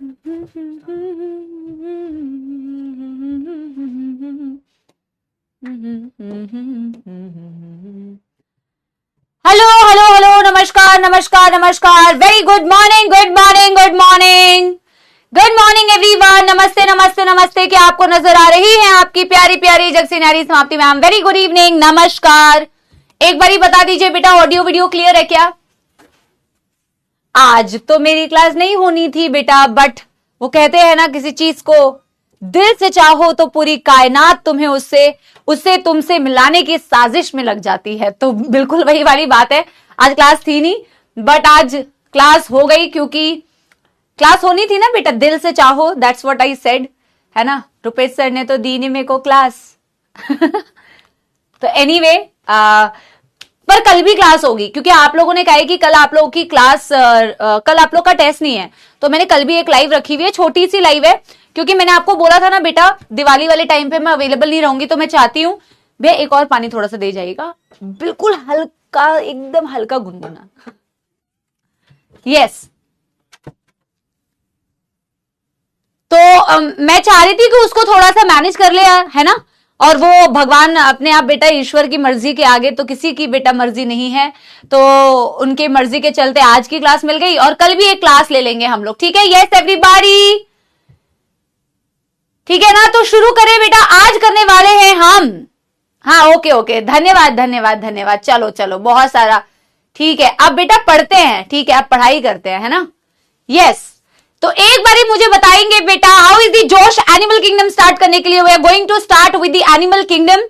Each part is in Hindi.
हेलो हेलो हेलो, नमस्कार नमस्कार नमस्कार, very good morning good morning good morning good morning everyone, नमस्ते नमस्ते नमस्ते। क्या आपको नजर आ रही है आपकी प्यारी प्यारी जगसीनारी समाप्ति मैम? वेरी गुड इवनिंग, नमस्कार। एक बारी बता दीजिए बेटा, ऑडियो वीडियो क्लियर है क्या? आज तो मेरी क्लास नहीं होनी थी बेटा, बट वो कहते हैं ना, किसी चीज को दिल से चाहो तो पूरी कायनात तुम्हें उससे तुमसे मिलाने की साजिश में लग जाती है। तो बिल्कुल वही वाली बात है। आज क्लास थी नहीं, बट आज क्लास हो गई, क्योंकि क्लास होनी थी ना बेटा, दिल से चाहो, दैट्स व्हाट आई सेड, है ना। रुपेश सर ने तो दी नहीं मेरे को क्लास। तो एनीवे, पर कल भी क्लास होगी, क्योंकि आप लोगों ने कहा है कि कल आप लोगों की क्लास, कल आप लोग का टेस्ट नहीं है, तो मैंने कल भी एक लाइव रखी हुई है, छोटी सी लाइव है, क्योंकि मैंने आपको बोला था ना बेटा, दिवाली वाले टाइम पे मैं अवेलेबल नहीं रहूंगी, तो मैं चाहती हूँ भैया एक और पानी थोड़ा सा दे जाएगा, बिल्कुल हल्का, एकदम हल्का गुनगुना। यस, तो मैं चाह रही थी कि उसको थोड़ा सा मैनेज कर ले, है ना। और वो भगवान अपने आप बेटा, ईश्वर की मर्जी के आगे तो किसी की बेटा मर्जी नहीं है, तो उनके मर्जी के चलते आज की क्लास मिल गई, और कल भी एक क्लास ले लेंगे हम लोग, ठीक है। यस एवरीबॉडी, ठीक है ना। तो शुरू करें बेटा, आज करने वाले हैं हम। हाँ, ओके ओके, धन्यवाद धन्यवाद धन्यवाद। चलो चलो, बहुत सारा, ठीक है। अब बेटा पढ़ते हैं, ठीक है, अब पढ़ाई करते हैं, है ना। यस, तो एक बारी मुझे बताएंगे बेटा, हाउ इज द जोश एनिमल किंगडम स्टार्ट करने के लिए? We are going to start with the animal kingdom,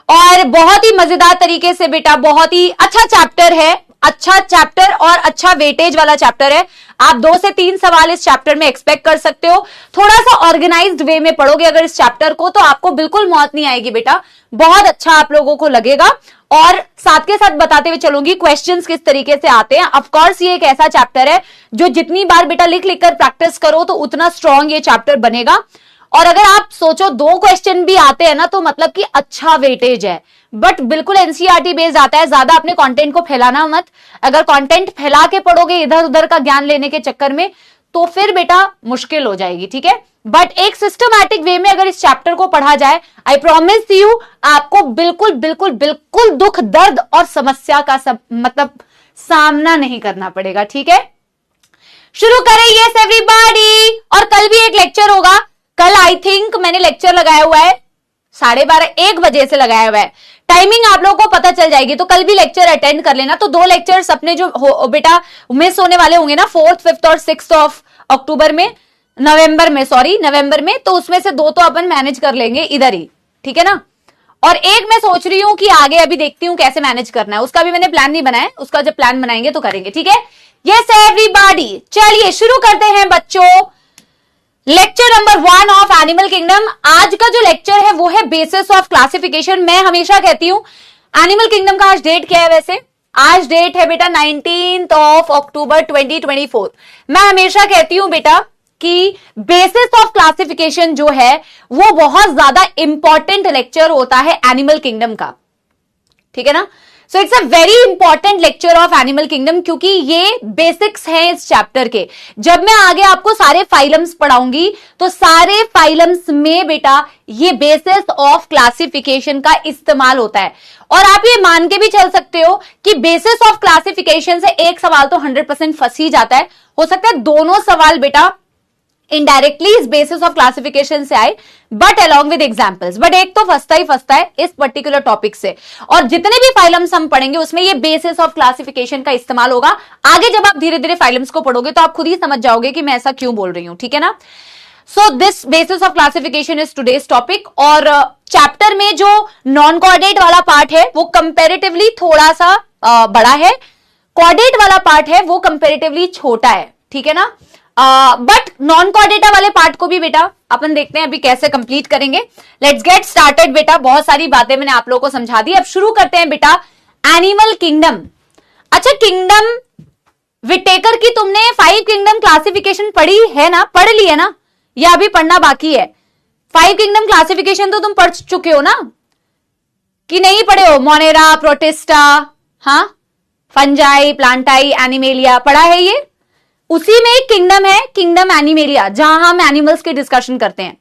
और बहुत ही मजेदार तरीके से बेटा, बहुत ही अच्छा चैप्टर है, अच्छा चैप्टर और अच्छा वेटेज वाला चैप्टर है। आप 2 से 3 सवाल इस चैप्टर में एक्सपेक्ट कर सकते हो। थोड़ा सा ऑर्गेनाइज्ड वे में पढ़ोगे अगर इस चैप्टर को, तो आपको बिल्कुल मौत नहीं आएगी बेटा, बहुत अच्छा आप लोगों को लगेगा। और साथ के साथ बताते हुए चलूंगी क्वेश्चंस किस तरीके से आते हैं। ऑफ कोर्स ये एक ऐसा चैप्टर है जो जितनी बार बेटा लिख लिख कर प्रैक्टिस करो तो उतना स्ट्रांग ये चैप्टर बनेगा। और अगर आप सोचो 2 क्वेश्चन भी आते हैं ना, तो मतलब कि अच्छा वेटेज है, बट बिल्कुल एनसीईआरटी बेस्ड आता है। ज्यादा अपने कंटेंट को फैलाना मत, अगर कंटेंट फैला के पढ़ोगे इधर उधर का ज्ञान लेने के चक्कर में, तो फिर बेटा मुश्किल हो जाएगी, ठीक है। बट एक सिस्टमैटिक वे में अगर इस चैप्टर को पढ़ा जाए, आई प्रॉमिस यू, आपको बिल्कुल बिल्कुल बिल्कुल दुख दर्द और समस्या का मतलब सामना नहीं करना पड़ेगा, ठीक है। शुरू करें। यस एवरीबॉडी, और कल भी एक लेक्चर होगा। कल आई थिंक मैंने लेक्चर लगाया हुआ है 12:30 1 बजे से लगाया हुआ है, टाइमिंग आप लोगों को पता चल जाएगी, तो कल भी लेक्चर अटेंड कर लेना। तो 2 लेक्चर्स अपने जो बेटा मिस होने वाले होंगे ना, 4th 5th और 6th ऑफ अक्टूबर में, नवंबर में, तो उसमें से 2 तो अपन मैनेज कर लेंगे इधर ही, ठीक है ना। और एक मैं सोच रही हूं कि आगे अभी देखती हूं कैसे मैनेज करना है, उसका भी मैंने प्लान नहीं बनाया, उसका जब प्लान बनाएंगे तो करेंगे, ठीक है। यस एवरीबॉडी, चलिए शुरू करते हैं बच्चों। Lecture number 1 of animal kingdom. आज का जो लेक्चर है वो है बेसिस ऑफ क्लासिफिकेशन। मैं हमेशा कहती हूं, एनिमल किंगडम का आज डेट क्या है? वैसे आज डेट है बेटा 19th ऑफ अक्टूबर 2024। मैं हमेशा कहती हूं बेटा कि बेसिस ऑफ क्लासिफिकेशन जो है वो बहुत ज्यादा इंपॉर्टेंट लेक्चर होता है एनिमल किंगडम का, ठीक है ना। So it's a very important lecture of animal kingdom, क्योंकि ये बेसिक्स हैं इस चैप्टर के। जब मैं आगे आपको सारे फाइलम्स पढ़ाऊंगी, तो सारे फाइलम्स में बेटा ये बेसिस ऑफ क्लासिफिकेशन का इस्तेमाल होता है। और आप ये मान के भी चल सकते हो कि बेसिस ऑफ क्लासिफिकेशन से एक सवाल तो 100% फंस ही जाता है। हो सकता है दोनों सवाल बेटा इनडायरेक्टली इस बेसिस ऑफ क्लासिफिकेशन से आए, but along with examples, but एक तो फंसता ही फंसता है इस पर्टिकुलर टॉपिक से। और जितने भी फाइलम्स हम पढ़ेंगे उसमें ये बेसिस ऑफ क्लासिफिकेशन का इस्तेमाल होगा। आगे जब आप धीरे धीरे फाइलम्स को पढ़ोगे तो आप खुद ही समझ जाओगे कि मैं ऐसा क्यों बोल रही हूं, ठीक है ना। So this basis of classification is today's topic. और चैप्टर में जो नॉन कोऑर्डिनेट वाला पार्ट है वो कंपेरेटिवली थोड़ा सा बड़ा है, कोऑर्डिनेट वाला पार्ट है वो कंपेरेटिवली छोटा है, ठीक है ना। बट नॉन कोऑर्डिनेटर वाले पार्ट को भी बेटा अपन देखते हैं अभी कैसे कंप्लीट करेंगे। लेट्स गेट स्टार्टेड बेटा। बहुत सारी बातें मैंने आप लोगों को समझा दी, अब शुरू करते हैं बेटा एनिमल किंगडम। अच्छा, किंगडम विटेकर की तुमने 5 किंगडम क्लासिफिकेशन पढ़ी है ना, पढ़ ली है ना, या अभी पढ़ना बाकी है? 5 किंगडम क्लासिफिकेशन तो तुम पढ़ चुके हो ना, कि नहीं पढ़े हो? मोनेरा, प्रोटिस्टा, हाँ, फंजाई, प्लांटाई, एनिमेलिया, पढ़ा है ये? उसी में एक किंगडम है, किंगडम एनिमेलिया, जहां हम एनिमल्स की डिस्कशन करते हैं।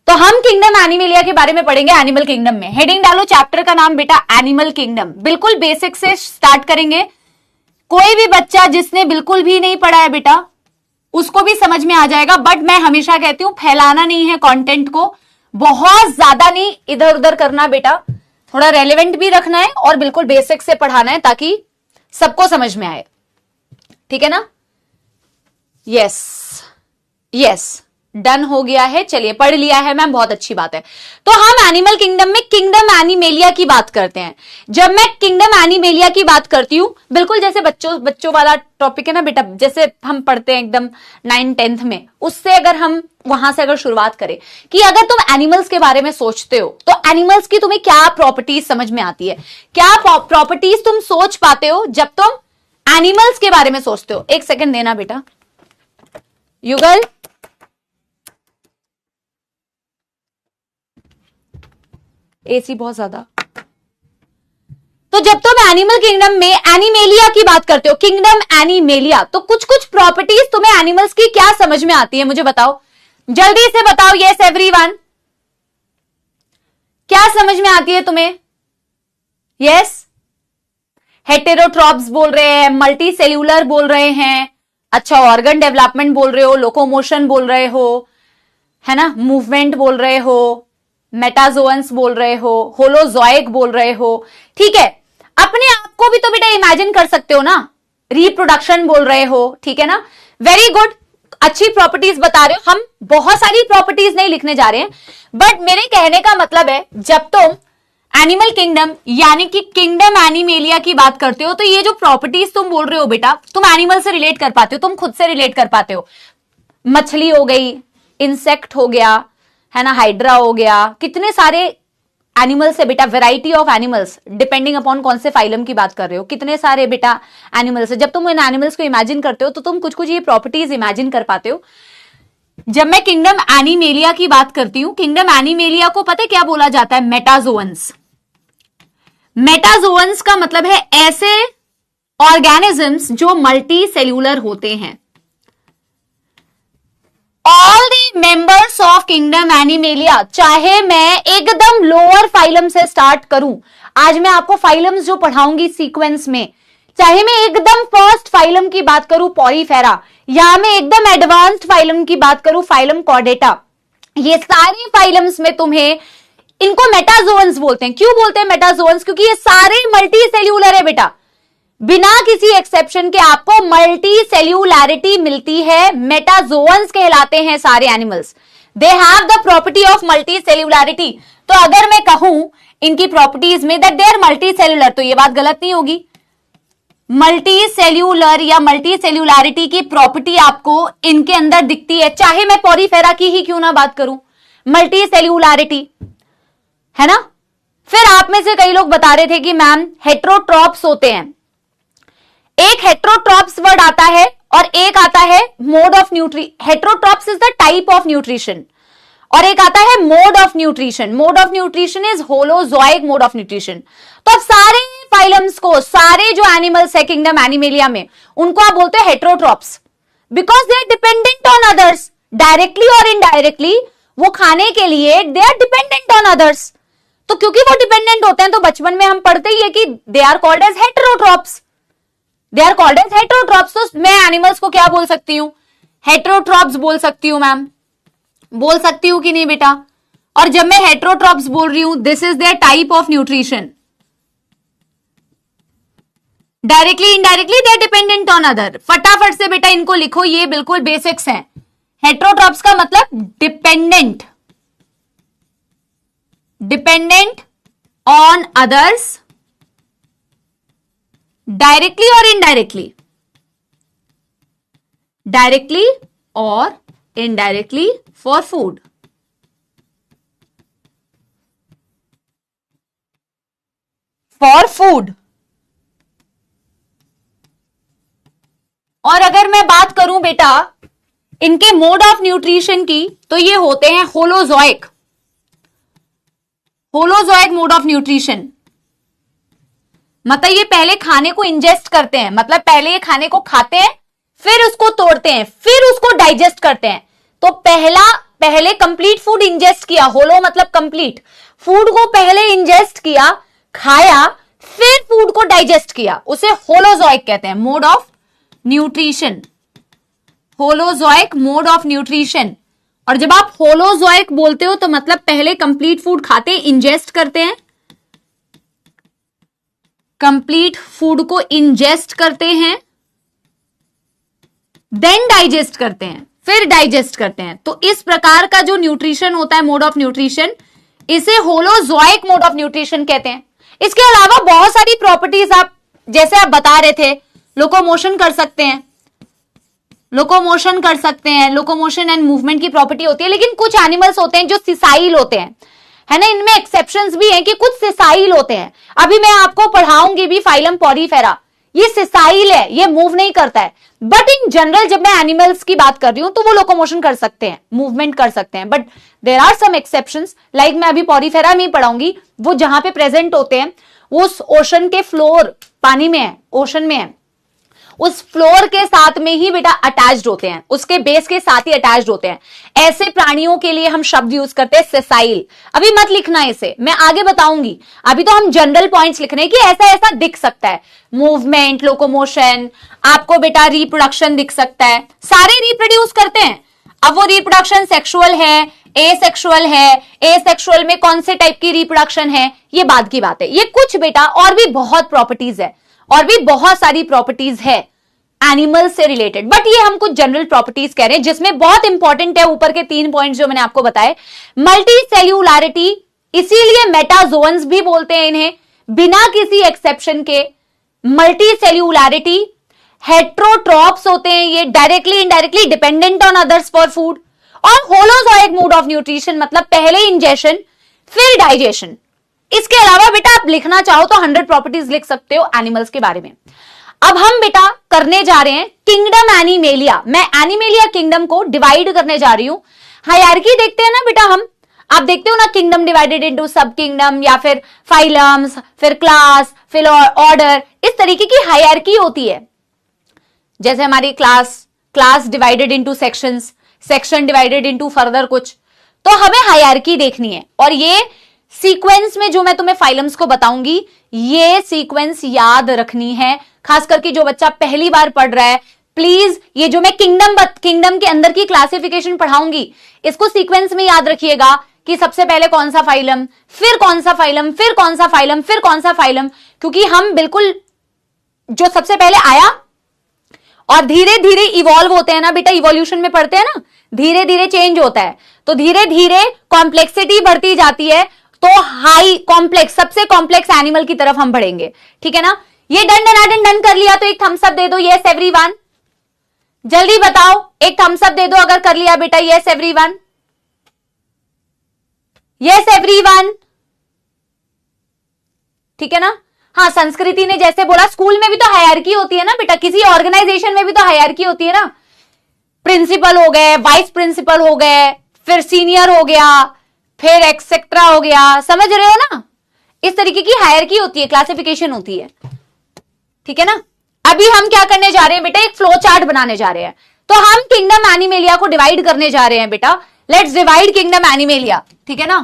तो हम किंगडम एनिमेलिया के बारे में पढ़ेंगे एनिमल किंगडम में। हेडिंग डालो चैप्टर का नाम बेटा एनिमल किंगडम। बिल्कुल बेसिक से स्टार्ट करेंगे। कोई भी बच्चा जिसने बिल्कुल भी नहीं पढ़ा है बेटा उसको भी समझ में आ जाएगा, बट मैं हमेशा कहती हूं फैलाना नहीं है कंटेंट को, बहुत ज्यादा नहीं इधर उधर करना बेटा, थोड़ा रेलेवेंट भी रखना है और बिल्कुल बेसिक से पढ़ाना है ताकि सबको समझ में आए, ठीक है ना। यस यस डन हो गया है, चलिए पढ़ लिया है मैम, बहुत अच्छी बात है। तो हम एनिमल किंगडम में किंगडम एनिमेलिया की बात करते हैं। जब मैं किंगडम एनिमेलिया की बात करती हूं, बिल्कुल जैसे बच्चों वाला टॉपिक है ना बेटा, जैसे हम पढ़ते हैं एकदम 9th-10th में, उससे अगर हम वहां से अगर शुरुआत करें कि अगर तुम एनिमल्स के बारे में सोचते हो तो एनिमल्स की तुम्हें क्या प्रॉपर्टीज समझ में आती है, क्या प्रॉपर्टीज तुम सोच पाते हो जब तुम एनिमल्स के बारे में सोचते हो। एक सेकेंड देना बेटा युगल, एसी बहुत ज्यादा। तो जब तुम एनिमल किंगडम में एनिमेलिया की बात करते हो, किंगडम एनिमेलिया, तो कुछ कुछ प्रॉपर्टीज तुम्हें एनिमल्स की क्या समझ में आती है मुझे बताओ, जल्दी से बताओ। यस एवरीवन, क्या समझ में आती है तुम्हें? यस, हेटेरोट्रॉप्स बोल रहे हैं, मल्टी सेल्यूलर बोल रहे हैं, अच्छा ऑर्गन डेवलपमेंट बोल रहे हो, लोकोमोशन बोल रहे हो, है ना, मूवमेंट बोल रहे हो, मेटाजोअन्स बोल रहे हो, होलोजोइक बोल रहे हो, ठीक है। अपने आप को भी तो बेटा इमेजिन कर सकते हो ना, रिप्रोडक्शन बोल रहे हो, ठीक है ना। वेरी गुड, अच्छी प्रॉपर्टीज बता रहे हो। हम बहुत सारी प्रॉपर्टीज नहीं लिखने जा रहे हैं, बट मेरे कहने का मतलब है जब तुम एनिमल किंगडम यानी कि किंगडम एनिमेलिया की बात करते हो तो ये जो प्रॉपर्टीज तुम बोल रहे हो बेटा, तुम एनिमल से रिलेट कर पाते हो, तुम खुद से रिलेट कर पाते हो। मछली हो गई, इंसेक्ट हो गया, है ना, हाइड्रा हो गया, कितने सारे एनिमल्स है बेटा, variety of animals, depending upon कौन से फाइलम की बात कर रहे हो, कितने सारे बेटा एनिमल्स है। जब तुम इन एनिमल्स को इमेजिन करते हो तो तुम कुछ कुछ ये प्रॉपर्टीज इमेजिन कर पाते हो। जब मैं किंगडम एनिमेलिया की बात करती हूं, किंगडम एनिमेलिया को पता है क्या बोला जाता है? मेटाजोअन्स। मेटाजोअन्स का मतलब है ऐसे ऑर्गेनिजम्स जो मल्टी सेल्यूलर होते हैं। All the members of kingdom animalia, चाहे मैं एकदम लोअर फाइलम से स्टार्ट करूं, आज मैं आपको फाइलम्स जो पढ़ाऊंगी सीक्वेंस में, चाहे मैं एकदम फर्स्ट फाइलम की बात करूं पॉरीफेरा, या मैं एकदम एडवांस्ड फाइलम की बात करूं फाइलम कॉर्डेटा, ये सारे फाइलम्स में तुम्हें इनको मेटाजोअन्स बोलते हैं। क्यों बोलते हैं मेटाजोअन्स? क्योंकि ये सारे मल्टी सेल्यूलर है बेटा, बिना किसी एक्सेप्शन के आपको मल्टी सेल्यूलैरिटी मिलती है, मेटाजोअन्स कहलाते हैं सारे animals. They have the property of multi cellularity. तो अगर मैं कहूं इनकी प्रॉपर्टीज में that they are multi cellular, तो ये बात गलत नहीं होगी। मल्टी सेल्यूलर या मल्टी सेल्यूलैरिटी की प्रॉपर्टी आपको इनके अंदर दिखती है, चाहे मैं पॉरीफेरा की ही क्यों ना बात करूं, मल्टी सेल्यूलैरिटी, है ना। फिर आप में से कई लोग बता रहे थे कि मैम हेट्रोट्रॉप्स होते हैं। एक हेट्रोट्रॉप्स वर्ड आता है और एक आता है mode of heterotrophs is the type of nutrition, और एक आता है mode of nutrition. Mode of nutrition is holozoic mode of nutrition. तो अब सारे फाइलम्स को, सारे जो एनिमल्स है किंगडम एनिमेलिया में, उनको आप बोलते हैं heterotrophs, because they are dependent on others, directly और इनडायरेक्टली वो खाने के लिए they are dependent on others. तो क्योंकि वो डिपेंडेंट होते हैं तो बचपन में हम पढ़ते ही है कि they are called as heterotrophs, they are called as heterotrophs. तो मैं एनिमल्स को क्या बोल सकती हूं? हेटेरोट्रॉप्स बोल सकती हूं मैम, बोल सकती हूं कि नहीं बेटा? और जब मैं हेटेरोट्रॉप्स बोल रही हूं, this is their type of nutrition, directly indirectly they are dependent on other. फटाफट से बेटा इनको लिखो, ये बिल्कुल बेसिक्स हैं। हेटेरोट्रॉप्स का मतलब dependent, dependent on others, directly और इनडायरेक्टली, डायरेक्टली और indirectly for food. For food. और अगर मैं बात करूं बेटा इनके मोड ऑफ न्यूट्रिशन की, तो ये होते हैं holozoic, holozoic mode of nutrition. मतलब ये पहले खाने को इंजेस्ट करते हैं, मतलब पहले ये खाने को खाते हैं, फिर उसको तोड़ते हैं, फिर उसको डाइजेस्ट करते हैं। तो पहले कंप्लीट फूड इंजेस्ट किया, होलो मतलब कंप्लीट फूड को पहले इंजेस्ट किया, खाया, फिर फूड को डाइजेस्ट किया, उसे होलोजोइक कहते हैं, mode of nutrition, holozoic mode of nutrition. और जब आप होलोजोइक बोलते हो तो मतलब पहले कंप्लीट फूड खाते हैं, इंजेस्ट करते हैं, कंप्लीट फूड को इंजेस्ट करते हैं, देन डाइजेस्ट करते हैं, फिर डाइजेस्ट करते हैं। तो इस प्रकार का जो न्यूट्रिशन होता है, मोड ऑफ न्यूट्रिशन, इसे होलोजोइक मोड ऑफ न्यूट्रिशन कहते हैं। इसके अलावा बहुत सारी प्रॉपर्टीज आप, जैसे आप बता रहे थे, लोकोमोशन कर सकते हैं, लोकोमोशन कर सकते हैं, लोकोमोशन एंड मूवमेंट की प्रॉपर्टी होती है। लेकिन कुछ एनिमल्स होते हैं जो सिसाइल होते हैं, है ना, इनमें एक्सेप्शंस भी हैं कि कुछ सिसाइल होते हैं। अभी मैं आपको पढ़ाऊंगी भी फाइलम पॉरीफेरा, ये सिसाइल है, ये मूव नहीं करता है। बट इन जनरल जब मैं एनिमल्स की बात कर रही हूं तो वो लोकोमोशन कर सकते हैं, मूवमेंट कर सकते हैं। But there are some exceptions, like मैं अभी पॉरीफेरा में पढ़ाऊंगी, वो जहां पे प्रेजेंट होते हैं वो उस ओशन के फ्लोर, पानी में है, ओशन में है, उस फ्लोर के साथ में ही बेटा अटैच्ड होते हैं, उसके बेस के साथ ही अटैच्ड होते हैं। ऐसे प्राणियों के लिए हम शब्द यूज करते हैं सेसाइल। अभी मत लिखना इसे, मैं आगे बताऊंगी। अभी तो हम जनरल पॉइंट्स लिख रहे हैं कि ऐसा ऐसा दिख सकता है, मूवमेंट, लोकोमोशन, आपको बेटा रिप्रोडक्शन दिख सकता है, सारे रिप्रोड्यूस करते हैं। अब वो रिप्रोडक्शन सेक्सुअल है, एसेक्सुअल है, एसेक्सुअल में कौन से टाइप की रिप्रोडक्शन है, ये बाद की बात है। ये कुछ बेटा और भी बहुत प्रॉपर्टीज है, और भी बहुत सारी प्रॉपर्टीज है एनिमल से रिलेटेड, बट ये हम कुछ जनरल प्रॉपर्टीज कह रहे हैं, जिसमें बहुत इंपॉर्टेंट है ऊपर के 3 पॉइंट्स जो मैंने आपको बताए। मल्टी सेल्यूलैरिटी, इसीलिए मेटाजोन्स भी बोलते हैं इन्हें, बिना किसी एक्सेप्शन के। मल्टी सेल्यूलैरिटी, हेट्रोट्रॉप्स होते हैं ये, directly indirectly dependent on others for food. और होलोजोइक मोड ऑफ न्यूट्रिशन मतलब पहले इंजेशन फिर डाइजेशन। इसके अलावा बेटा आप लिखना चाहो तो 100 प्रॉपर्टीज लिख सकते हो एनिमल्स के बारे में। अब हम बेटा करने जा रहे हैं किंगडम एनिमेलिया। मैं एनिमेलिया किंगडम को डिवाइड करने जा रही हूं। हायरार्की देखते हैं ना बेटा हम, आप देखते हो ना किंगडम डिवाइडेड इनटू सब किंगडम, या फिर फाइलम्स, फिर क्लास, फिर ऑर्डर, इस तरीके की हायरार्की होती है। जैसे हमारी class divided into sections, section divided into further कुछ, तो हमें हायरार्की देखनी है। और ये सीक्वेंस में जो मैं तुम्हें फाइलम्स को बताऊंगी, ये सीक्वेंस याद रखनी है, खास करके जो बच्चा पहली बार पढ़ रहा है। प्लीज ये जो मैं किंगडम के अंदर की क्लासिफिकेशन पढ़ाऊंगी, इसको सीक्वेंस में याद रखिएगा कि सबसे पहले कौन सा फाइलम, फिर कौन सा फाइलम, फिर कौन सा फाइलम, फिर कौन सा फाइलम। क्योंकि हम बिल्कुल जो सबसे पहले आया और धीरे धीरे इवॉल्व होते हैं ना बेटा, इवोल्यूशन में पढ़ते हैं ना, धीरे धीरे चेंज होता है, तो धीरे धीरे कॉम्प्लेक्सिटी बढ़ती जाती है, तो हाई कॉम्प्लेक्स, सबसे कॉम्प्लेक्स एनिमल की तरफ हम बढ़ेंगे। ठीक है ना, ये डन कर लिया तो एक थम्स अप दे दो, यस एवरीवन, जल्दी बताओ, एक थम्स अप दे दो अगर कर लिया बेटा, यस एवरीवन, यस एवरीवन, ठीक है ना। हाँ, संस्कृति ने जैसे बोला, स्कूल में भी तो हायरार्की होती है ना बेटा, किसी ऑर्गेनाइजेशन में भी तो हायरार्की होती है ना, प्रिंसिपल हो गए, वाइस प्रिंसिपल हो गए, फिर सीनियर हो गया, फिर एक्सेट्रा हो गया, समझ रहे हो ना, इस तरीके की हायरार्की होती है, क्लासिफिकेशन होती है। ठीक है ना। अभी हम क्या करने जा रहे हैं बेटा, एक फ्लो चार्ट बनाने जा रहे हैं। तो हम किंगडम एनिमेलिया को डिवाइड करने जा रहे हैं बेटा, लेट्स डिवाइड किंगडम एनिमेलिया। ठीक है ना,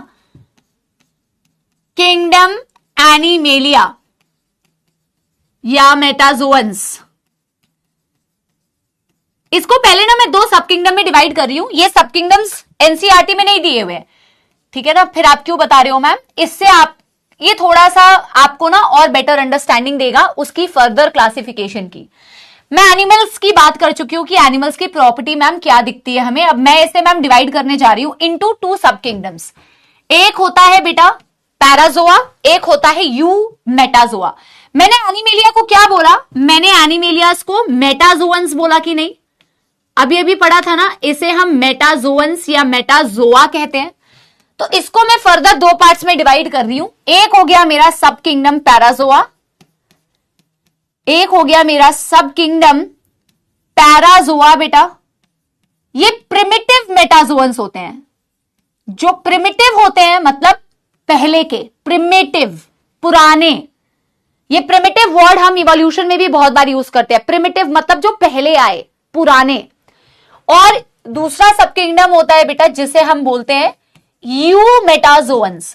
किंगडम एनिमेलिया या मेटाजोन्स, इसको पहले ना मैं 2 सब किंगडम में डिवाइड कर रही हूं। ये सब किंगडम्स एनसीईआरटी में नहीं दिए हुए, ठीक है ना। फिर आप क्यों बता रहे हो मैम, इससे आप ये थोड़ा सा आपको ना और बेटर अंडरस्टैंडिंग देगा उसकी फर्दर क्लासिफिकेशन की। मैं एनिमल्स की बात कर चुकी हूं कि एनिमल्स की प्रॉपर्टी मैम क्या दिखती है हमें। अब मैं इसे मैम डिवाइड करने जा रही हूं इनटू 2 सब किंगडम्स। एक होता है बेटा पैराजोआ, एक होता है मेटाजोआ। मैंने एनिमेलिया को क्या बोला, मैंने एनिमेलियास को मेटाजोन्स बोला कि नहीं, अभी अभी पढ़ा था ना, इसे हम मेटाजोन्स या मेटाजोआ कहते हैं। तो इसको मैं फर्दर 2 पार्ट्स में डिवाइड कर रही हूं। एक हो गया मेरा सब किंगडम पैराजोआ, एक हो गया मेरा सब किंगडम पैराजोआ बेटा। ये प्रिमिटिव मेटाजोन्स होते हैं। जो प्रिमिटिव होते हैं मतलब पहले के, प्रिमिटिव पुराने। ये प्रिमिटिव वर्ड हम इवोल्यूशन में भी बहुत बार यूज करते हैं। प्रिमिटिव मतलब जो पहले आए, पुराने। और दूसरा सब किंगडम होता है बेटा जिसे हम बोलते हैं यूमेटाजोअन्स।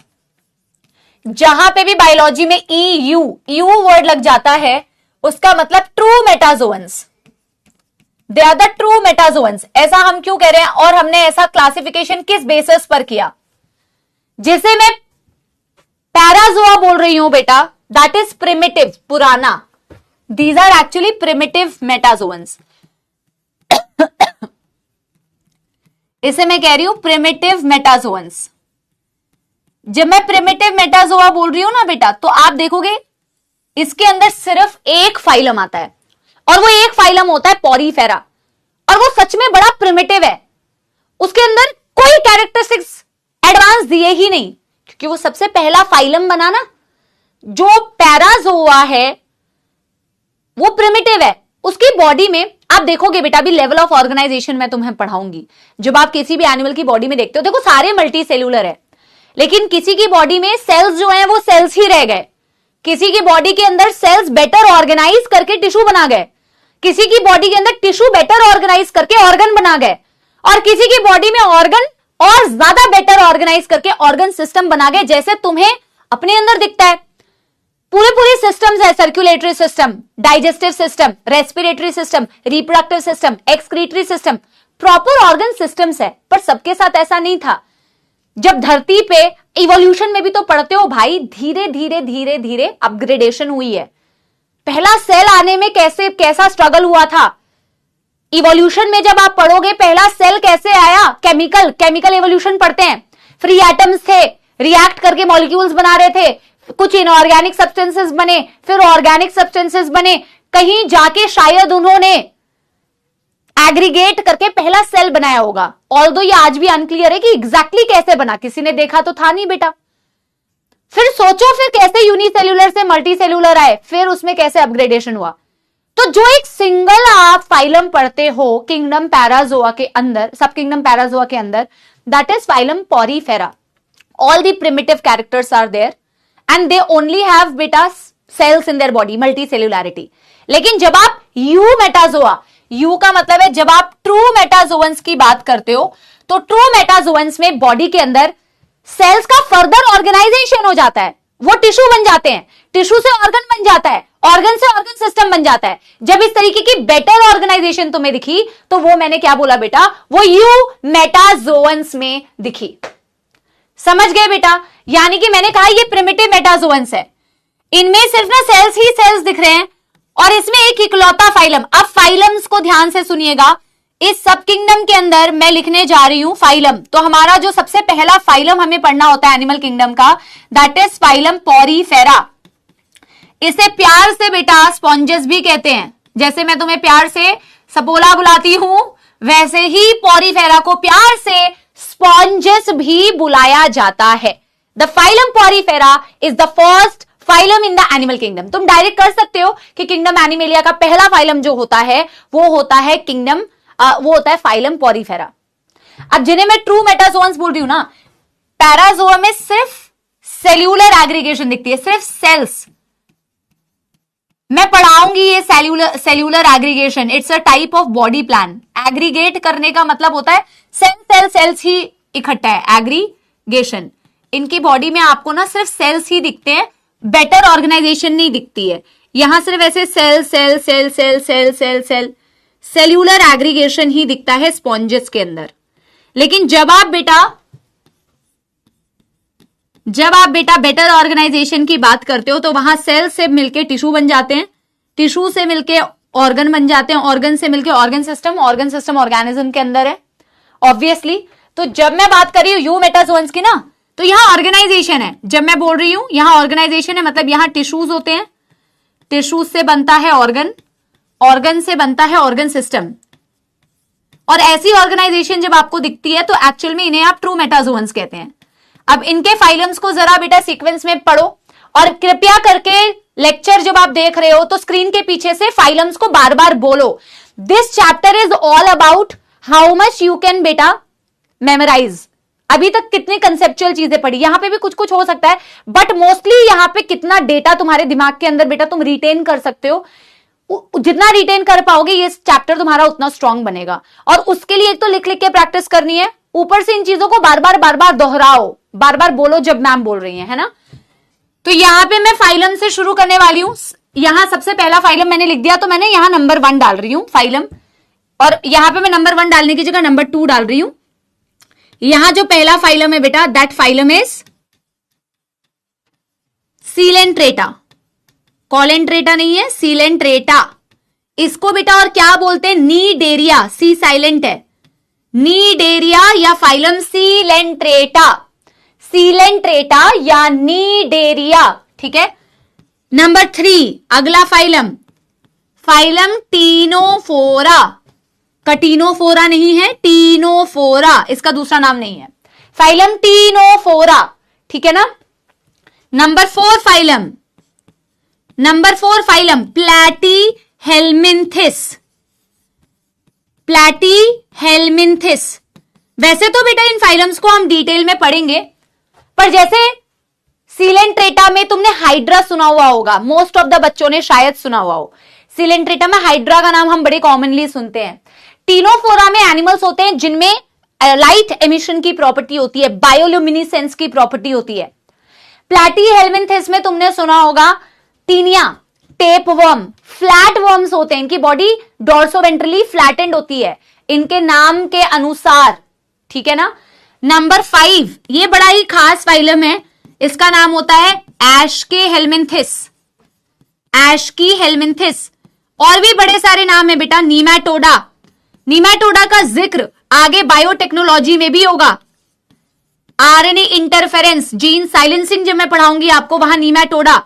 जहां पे भी बायोलॉजी में यू वर्ड लग जाता है उसका मतलब true metazoans, they are the true metazoans. ऐसा हम क्यों कह रहे हैं और हमने ऐसा क्लासिफिकेशन किस बेसिस पर किया? जिसे मैं पैराजोआ बोल रही हूं बेटा, दैट इज प्रिमिटिव, पुराना। These are actually primitive metazoans. इसे मैं कह रही हूं प्रिमिटिव मेटाजोअन्स। जब मैं प्रिमिटिव मेटाजोआ बोल रही हूं ना बेटा, तो आप देखोगे इसके अंदर सिर्फ एक फाइलम आता है और वो एक फाइलम होता है पॉरीफेरा, और वो सच में बड़ा प्रिमिटिव है। उसके अंदर कोई कैरेक्टरिस्टिक्स एडवांस दिए ही नहीं, क्योंकि वो सबसे पहला फाइलम बना ना। जो पैराजोआ है वो प्रिमिटिव है। उसकी बॉडी में आप देखोगे बेटा, अभी लेवल ऑफ ऑर्गेनाइजेशन मैं तुम्हें पढ़ाऊंगी। जब आप किसी भी एनिमल की बॉडी में देखते हो, देखो सारे मल्टी सेल्यूलर है, लेकिन किसी की बॉडी में सेल्स जो है वो सेल्स ही रह गए। किसी की बॉडी के अंदर सेल्स बेटर ऑर्गेनाइज करके टिश्यू बना गए, किसी की बॉडी के अंदर टिश्यू बेटर ऑर्गेनाइज करके ऑर्गन बना गए, और किसी की बॉडी में ऑर्गन और ज्यादा बेटर ऑर्गेनाइज करके ऑर्गन सिस्टम बना गए, जैसे तुम्हें अपने अंदर दिखता है। पूरे सिस्टम्स है, circulatory system, digestive system, respiratory system, reproductive system, excretory system, proper organ systems है। पर सबके साथ ऐसा नहीं था। जब धरती पे इवोल्यूशन में भी तो पढ़ते हो भाई, धीरे धीरे धीरे धीरे अपग्रेडेशन हुई है। पहला सेल आने में कैसा स्ट्रगल हुआ था। इवोल्यूशन में जब आप पढ़ोगे पहला सेल कैसे आया, केमिकल इवोल्यूशन पढ़ते हैं। फ्री एटम्स थे, रिएक्ट करके मॉलिक्यूल्स बना रहे थे, कुछ इनऑर्गेनिक सब्सटेंसेस बने, फिर ऑर्गेनिक सब्सटेंसेस बने, कहीं जाके शायद उन्होंने एग्रीगेट करके पहला सेल बनाया होगा। ऑल्दो ये आज भी अनक्लियर है कि एग्जैक्टली कैसे बना, किसी ने देखा तो था नहीं बेटा। फिर सोचो फिर कैसे यूनिसेल्यूलर से मल्टी सेल्यूलर आए, फिर उसमें कैसे अपग्रेडेशन हुआ। तो जो एक सिंगल आप फाइलम पढ़ते हो किंगडम पैराजोआ के अंदर, सब किंगडम पैराजोआ के अंदर, that is phylum Porifera. All the primitive characters are there and they only have beta cells in their body, multicellularity। लेकिन जब आप यूमेटाजोआ, यू का मतलब है जब आप ट्रू मेटाजोअन्स की बात करते हो, तो ट्रू मेटाजोअन्स में बॉडी के अंदर सेल्स का फर्दर ऑर्गेनाइजेशन हो जाता है। वो टिश्यू बन जाते हैं, टिश्यू से ऑर्गन बन जाता है, ऑर्गन से ऑर्गन सिस्टम बन जाता है। जब इस तरीके की बेटर ऑर्गेनाइजेशन तुम्हें दिखी, तो वो मैंने क्या बोला बेटा, वो यूमेटाजोअन्स में दिखी। समझ गए बेटा? यानी कि मैंने कहा ये प्रिमिटिव मेटाजोअन्स है, इनमें सिर्फ ना सेल्स ही सेल्स दिख रहे हैं, और इसमें एक इकलौता फाइलम। अब फाइलम्स को ध्यान से सुनिएगा, इस सब किंगडम के अंदर मैं लिखने जा रही हूं फाइलम। तो हमारा जो सबसे पहला फाइलम हमें पढ़ना होता है एनिमल किंगडम का, दैट इज फाइलम पॉरीफेरा। इसे प्यार से बेटा स्पॉन्जेस भी कहते हैं। जैसे मैं तुम्हें प्यार से सपोला बुलाती हूं, वैसे ही पॉरीफेरा को प्यार से स्पॉन्जेस भी बुलाया जाता है। The phylum Porifera is the first phylum in the animal kingdom. तुम डायरेक्ट कर सकते हो कि किंगडम एनिमेलिया का पहला फाइलम जो होता है वो होता है किंगडम, वो होता है फाइलम पॉरीफेरा। अब जिन्हें मैं ट्रू मेटाजोअन्स बोल रही हूं ना, पैराजोआ में सिर्फ सेल्यूलर एग्रीगेशन दिखती है, सिर्फ सेल्स। मैं पढ़ाऊंगी ये cellular aggregation, it's a type of body plan. Aggregate करने का मतलब होता है सेल्स ही इकट्ठा है, एग्रीगेशन। इनकी बॉडी में आपको ना सिर्फ सेल्स ही दिखते हैं, बेटर ऑर्गेनाइजेशन नहीं दिखती है। यहां सिर्फ ऐसे cell cell cell cell cell cell cell cellular aggregation ही दिखता है स्पॉन्जेस के अंदर। लेकिन जब आप बेटा बेटर ऑर्गेनाइजेशन की बात करते हो, तो वहां सेल से मिलके टिश्यू बन जाते हैं, टिश्यू से मिलके ऑर्गन बन जाते हैं, ऑर्गन से मिलके ऑर्गन सिस्टम ऑर्गेनिज्म के अंदर है ऑब्वियसली। तो जब मैं बात कर रही हूं यूमेटाजोअन्स की ना, तो यहां ऑर्गेनाइजेशन है। जब मैं बोल रही हूं यहां ऑर्गेनाइजेशन है, मतलब यहां टिश्यूज होते हैं, टिश्यूज से बनता है ऑर्गन, ऑर्गन से बनता है ऑर्गन सिस्टम। और ऐसी ऑर्गेनाइजेशन जब आपको दिखती है, तो एक्चुअल में इन्हें आप ट्रू मेटाजोअन्स कहते हैं। अब इनके फाइलम्स को जरा बेटा सीक्वेंस में पढ़ो, और कृपया करके लेक्चर जब आप देख रहे हो तो स्क्रीन के पीछे से फाइलम्स को बार बार बोलो। This chapter is all about how much you can बेटा मेमोराइज। अभी तक कितनी कंसेप्चुअल चीजें पढ़ी, यहां पे भी कुछ कुछ हो सकता है, बट मोस्टली यहां पे कितना डेटा तुम्हारे दिमाग के अंदर बेटा तुम रिटेन कर सकते हो, जितना रिटेन कर पाओगे ये चैप्टर तुम्हारा उतना स्ट्रांग बनेगा। और उसके लिए एक तो लिख लिख के प्रैक्टिस करनी है, ऊपर से इन चीजों को बार बार दोहराओ, बार बार बोलो जब मैम बोल रही है ना। तो यहां पे मैं फाइलम से शुरू करने वाली हूं। यहां सबसे पहला फाइलम मैंने लिख दिया, तो मैंने यहां नंबर 1 डाल रही हूं फाइलम, और यहां पे मैं नंबर 1 डालने की जगह नंबर 2 डाल रही हूं। यहां जो पहला फाइलम है बेटा, दैट फाइलम इज सीलेंट्रेटा। कॉलेंट्रेटा नहीं है, सीलेंट्रेटा। इसको बेटा और क्या बोलते हैं, नीडेरिया। सी साइलेंट है, नीडेरिया या फाइलम सीलेंट्रेटा, सीलेंट्रेटा या नीडेरिया। ठीक है। नंबर 3 अगला फाइलम, फाइलम टीनोफोरा। कटीनोफोरा नहीं है, टीनोफोरा, इसका दूसरा नाम नहीं है, फाइलम टीनोफोरा। ठीक है ना। Number 4 phylum, number 4 phylum platyhelminthes. Platyhelminthes. वैसे तो बेटा इन फाइलम्स को हम डिटेल में पढ़ेंगे, पर जैसे सीलेंट्रेटा में तुमने हाइड्रा सुना हुआ होगा, मोस्ट ऑफ द बच्चों ने शायद सुना हुआ हो। सीलेंट्रेटा में हाइड्रा का नाम हम बड़े कॉमनली सुनते हैं। टीनोफोरा में एनिमल्स होते हैं जिनमें लाइट एमिशन की प्रॉपर्टी होती है, बायोल्यूमिनेसेंस की प्रॉपर्टी होती है। प्लैटीहेल्मिन्थिस में तुमने सुना होगा टीनिया, टेपवर्म, फ्लैट वर्म्स होते हैं, इनकी बॉडी डॉर्सोवेंट्रली फ्लैटेंड होती है इनके नाम के अनुसार। ठीक है ना। नंबर 5 ये बड़ा ही खास फाइलम है, इसका नाम होता है एश्केहेल्मिन्थिस। एश्केहेल्मिन्थिस। और भी बड़े सारे नाम है बेटा, नीमैटोडा। नीमैटोडा का जिक्र आगे बायोटेक्नोलॉजी में भी होगा। आरएनए इंटरफेरेंस, जीन साइलेंसिंग जब मैं पढ़ाऊंगी आपको, वहां नीमैटोडा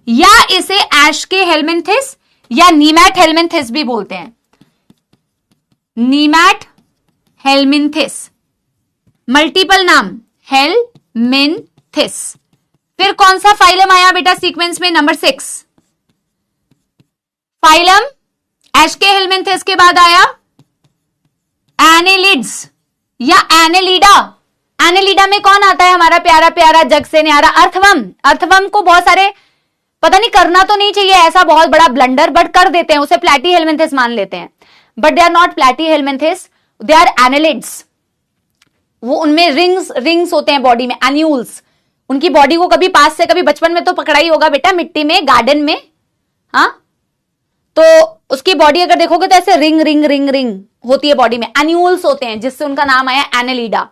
या इसे एश्केहेल्मिन्थिस या नीमैटहेल्मिन्थिस भी बोलते हैं। नीमैटहेल्मिन्थिस, मल्टीपल नाम हेल्मिन्थिस। फिर कौन सा फाइलम आया बेटा सीक्वेंस में, नंबर 6 फाइलम एश्केहेल्मिन्थिस के बाद आया एनेलिड्स या एनेलिडा। एनेलिडा में कौन आता है, हमारा प्यारा प्यारा जग से न्यारा अर्थवर्म। अर्थवर्म को बहुत सारे पता नहीं, करना तो नहीं चाहिए ऐसा बहुत बड़ा ब्लंडर, बट कर देते हैं, उसे प्लैटीहेल्मिन्थिस मान लेते हैं, but they are not platyhelminthes, they are annelids. वो उनमें रिंग्स होते हैं बॉडी में, एन्यूल्स। उनकी बॉडी को कभी पास से, कभी बचपन में तो पकड़ा ही होगा बेटा, मिट्टी में, गार्डन में। हाँ, तो उसकी बॉडी अगर देखोगे तो ऐसे रिंग रिंग रिंग रिंग होती है बॉडी में, एन्यूल्स होते हैं, जिससे उनका नाम आया एनेलिडा।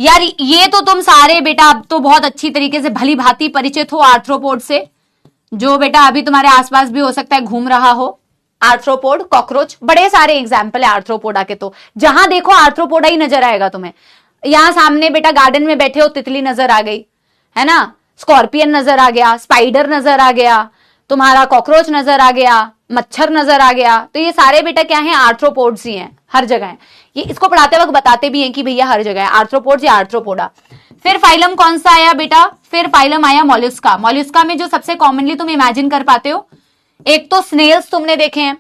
यार ये तो तुम सारे बेटा अब तो बहुत अच्छी तरीके से भली भांति परिचित हो आर्थ्रोपोड से, जो बेटा अभी तुम्हारे आसपास भी हो सकता है घूम रहा हो। आर्थ्रोपोड, कॉकरोच, बड़े सारे एग्जाम्पल है आर्थ्रोपोडा के, तो जहां देखो आर्थ्रोपोडा ही नजर आएगा तुम्हें। यहां सामने बेटा गार्डन में बैठे हो, तितली नजर आ गई है ना, स्कॉर्पियन नजर आ गया, स्पाइडर नजर आ गया, तुम्हारा कॉकरोच नजर आ गया, मच्छर नजर आ गया, तो ये सारे बेटा क्या है, आर्थ्रोपोड्स ही हैं, हर जगह है। ये इसको पढ़ाते वक्त बताते भी हैं कि भैया हर जगह है आर्थ्रोपोड्स या आर्थ्रोपोडा। फिर फाइलम कौन सा आया बेटा, फिर फाइलम आया मॉल्युस्का। मॉल्युस्का में जो सबसे कॉमनली तुम इमेजिन कर पाते हो, एक तो स्नेल्स तुमने देखे हैं,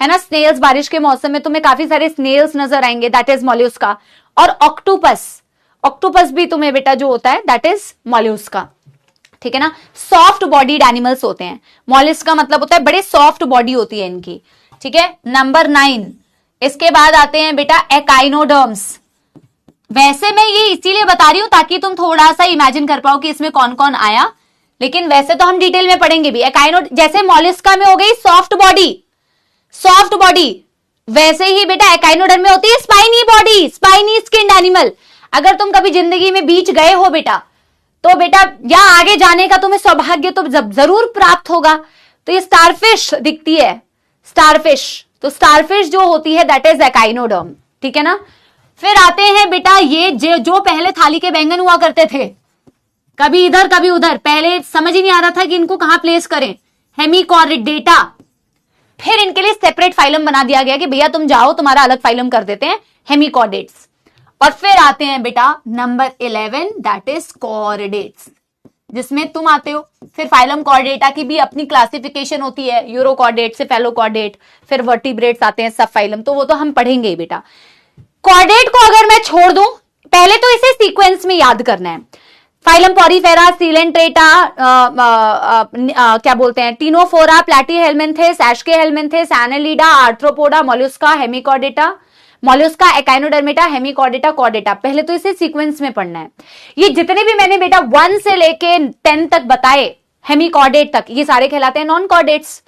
है ना, स्नेल्स, बारिश के मौसम में तुम्हें काफी सारे स्नेल्स नजर आएंगे, दैट इज मॉल्युस्का। और ऑक्टोपस, ऑक्टोपस भी तुम्हें बेटा जो होता है दैट इज मॉल्युस्का। ठीक है ना। सॉफ्ट बॉडीड एनिमल्स होते हैं, मॉल्युस्का मतलब होता है बड़े सॉफ्ट बॉडी होती है इनकी। ठीक है। नंबर 9 इसके बाद आते हैं बेटा एकाइनोडर्म्स। वैसे मैं ये इसीलिए बता रही हूं ताकि तुम थोड़ा सा इमेजिन कर पाओ कि इसमें कौन कौन आया, लेकिन वैसे तो हम डिटेल में पढ़ेंगे भी। एकाइनो जैसे मॉल्युस्का में हो गई सॉफ्ट बॉडी, सॉफ्ट बॉडी, वैसे ही बेटा एकाइनोडर्म में होती है spiny body, spiny skinned animal. अगर तुम कभी जिंदगी में बीच गए हो बेटा, तो बेटा या आगे जाने का तुम्हें सौभाग्य तो जरूर प्राप्त होगा। तो ये स्टारफिश दिखती है, स्टारफिश, तो स्टारफिश जो होती है दैट इज एकाइनोडर्म। ठीक है ना। फिर आते हैं बेटा ये जो पहले थाली के बैंगन हुआ करते थे, कभी इधर कभी उधर, पहले समझ ही नहीं आ रहा था कि इनको कहां प्लेस करें, हेमिकॉर्डेटा। फिर इनके लिए सेपरेट फाइलम बना दिया गया कि भैया तुम जाओ, तुम्हारा अलग फाइलम कर देते हैं, हेमिकॉर्डेट्स। और फिर आते हैं बेटा नंबर 11 दैट इज कॉर्डेट्स, जिसमें तुम आते हो। फिर फाइलम कॉर्डेटा की भी अपनी क्लासिफिकेशन होती है, यूरोकॉर्डेट, सेफेलोकॉर्डेट, फिर वर्टिब्रेट्स आते हैं, सब फाइलम, तो वो तो हम पढ़ेंगे ही बेटा। कॉर्डेट को अगर मैं छोड़ दूं, पहले तो इसे सीक्वेंस में याद करना है। फाइलम पॉरीफेरा, सीलेंट्रेटा, क्या बोलते हैं, ctenophora, platyhelminthes, aschelminthes, annelida, arthropoda, mollusca, hemichordata, mollusca, echinodermata, hemichordata, chordata. पहले तो इसे सीक्वेंस में पढ़ना है। ये जितने भी मैंने बेटा 1 से लेके 10 तक बताए हेमिकॉर्डेट तक, ये सारे कहलाते हैं नॉन कॉर्डेट्स।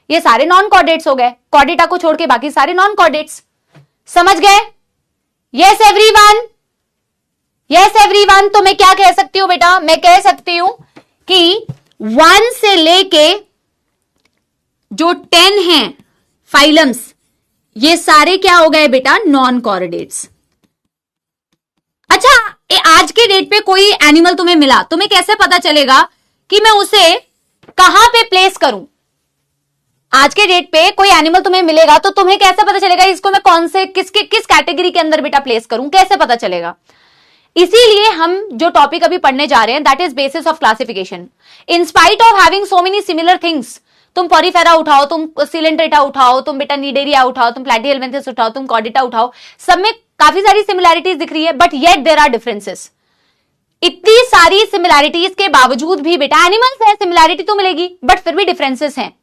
ये सारे नॉन कॉर्डेट्स हो गए, कॉर्डेटा को छोड़ के बाकी सारे नॉन कॉर्डेट्स। समझ गए? Yes everyone, yes everyone. तो मैं क्या कह सकती हूं बेटा, मैं कह सकती हूं कि 1 से लेके जो 10 हैं फाइलम्स, ये सारे क्या हो गए बेटा, नॉन कॉर्डेट्स। अच्छा, आज के डेट पे कोई एनिमल तुम्हें मिला, तुम्हें कैसे पता चलेगा कि मैं उसे कहां पे प्लेस करूं? आज के डेट पे कोई एनिमल तुम्हें मिलेगा तो तुम्हें कैसे पता चलेगा इसको मैं कौन से किस कैटेगरी के अंदर बेटा प्लेस करूं, कैसे पता चलेगा? इसीलिए हम जो टॉपिक अभी पढ़ने जा रहे हैं that is basis of classification. In spite of having so many similar things, तुम पॉरीफेरा उठाओ, तुम सिलेंट्रेटा उठाओ, तुम बेटा नीडेरिया उठाओ, तुम प्लैटीहेलमिन्थेस उठाओ, तुम कॉर्डेटा उठाओ, सब में काफी सारी सिमिलैरिटीज दिख रही है, but yet there are differences. इतनी सारी सिमिलैरिटीज के बावजूद भी बेटा एनिमल्स है, सिमिलैरिटी तो मिलेगी बट फिर भी डिफरेंसेस हैं,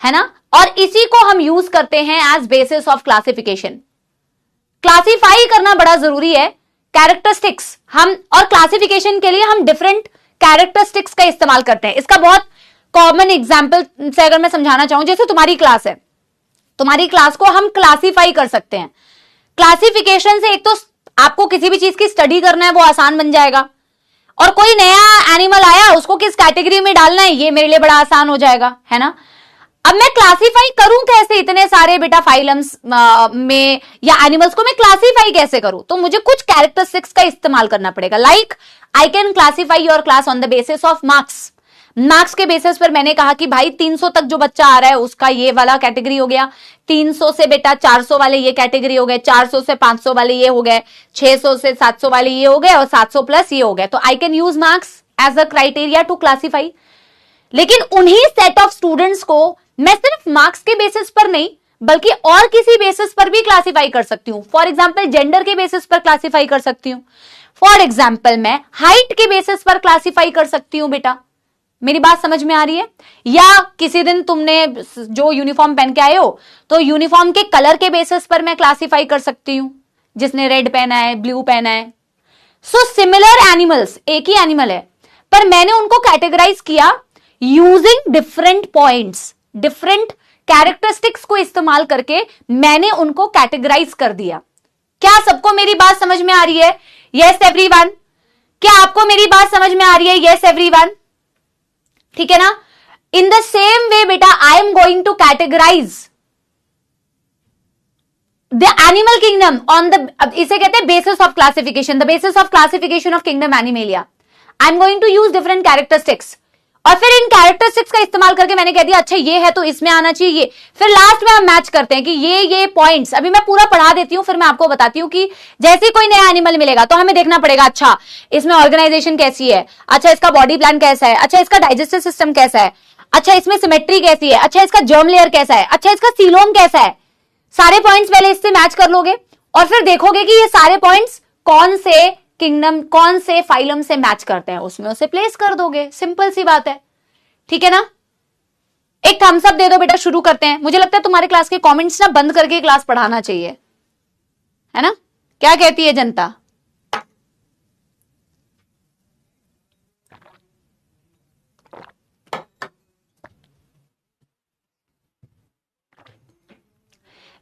है ना? और इसी को हम यूज करते हैं as basis of classification. Classify करना बड़ा जरूरी है, कैरेक्टरिस्टिक्स हम, और क्लासिफिकेशन के लिए हम डिफरेंट कैरेक्टरिस्टिक्स का इस्तेमाल करते हैं। इसका बहुत कॉमन एग्जाम्पल से अगर मैं समझाना चाहूं, जैसे तुम्हारी क्लास है, तुम्हारी क्लास को हम क्लासिफाई कर सकते हैं। क्लासिफिकेशन से एक तो आपको किसी भी चीज की स्टडी करना है वो आसान बन जाएगा, और कोई नया एनिमल आया उसको किस कैटेगरी में डालना है ये मेरे लिए बड़ा आसान हो जाएगा, है ना? अब मैं क्लासिफाई करूं कैसे इतने सारे बेटा फाइलम्स में, या एनिमल्स को मैं क्लासिफाई कैसे करूं? तो मुझे कुछ कैरेक्टरिस्टिक्स का इस्तेमाल करना पड़ेगा। Like I can classify your class on the basis of marks. Marks के बेसिस पर मैंने कहा कि भाई 300 तक जो बच्चा आ रहा है उसका ये वाला कैटेगरी हो गया, 300 से बेटा 400 वाले ये कैटेगरी हो गए, 400 से 500 वाले ये हो गए, 600 से 700 वाले ये हो गए, और 700 प्लस ये हो गए। तो I can use marks as a criteria to classify. लेकिन उन्हीं सेट ऑफ स्टूडेंट्स को मैं सिर्फ मार्क्स के बेसिस पर नहीं बल्कि और किसी बेसिस पर भी क्लासिफाई कर सकती हूं। फॉर एग्जाम्पल जेंडर के बेसिस पर क्लासिफाई कर सकती हूं। फॉर एग्जाम्पल मैं हाइट के बेसिस पर क्लासिफाई कर सकती हूं। बेटा मेरी बात समझ में आ रही है? या किसी दिन तुमने जो यूनिफॉर्म पहन के आए हो तो यूनिफॉर्म के कलर के बेसिस पर मैं क्लासिफाई कर सकती हूं, जिसने रेड पहना है, ब्लू पहना है। सो सिमिलर एनिमल्स, एक ही एनिमल है पर मैंने उनको कैटेगराइज किया using different points, different characteristics को इस्तेमाल करके मैंने उनको कैटेगराइज कर दिया। क्या सबको मेरी बात समझ में आ रही है? Yes everyone. क्या आपको मेरी बात समझ में आ रही है? यस एवरीवन, ठीक है ना? इन द सेम वे बेटा I am going to categorise the animal kingdom on the, अब इसे कहते हैं basis of classification, the basis of classification of kingdom Animalia. I am going to use different characteristics, और फिर इन कैरेक्टरिस्टिक्स का इस्तेमाल करके मैंने कह दिया अच्छा ये है तो इसमें आना चाहिए ये। फिर लास्ट में हम मैच करते हैं कि ये पॉइंट्स, अभी मैं पूरा पढ़ा देती हूं फिर मैं आपको बताती हूं कि जैसे कोई नया एनिमल मिलेगा तो हमें देखना पड़ेगा अच्छा इसमें ऑर्गेनाइजेशन कैसी है, अच्छा इसका बॉडी प्लान कैसा है, अच्छा इसका डाइजेस्टिव सिस्टम कैसा है, अच्छा इसमें सिमेट्री कैसी है, अच्छा इसका जर्म लेयर कैसा है, अच्छा इसका सीलोम कैसा है। सारे पॉइंट्स पहले इससे मैच कर लोगे और फिर देखोगे कि ये सारे पॉइंट्स कौन से किंगडम, कौन से फाइलम से मैच करते हैं, उसमें उसे प्लेस कर दोगे। सिंपल सी बात है, ठीक है ना? एक थम्स अप दे दो बेटा, शुरू करते हैं। मुझे लगता है तुम्हारे क्लास के कमेंट्स ना बंद करके क्लास पढ़ाना चाहिए, है ना? क्या कहती है जनता?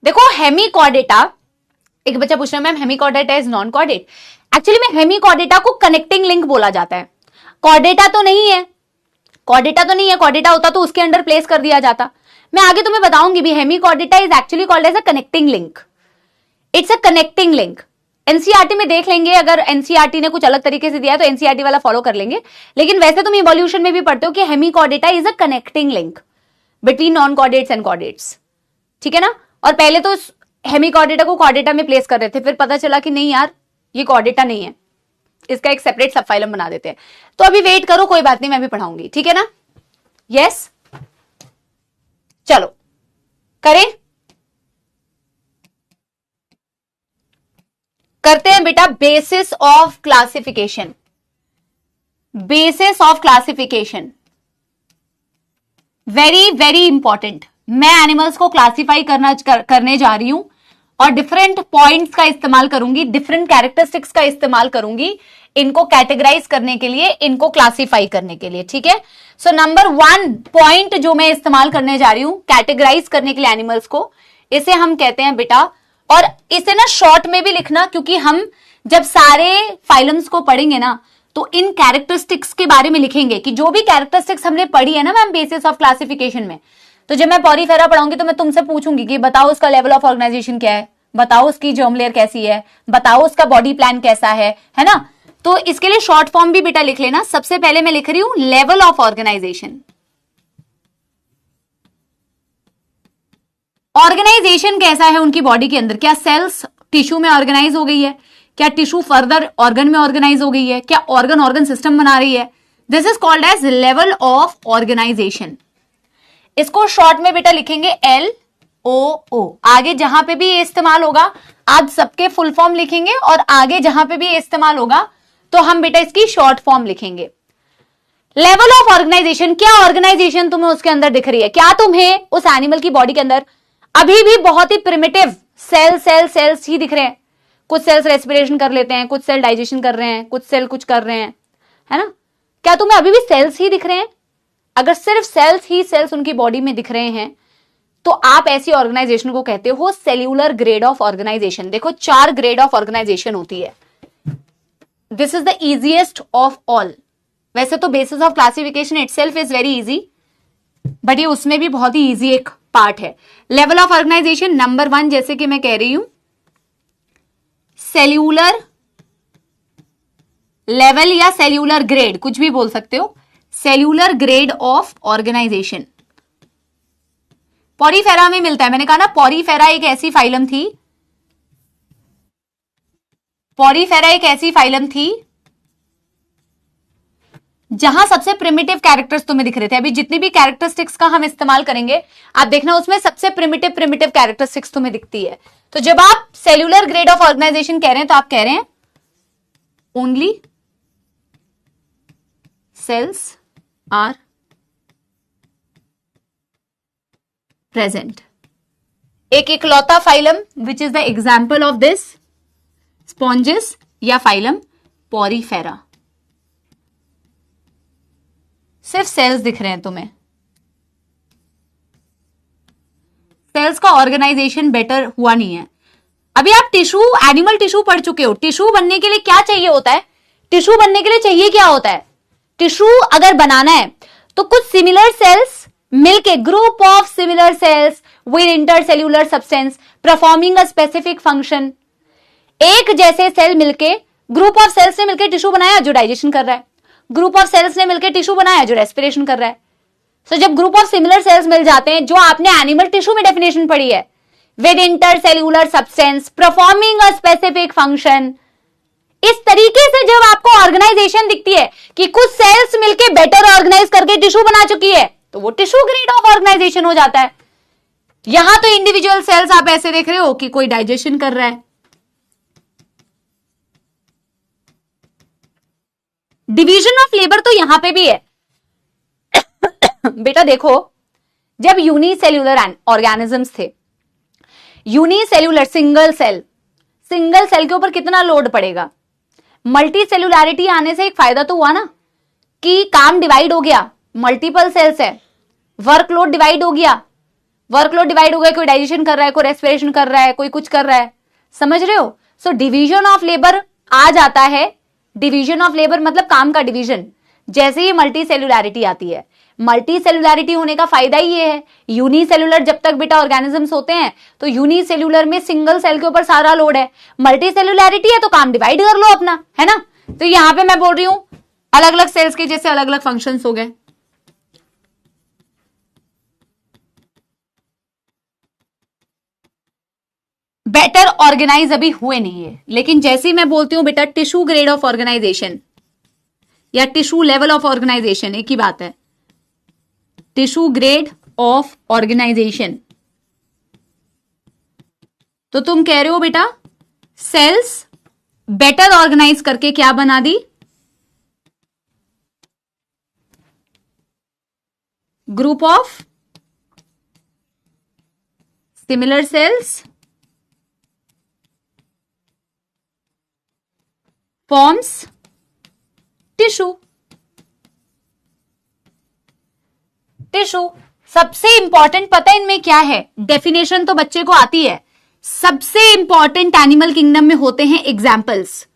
देखो हेमिकॉर्डेटा, एक बच्चा पूछ रहा है ma'am Hemichordata is non chordate. Actually में हेमिकॉर्डेटा को कनेक्टिंग लिंक बोला जाता है, कॉर्डेटा तो नहीं है, कॉर्डेटा तो नहीं है। कॉर्डेटा होता तो उसके अंडर प्लेस कर दिया जाता। मैं आगे तुम्हें बताऊंगी भी। Hemichordata is actually called as a connecting link, it's a connecting link. NCERT में देख लेंगे, अगर एनसीईआरटी ने कुछ अलग तरीके से दिया है तो एनसीईआरटी वाला फॉलो कर लेंगे, लेकिन वैसे तुम इवोल्यूशन में भी पढ़ते हो कि Hemichordata is a connecting link between non chordates and chordates, ठीक है ना? और पहले तो हेमिकॉर्डेटा को कॉर्डेटा में प्लेस कर रहे थे, फिर पता चला कि नहीं यार ये कॉर्डेटा नहीं है, इसका एक सेपरेट सब फाइलम बना देते हैं। तो अभी वेट करो, कोई बात नहीं, मैं भी पढ़ाऊंगी, ठीक है ना? यस, चलो करें, करते हैं बेटा basis of classification. Basis of classification, very very important. मैं एनिमल्स को क्लासिफाई करने जा रही हूं और डिफरेंट पॉइंट्स का इस्तेमाल करूंगी, डिफरेंट कैरेक्टरिस्टिक्स का इस्तेमाल करूंगी इनको कैटेगराइज करने के लिए, इनको क्लासिफाई करने के लिए, ठीक है। सो नंबर 1 पॉइंट जो मैं इस्तेमाल करने जा रही हूं कैटेगराइज करने के लिए एनिमल्स को, इसे हम कहते हैं बेटा, और इसे ना शॉर्ट में भी लिखना, क्योंकि हम जब सारे फाइलम्स को पढ़ेंगे ना तो इन कैरेक्टरिस्टिक्स के बारे में लिखेंगे कि जो भी कैरेक्टरिस्टिक्स हमने पढ़ी है ना मैम बेसिस ऑफ क्लासिफिकेशन में, तो जब मैं पॉरीफेरा पढ़ाऊंगी तो मैं तुमसे पूछूंगी कि बताओ उसका लेवल ऑफ ऑर्गेनाइजेशन क्या है, बताओ उसकी जर्म लेयर कैसी है, बताओ उसका बॉडी प्लान कैसा है ना। तो इसके लिए शॉर्ट फॉर्म भी बेटा लिख लेना। सबसे पहले मैं लिख रही हूं लेवल ऑफ ऑर्गेनाइजेशन। ऑर्गेनाइजेशन कैसा है उनकी बॉडी के अंदर, क्या सेल्स टिश्यू में ऑर्गेनाइज हो गई है, क्या टिश्यू फर्दर ऑर्गन में ऑर्गेनाइज हो गई है, क्या ऑर्गन सिस्टम बना रही है, this is called as level of organisation. इसको शॉर्ट में बेटा लिखेंगे LOO। आगे जहां पे भी ये इस्तेमाल होगा, आज सबके फुल फॉर्म लिखेंगे और आगे जहां पे भी ये इस्तेमाल होगा तो हम बेटा इसकी शॉर्ट फॉर्म लिखेंगे। लेवल ऑफ ऑर्गेनाइजेशन, क्या ऑर्गेनाइजेशन तुम्हें उसके अंदर दिख रही है, क्या तुम्हें उस एनिमल की बॉडी के अंदर अभी भी बहुत ही प्रिमिटिव सेल्स ही दिख रहे हैं। कुछ सेल्स रेस्पिरेशन कर लेते हैं, कुछ सेल डाइजेशन कर रहे हैं, कुछ सेल कुछ कर रहे हैं, है ना। क्या तुम्हें अभी भी सेल्स ही दिख रहे हैं? अगर सिर्फ सेल्स उनकी बॉडी में दिख रहे हैं तो आप ऐसी ऑर्गेनाइजेशन को कहते हो सेल्यूलर ग्रेड ऑफ ऑर्गेनाइजेशन। देखो 4 ग्रेड ऑफ ऑर्गेनाइजेशन होती है, this is the easiest of all. वैसे तो basis of classification itself is very easy, but ये उसमें भी बहुत ही इजी एक पार्ट है। लेवल ऑफ ऑर्गेनाइजेशन नंबर 1, जैसे कि मैं कह रही हूं सेल्यूलर लेवल या सेल्यूलर ग्रेड, कुछ भी बोल सकते हो, cellular grade of organisation. Porifera में मिलता है, मैंने कहा ना पॉरीफेरा एक ऐसी फाइलम थी, पॉरीफेरा एक ऐसी फाइलम थी जहां सबसे प्रिमिटिव कैरेक्टर्स तुम्हें दिख रहे थे। अभी जितनी भी कैरेक्टरिस्टिक्स का हम इस्तेमाल करेंगे आप देखना उसमें सबसे प्रिमिटिव कैरेक्टरिस्टिक्स तुम्हें दिखती है। तो जब आप सेल्यूलर ग्रेड ऑफ ऑर्गेनाइजेशन कह रहे हैं तो आप कह रहे हैं ओनली सेल्स आर प्रेजेंट। एक इकलौता phylum which is the example of this sponges या फाइलम पॉरीफेरा। सिर्फ सेल्स दिख रहे हैं तुम्हें, सेल्स का ऑर्गेनाइजेशन बेटर हुआ नहीं है। अभी आप टिश्यू, एनिमल टिश्यू पढ़ चुके हो। टिश्यू बनने के लिए क्या चाहिए होता है, टिश्यू बनने के लिए चाहिए क्या होता है, टिश्यू अगर बनाना है तो कुछ सिमिलर सेल्स मिलके, group of similar sales with intercellular substance performing a specific function. एक जैसे सेल मिलके, ग्रुप ऑफ सेल्स ने मिलकर टिश्यू बनाया जो डाइजेशन कर रहा है, ग्रुप ऑफ सेल्स ने मिलकर टिश्यू बनाया जो रेस्पिरेशन कर रहा है। सो जब ग्रुप ऑफ सिमिलर सेल्स मिल जाते हैं, जो आपने एनिमल टिश्यू में डेफिनेशन पढ़ी है, with intercellular substance performing a specific function, इस तरीके से जब आपको ऑर्गेनाइजेशन दिखती है कि कुछ सेल्स मिलकर बेटर ऑर्गेनाइज करके टिश्यू बना चुकी है, तो वो टिश्यू ग्रेड ऑफ ऑर्गेनाइजेशन हो जाता है। यहां तो इंडिविजुअल सेल्स आप ऐसे देख रहे हो कि कोई डाइजेशन कर रहा है, डिवीजन ऑफ लेबर तो यहां पे भी है। बेटा देखो, जब यूनिसेल्यूलर ऑर्गेनिजम्स थे, यूनिसेल्यूलर सिंगल सेल के ऊपर कितना लोड पड़ेगा। मल्टी सेल्यूलैरिटी आने से एक फायदा तो हुआ ना कि काम डिवाइड हो गया, मल्टीपल सेल्स है, वर्कलोड डिवाइड हो गया, कोई डाइजेशन कर रहा है, कोई रेस्पिरेशन कर रहा है, कोई कुछ कर रहा है, समझ रहे हो। सो डिवीजन ऑफ लेबर आ जाता है। डिवीजन ऑफ लेबर मतलब काम का डिवीजन, जैसे ही मल्टी सेल्यूलैरिटी आती है। मल्टी सेल्यूलैरिटी होने का फायदा ही ये है, यूनिसेल्यूलर जब तक बेटा ऑर्गेनिजम्स होते हैं तो यूनिसेल्यूलर में सिंगल सेल के ऊपर सारा लोड है, मल्टी सेल्यूलैरिटी है तो काम डिवाइड कर लो अपना, है ना। तो यहां पे मैं बोल रही हूं अलग अलग सेल्स के जैसे अलग अलग फंक्शंस हो गए। बेटर ऑर्गेनाइज अभी हुए नहीं है, लेकिन जैसे ही मैं बोलती हूं बेटा टिश्यू ग्रेड ऑफ ऑर्गेनाइजेशन या टिश्यू लेवल ऑफ ऑर्गेनाइजेशन, एक ही बात है, टिश्यू ग्रेड ऑफ ऑर्गेनाइजेशन, तो तुम कह रहे हो बेटा सेल्स बेटर ऑर्गेनाइज करके क्या बना दी, group of similar cells forms tissue. Tissue सबसे इंपॉर्टेंट पता है इनमें क्या है, डेफिनेशन तो बच्चे को आती है। सबसे इंपॉर्टेंट एनिमल किंगडम में होते हैं एग्जाम्पल्स।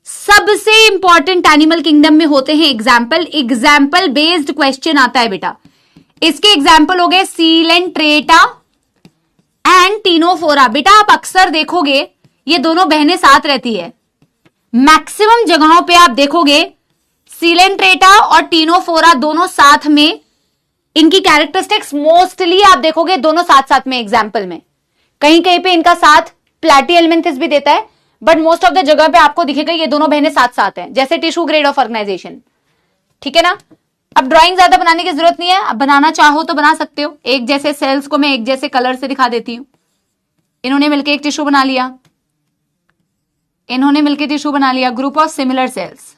सबसे इंपॉर्टेंट एनिमल किंगडम में होते हैं एग्जाम्पल। एग्जाम्पल बेस्ड क्वेश्चन आता है बेटा। इसके एग्जाम्पल हो गए सीलेंट्रेटा एंड टीनोफोरा। बेटा आप अक्सर देखोगे ये दोनों बहनें साथ रहती है। मैक्सिमम जगहों पे आप देखोगे सीलेंट्रेटा और टीनोफोरा दोनों साथ में, इनकी कैरेक्टरिस्टिक्स मोस्टली आप देखोगे दोनों साथ साथ में एग्जाम्पल में। कहीं कहीं पे इनका साथ प्लैटीहेल्मिन्थेस भी देता है, बट मोस्ट ऑफ द जगह पे आपको दिखेगा ये दोनों बहनें साथ साथ हैं, जैसे टिश्यू ग्रेड ऑफ ऑर्गेनाइजेशन। ठीक है ना। अब ड्राइंग ज्यादा बनाने की जरूरत नहीं है, अब बनाना चाहो तो बना सकते हो। एक जैसे सेल्स को मैं एक जैसे कलर से दिखा देती हूं। इन्होंने मिलकर एक टिश्यू बना लिया, इन्होंने मिलकर टिश्यू बना लिया। Group of similar sales,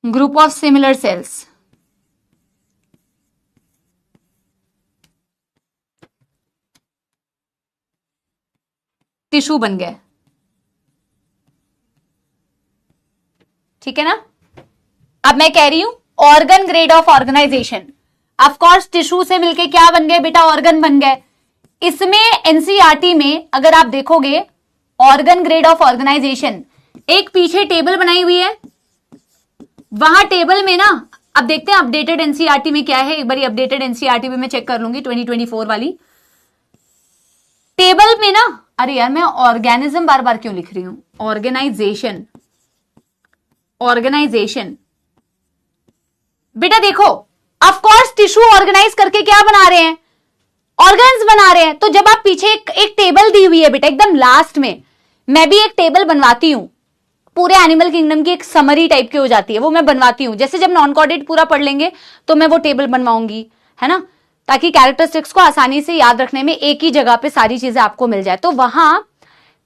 group of similar sales. Tissue बन गए। ठीक है ना। अब मैं कह रही हूं organ grade of organisation. Of course tissue से मिलके क्या बन गए बेटा, ऑर्गन बन गए। इसमें एनसीईआरटी में अगर आप देखोगे ऑर्गन ग्रेड ऑफ ऑर्गेनाइजेशन, एक पीछे टेबल बनाई हुई है, वहां टेबल में ना, अब देखते हैं अपडेटेड एनसीईआरटी में क्या है। एक बार अपडेटेड एनसीईआरटी में मैं चेक कर लूंगी 2024 वाली टेबल में ना। अरे यार मैं ऑर्गेनिज्म बार बार क्यों लिख रही हूं, ऑर्गेनाइजेशन, ऑर्गेनाइजेशन। बेटा देखो ऑफ कोर्स टिश्यू ऑर्गेनाइज करके क्या बना रहे हैं, ऑर्गन्स बना रहे हैं। तो जब आप पीछे एक टेबल दी हुई है बेटा, एकदम लास्ट में मैं भी एक टेबल बनवाती हूं, पूरे एनिमल किंगडम की एक समरी टाइप की हो जाती है, वो मैं बनवाती हूं। जैसे जब नॉन कॉर्डेट पूरा पढ़ लेंगे तो मैं वो टेबल बनवाऊंगी, है ना, ताकि कैरेक्टरिस्टिक्स को आसानी से याद रखने में एक ही जगह पे सारी चीजें आपको मिल जाए। तो वहां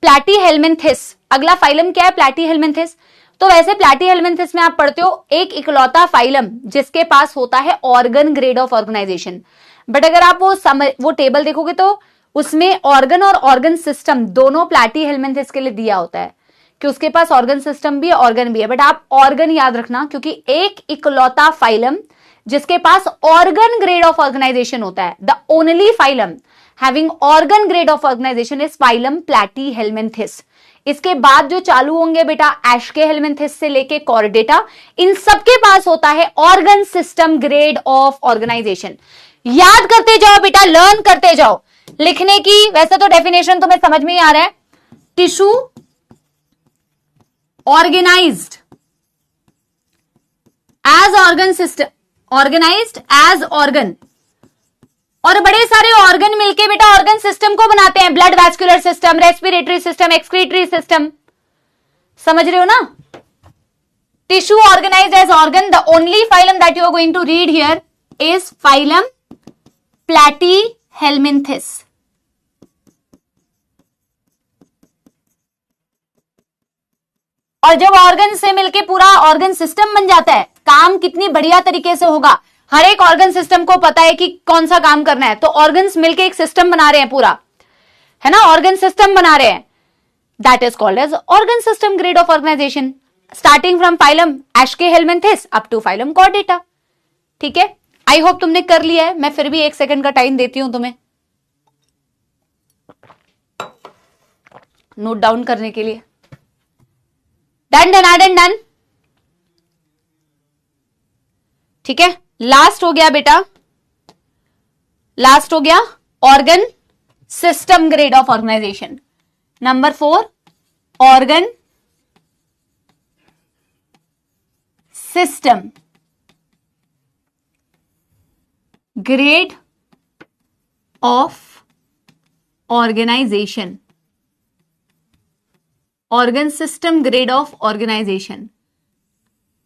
प्लैटीहेल्मिन्थेस, अगला फाइलम क्या है, प्लैटीहेल्मिन्थेस। तो वैसे प्लैटीहेल्मिन्थेस में आप पढ़ते हो एक इकलौता फाइलम जिसके पास होता है organ grade of organisation. But अगर आप वो टेबल देखोगे तो उसमें ऑर्गन और ऑर्गन सिस्टम दोनों प्लैटीहेल्मिन्थेस के लिए दिया होता है कि उसके पास ऑर्गन सिस्टम भी है, ऑर्गन भी है। बट आप ऑर्गन याद रखना, क्योंकि एक इकलौता फाइलम जिसके पास ऑर्गन ग्रेड ऑफ ऑर्गेनाइजेशन होता है, the only phylum having organ grade of organisation is phylum platyhelminthes. इसके बाद जो चालू होंगे बेटा एस्केहेल्मिन्थेस से लेके कॉर्डेटा, इन सबके पास होता है organ system grade of organisation. याद करते जाओ बेटा, लर्न करते जाओ। लिखने की वैसे तो डेफिनेशन तुम्हें समझ में ही आ रहा है, tissue organised as organ system, organised as organ, और बड़े सारे ऑर्गन मिलके बेटा ऑर्गन सिस्टम को बनाते हैं। Blood vascular system, respiratory system, excretory system, समझ रहे हो ना। Tissue organised as organ, the only phylum that you are going to read here is phylum platyhelminthes. और जब ऑर्गन से मिलके पूरा ऑर्गन सिस्टम बन जाता है, काम कितनी बढ़िया तरीके से होगा। हर एक ऑर्गन सिस्टम को पता है कि कौन सा काम करना है, तो ऑर्गन्स मिलके एक सिस्टम बना रहे हैं पूरा, है ना, ऑर्गन सिस्टम बना रहे हैं। That is called as organ system grade of organisation, starting from phylum aschelminthes up to phylum chordata. ठीक है, आई होप तुमने कर लिया है। मैं फिर भी 1 सेकंड का टाइम देती हूं तुम्हें नोट डाउन करने के लिए। Done done done done. ठीक है, लास्ट हो गया बेटा, लास्ट हो गया organ system grade of organisation. Number 4 organ system grade of organisation, organ system grade of organization.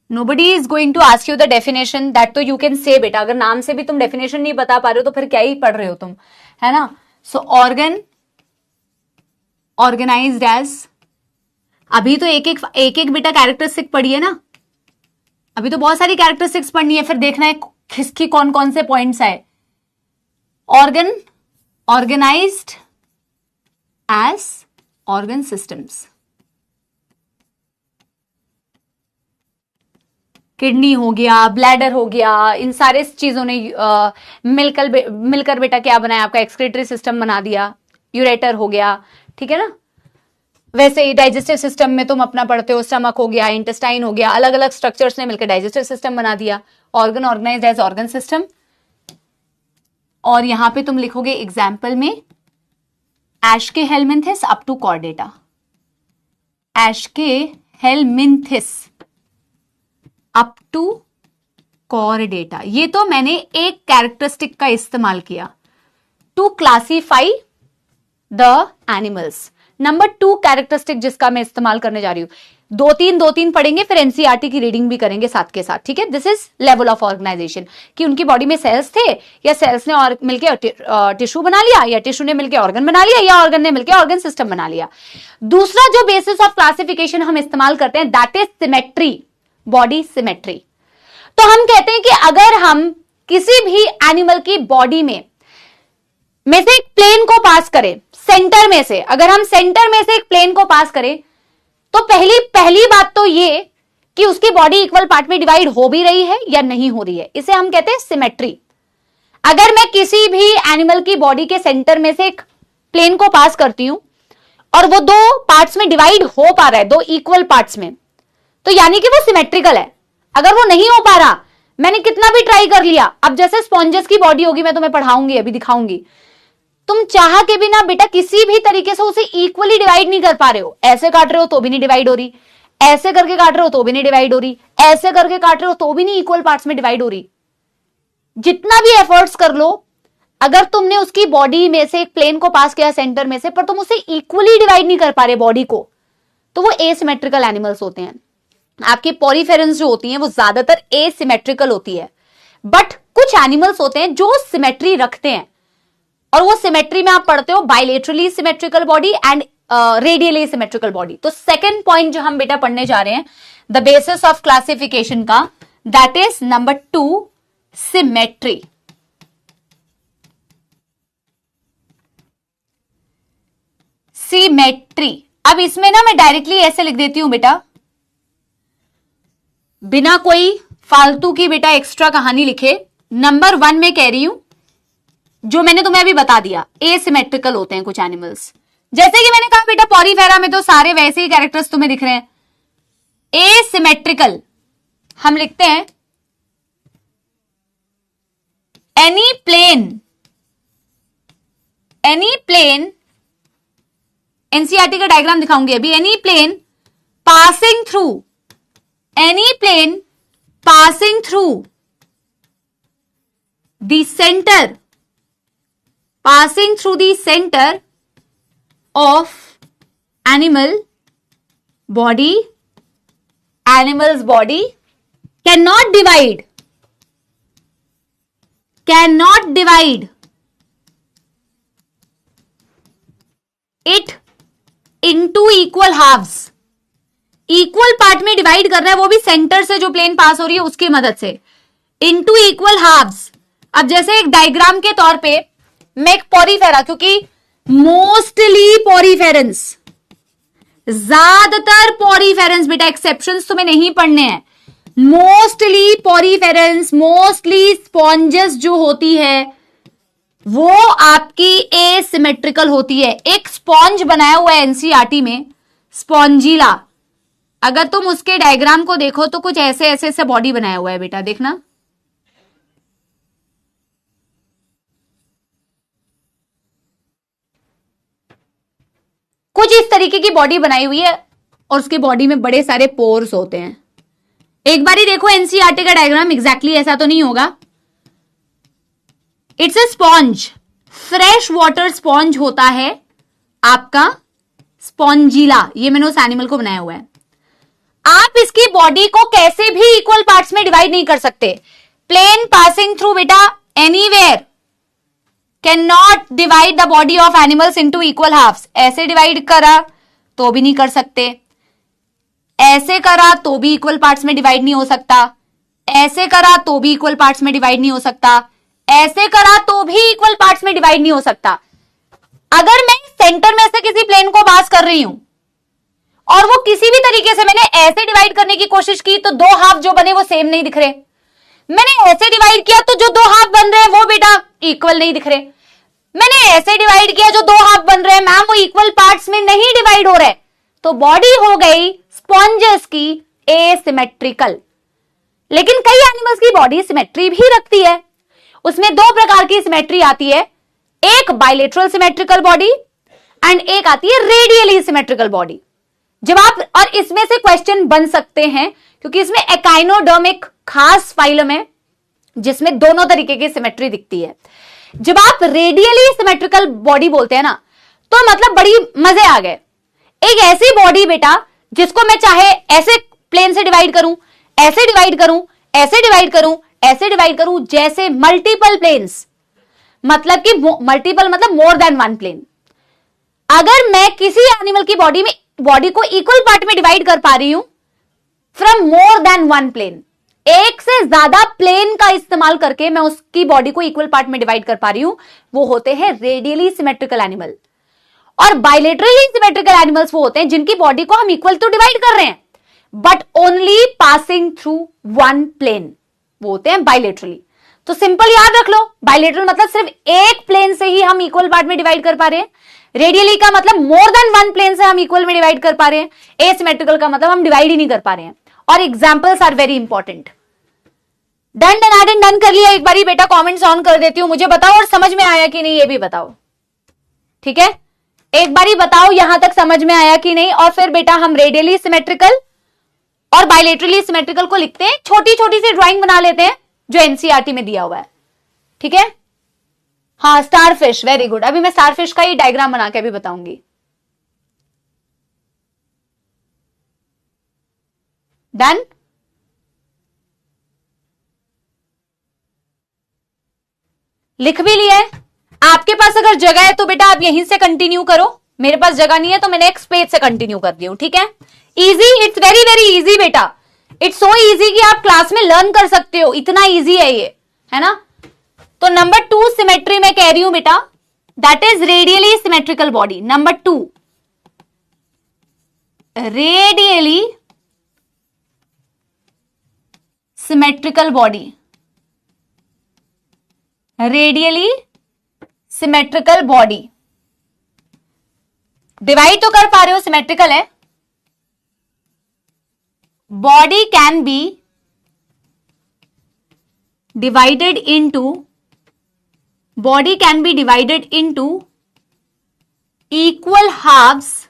Nobody is going to ask you the definition, that तो you can say बेटा। अगर नाम से भी तुम definition नहीं बता पा रहे हो तो फिर क्या ही पढ़ रहे हो तुम, है ना। So organ organized as, अभी तो एक एक बेटा कैरेक्टरिस्टिक पढ़ी है ना, अभी तो बहुत सारी कैरेक्टरिस्टिक्स पढ़नी है, फिर देखना है किसकी कौन कौन से पॉइंट्स आए। Organ, organised as organ systems, kidney हो गया, ब्लैडर हो गया, इन सारे चीजों ने मिलकर बेटा क्या बनाया, आपका एक्सक्रीटरी सिस्टम बना दिया, यूरेटर हो गया, ठीक है ना। वैसे ही डाइजेस्टिव सिस्टम में तुम अपना पढ़ते हो, स्टमक हो गया, इंटेस्टाइन हो गया, अलग अलग स्ट्रक्चर्स ने मिलकर डाइजेस्टिव सिस्टम बना दिया। Organ organised as organ system, और यहां पे तुम लिखोगे एग्जाम्पल में aschelminthes up to chordata, aschelminthes up to chordata. ये तो मैंने एक कैरेक्टरिस्टिक का इस्तेमाल किया to classify the animals. Number 2 characteristic जिसका मैं इस्तेमाल करने जा रही हूं, दो तीन पढ़ेंगे, फिर एनसीईआरटी की रीडिंग भी करेंगे साथ के साथ, ठीक है। This is level of organisation, कि उनकी बॉडी में सेल्स थे, या सेल्स ने और मिलकर टिश्यू बना लिया, या टिश्यू ने मिलकर ऑर्गन बना लिया, या ऑर्गन ने मिलकर ऑर्गन सिस्टम बना लिया। दूसरा जो बेसिस ऑफ क्लासिफिकेशन हम इस्तेमाल करते हैं, that is symmetry, body symmetry. तो हम कहते हैं कि अगर हम किसी भी एनिमल की बॉडी में से एक प्लेन को पास करें, सेंटर में से, अगर हम सेंटर में से एक प्लेन को पास करें, तो पहली बात तो ये कि उसकी बॉडी इक्वल पार्ट में डिवाइड हो भी रही है या नहीं हो रही है, इसे हम कहते हैं सिमेट्री। अगर मैं किसी भी एनिमल की बॉडी के सेंटर में से एक प्लेन को पास करती हूं और वो 2 पार्ट्स में डिवाइड हो पा रहा है, 2 इक्वल पार्ट्स में, तो यानी कि वो सिमेट्रिकल है। अगर वो नहीं हो पा रहा, मैंने कितना भी ट्राई कर लिया, अब जैसे स्पॉन्जेस की बॉडी होगी, मैं तुम्हें पढ़ाऊंगी, अभी दिखाऊंगी, तुम चाह के भी ना बेटा किसी भी तरीके से उसे इक्वली डिवाइड नहीं कर पा रहे हो। ऐसे काट रहे हो तो भी नहीं डिवाइड हो रही, ऐसे करके काट रहे हो तो भी नहीं डिवाइड हो रही, ऐसे करके काट रहे हो तो भी नहीं इक्वल पार्ट्स में डिवाइड हो रही। जितना भी एफर्ट्स कर लो, अगर तुमने उसकी बॉडी में से एक प्लेन को पास किया सेंटर में से, पर तुम उसे इक्वली डिवाइड नहीं कर पा रहे बॉडी को, तो वो एसिमेट्रिकल एनिमल्स होते हैं। आपकी पॉरीफेरेंस जो होती है वो ज्यादातर एसिमेट्रिकल होती है, बट कुछ एनिमल्स होते हैं जो सिमेट्री रखते हैं, और वो सिमेट्री में आप पढ़ते हो bilaterally symmetrical body and radially symmetrical body. तो सेकंड पॉइंट जो हम बेटा पढ़ने जा रहे हैं द बेसिस ऑफ क्लासिफिकेशन का, that is number 2 symmetry. Symmetry, अब इसमें ना मैं डायरेक्टली ऐसे लिख देती हूं बेटा, बिना कोई फालतू की बेटा एक्स्ट्रा कहानी लिखे। नंबर 1 में कह रही हूं जो मैंने तुम्हें अभी बता दिया, एसिमेट्रिकल होते हैं कुछ एनिमल्स। जैसे कि मैंने कहा बेटा पॉरीफेरा में तो सारे वैसे ही कैरेक्टर्स तुम्हें दिख रहे हैं। एसिमेट्रिकल हम लिखते हैं एनी प्लेन, एनसीईआरटी का डायग्राम दिखाऊंगी अभी, any plane passing through the centre of animal's body cannot divide it into equal halves। Equal part में डिवाइड कर रहा है, वो भी सेंटर से जो प्लेन पास हो रही है उसकी मदद से, इनटू इक्वल हाफ्स। अब जैसे एक डायग्राम के तौर पे मैं एक पॉरीफेरा, क्योंकि मोस्टली पॉरीफेरेंस, ज्यादातर पॉरीफेरेंस बेटा, एक्सेप्शंस तुम्हें नहीं पढ़ने हैं, मोस्टली पॉरीफेरेंस, मोस्टली स्पॉन्जेस जो होती है वो आपकी एसिमेट्रिकल होती है। एक स्पॉन्ज बनाया हुआ है एनसीईआरटी में, स्पॉन्जिला, अगर तुम उसके डायग्राम को देखो तो कुछ ऐसे ऐसे बॉडी बनाया हुआ है बेटा, देखना। कुछ इस तरीके की बॉडी बनाई हुई है और उसकी बॉडी में बड़े सारे पोर्स होते हैं। एक बारी देखो एनसीईआरटी का डायग्राम, एग्जैक्टली ऐसा तो नहीं होगा। It's a sponge, fresh water sponge होता है आपका स्पॉन्जिला, ये मैंने उस एनिमल को बनाया हुआ है। आप इसकी बॉडी को कैसे भी इक्वल पार्ट्स में डिवाइड नहीं कर सकते। प्लेन पासिंग थ्रू बेटा anywhere can not divide the body of animals into equal halves. ऐसे डिवाइड करा तो भी नहीं कर सकते, ऐसे करा तो भी इक्वल पार्ट्स में डिवाइड नहीं हो सकता, ऐसे करा तो भी इक्वल पार्ट्स में डिवाइड नहीं हो सकता, ऐसे करा तो भी इक्वल पार्ट्स में डिवाइड नहीं हो सकता। अगर मैं सेंटर में से किसी प्लेन को पास कर रही हूं और वो किसी भी तरीके से मैंने ऐसे डिवाइड करने की कोशिश की तो दो हाफ जो बने वो सेम नहीं दिख रहे, मैंने ऐसे डिवाइड किया तो जो दो हाफ बन रहे हैं वो बेटा इक्वल नहीं दिख रहे, मैंने ऐसे डिवाइड किया जो दो हाफ बन रहे हैं मैम वो इक्वल पार्ट्स में नहीं डिवाइड हो रहे, तो बॉडी हो गई स्पॉन्जेस की एसिमेट्रिकल। लेकिन कई एनिमल्स की बॉडी सिमेट्री भी रखती है, उसमें दो प्रकार की सिमेट्री आती है, एक बाइलेटरल सिमेट्रिकल बॉडी एंड एक आती है रेडियली सिमेट्रिकल बॉडी। जब आप, और इसमें से क्वेश्चन बन सकते हैं क्योंकि इसमें एकाइनोडर्म एक खास फाइलम है जिसमें दोनों तरीके की सिमेट्री दिखती है। जब आप रेडियली सिमेट्रिकल बॉडी बोलते हैं ना तो मतलब बड़ी मजे आ गए, एक ऐसी बॉडी बेटा जिसको मैं चाहे ऐसे प्लेन से डिवाइड करूं, ऐसे डिवाइड करूं, ऐसे डिवाइड करूं, ऐसे डिवाइड करूं, जैसे मल्टीपल प्लेन्स, मतलब कि मल्टीपल मतलब मोर देन वन प्लेन। अगर मैं किसी एनिमल की बॉडी को इक्वल पार्ट में डिवाइड कर पा रही हूं from more than one plane, एक से ज्यादा प्लेन का इस्तेमाल करके मैं उसकी बॉडी को इक्वल पार्ट में डिवाइड कर पा रही हूं, वो होते हैं रेडियली सिमेट्रिकल एनिमल। और बाइलेटरली सिमेट्रिकल एनिमल्स वो होते हैं जिनकी बॉडी को हम इक्वल तो डिवाइड कर रहे हैं but only passing through one plane, वो होते हैं बाइलेटरली। तो सिंपल याद रख लो, बाइलेटरल मतलब सिर्फ एक प्लेन से ही हम इक्वल पार्ट में डिवाइड कर पा रहे हैं, रेडियली का मतलब मोर देन वन प्लेन से हम इक्वल में डिवाइड कर पा रहे हैं, एसिमेट्रिकल का मतलब हम डिवाइड ही नहीं कर पा रहे हैं। और examples are very important. Done done and done कर लिया, एक बारी बेटा कमेंट्स ऑन कर देती हूं, मुझे बताओ और समझ में आया कि नहीं ये भी बताओ, ठीक है? एक बारी बताओ यहां तक समझ में आया कि नहीं, और फिर बेटा हम रेडियली सिमेट्रिकल और बाइलेटरली सिमेट्रिकल को लिखते हैं, छोटी छोटी सी ड्राइंग बना लेते हैं जो एनसीईआरटी में दिया हुआ है, ठीक है? हाँ स्टारफिश, वेरी गुड। अभी मैं स्टारफिश का ही डायग्राम बना के भी बताऊंगी। डन? लिख भी लिया है? आपके पास अगर जगह है तो बेटा आप यहीं से कंटिन्यू करो, मेरे पास जगह नहीं है तो मैं नेक्स्ट पेज से कंटिन्यू कर दी हूं, ठीक है? Easy, it's very very easy बेटा, इट्स सो इजी कि आप क्लास में लर्न कर सकते हो, इतना इजी है ये, है ना? तो नंबर 2 सिमेट्री में कह रही हूं बेटा, that is radially symmetrical body. Number 2 radially symmetrical body, radially symmetrical body. Divide तो कर पा रहे हो, सिमेट्रिकल है। Body can B divided into equal halves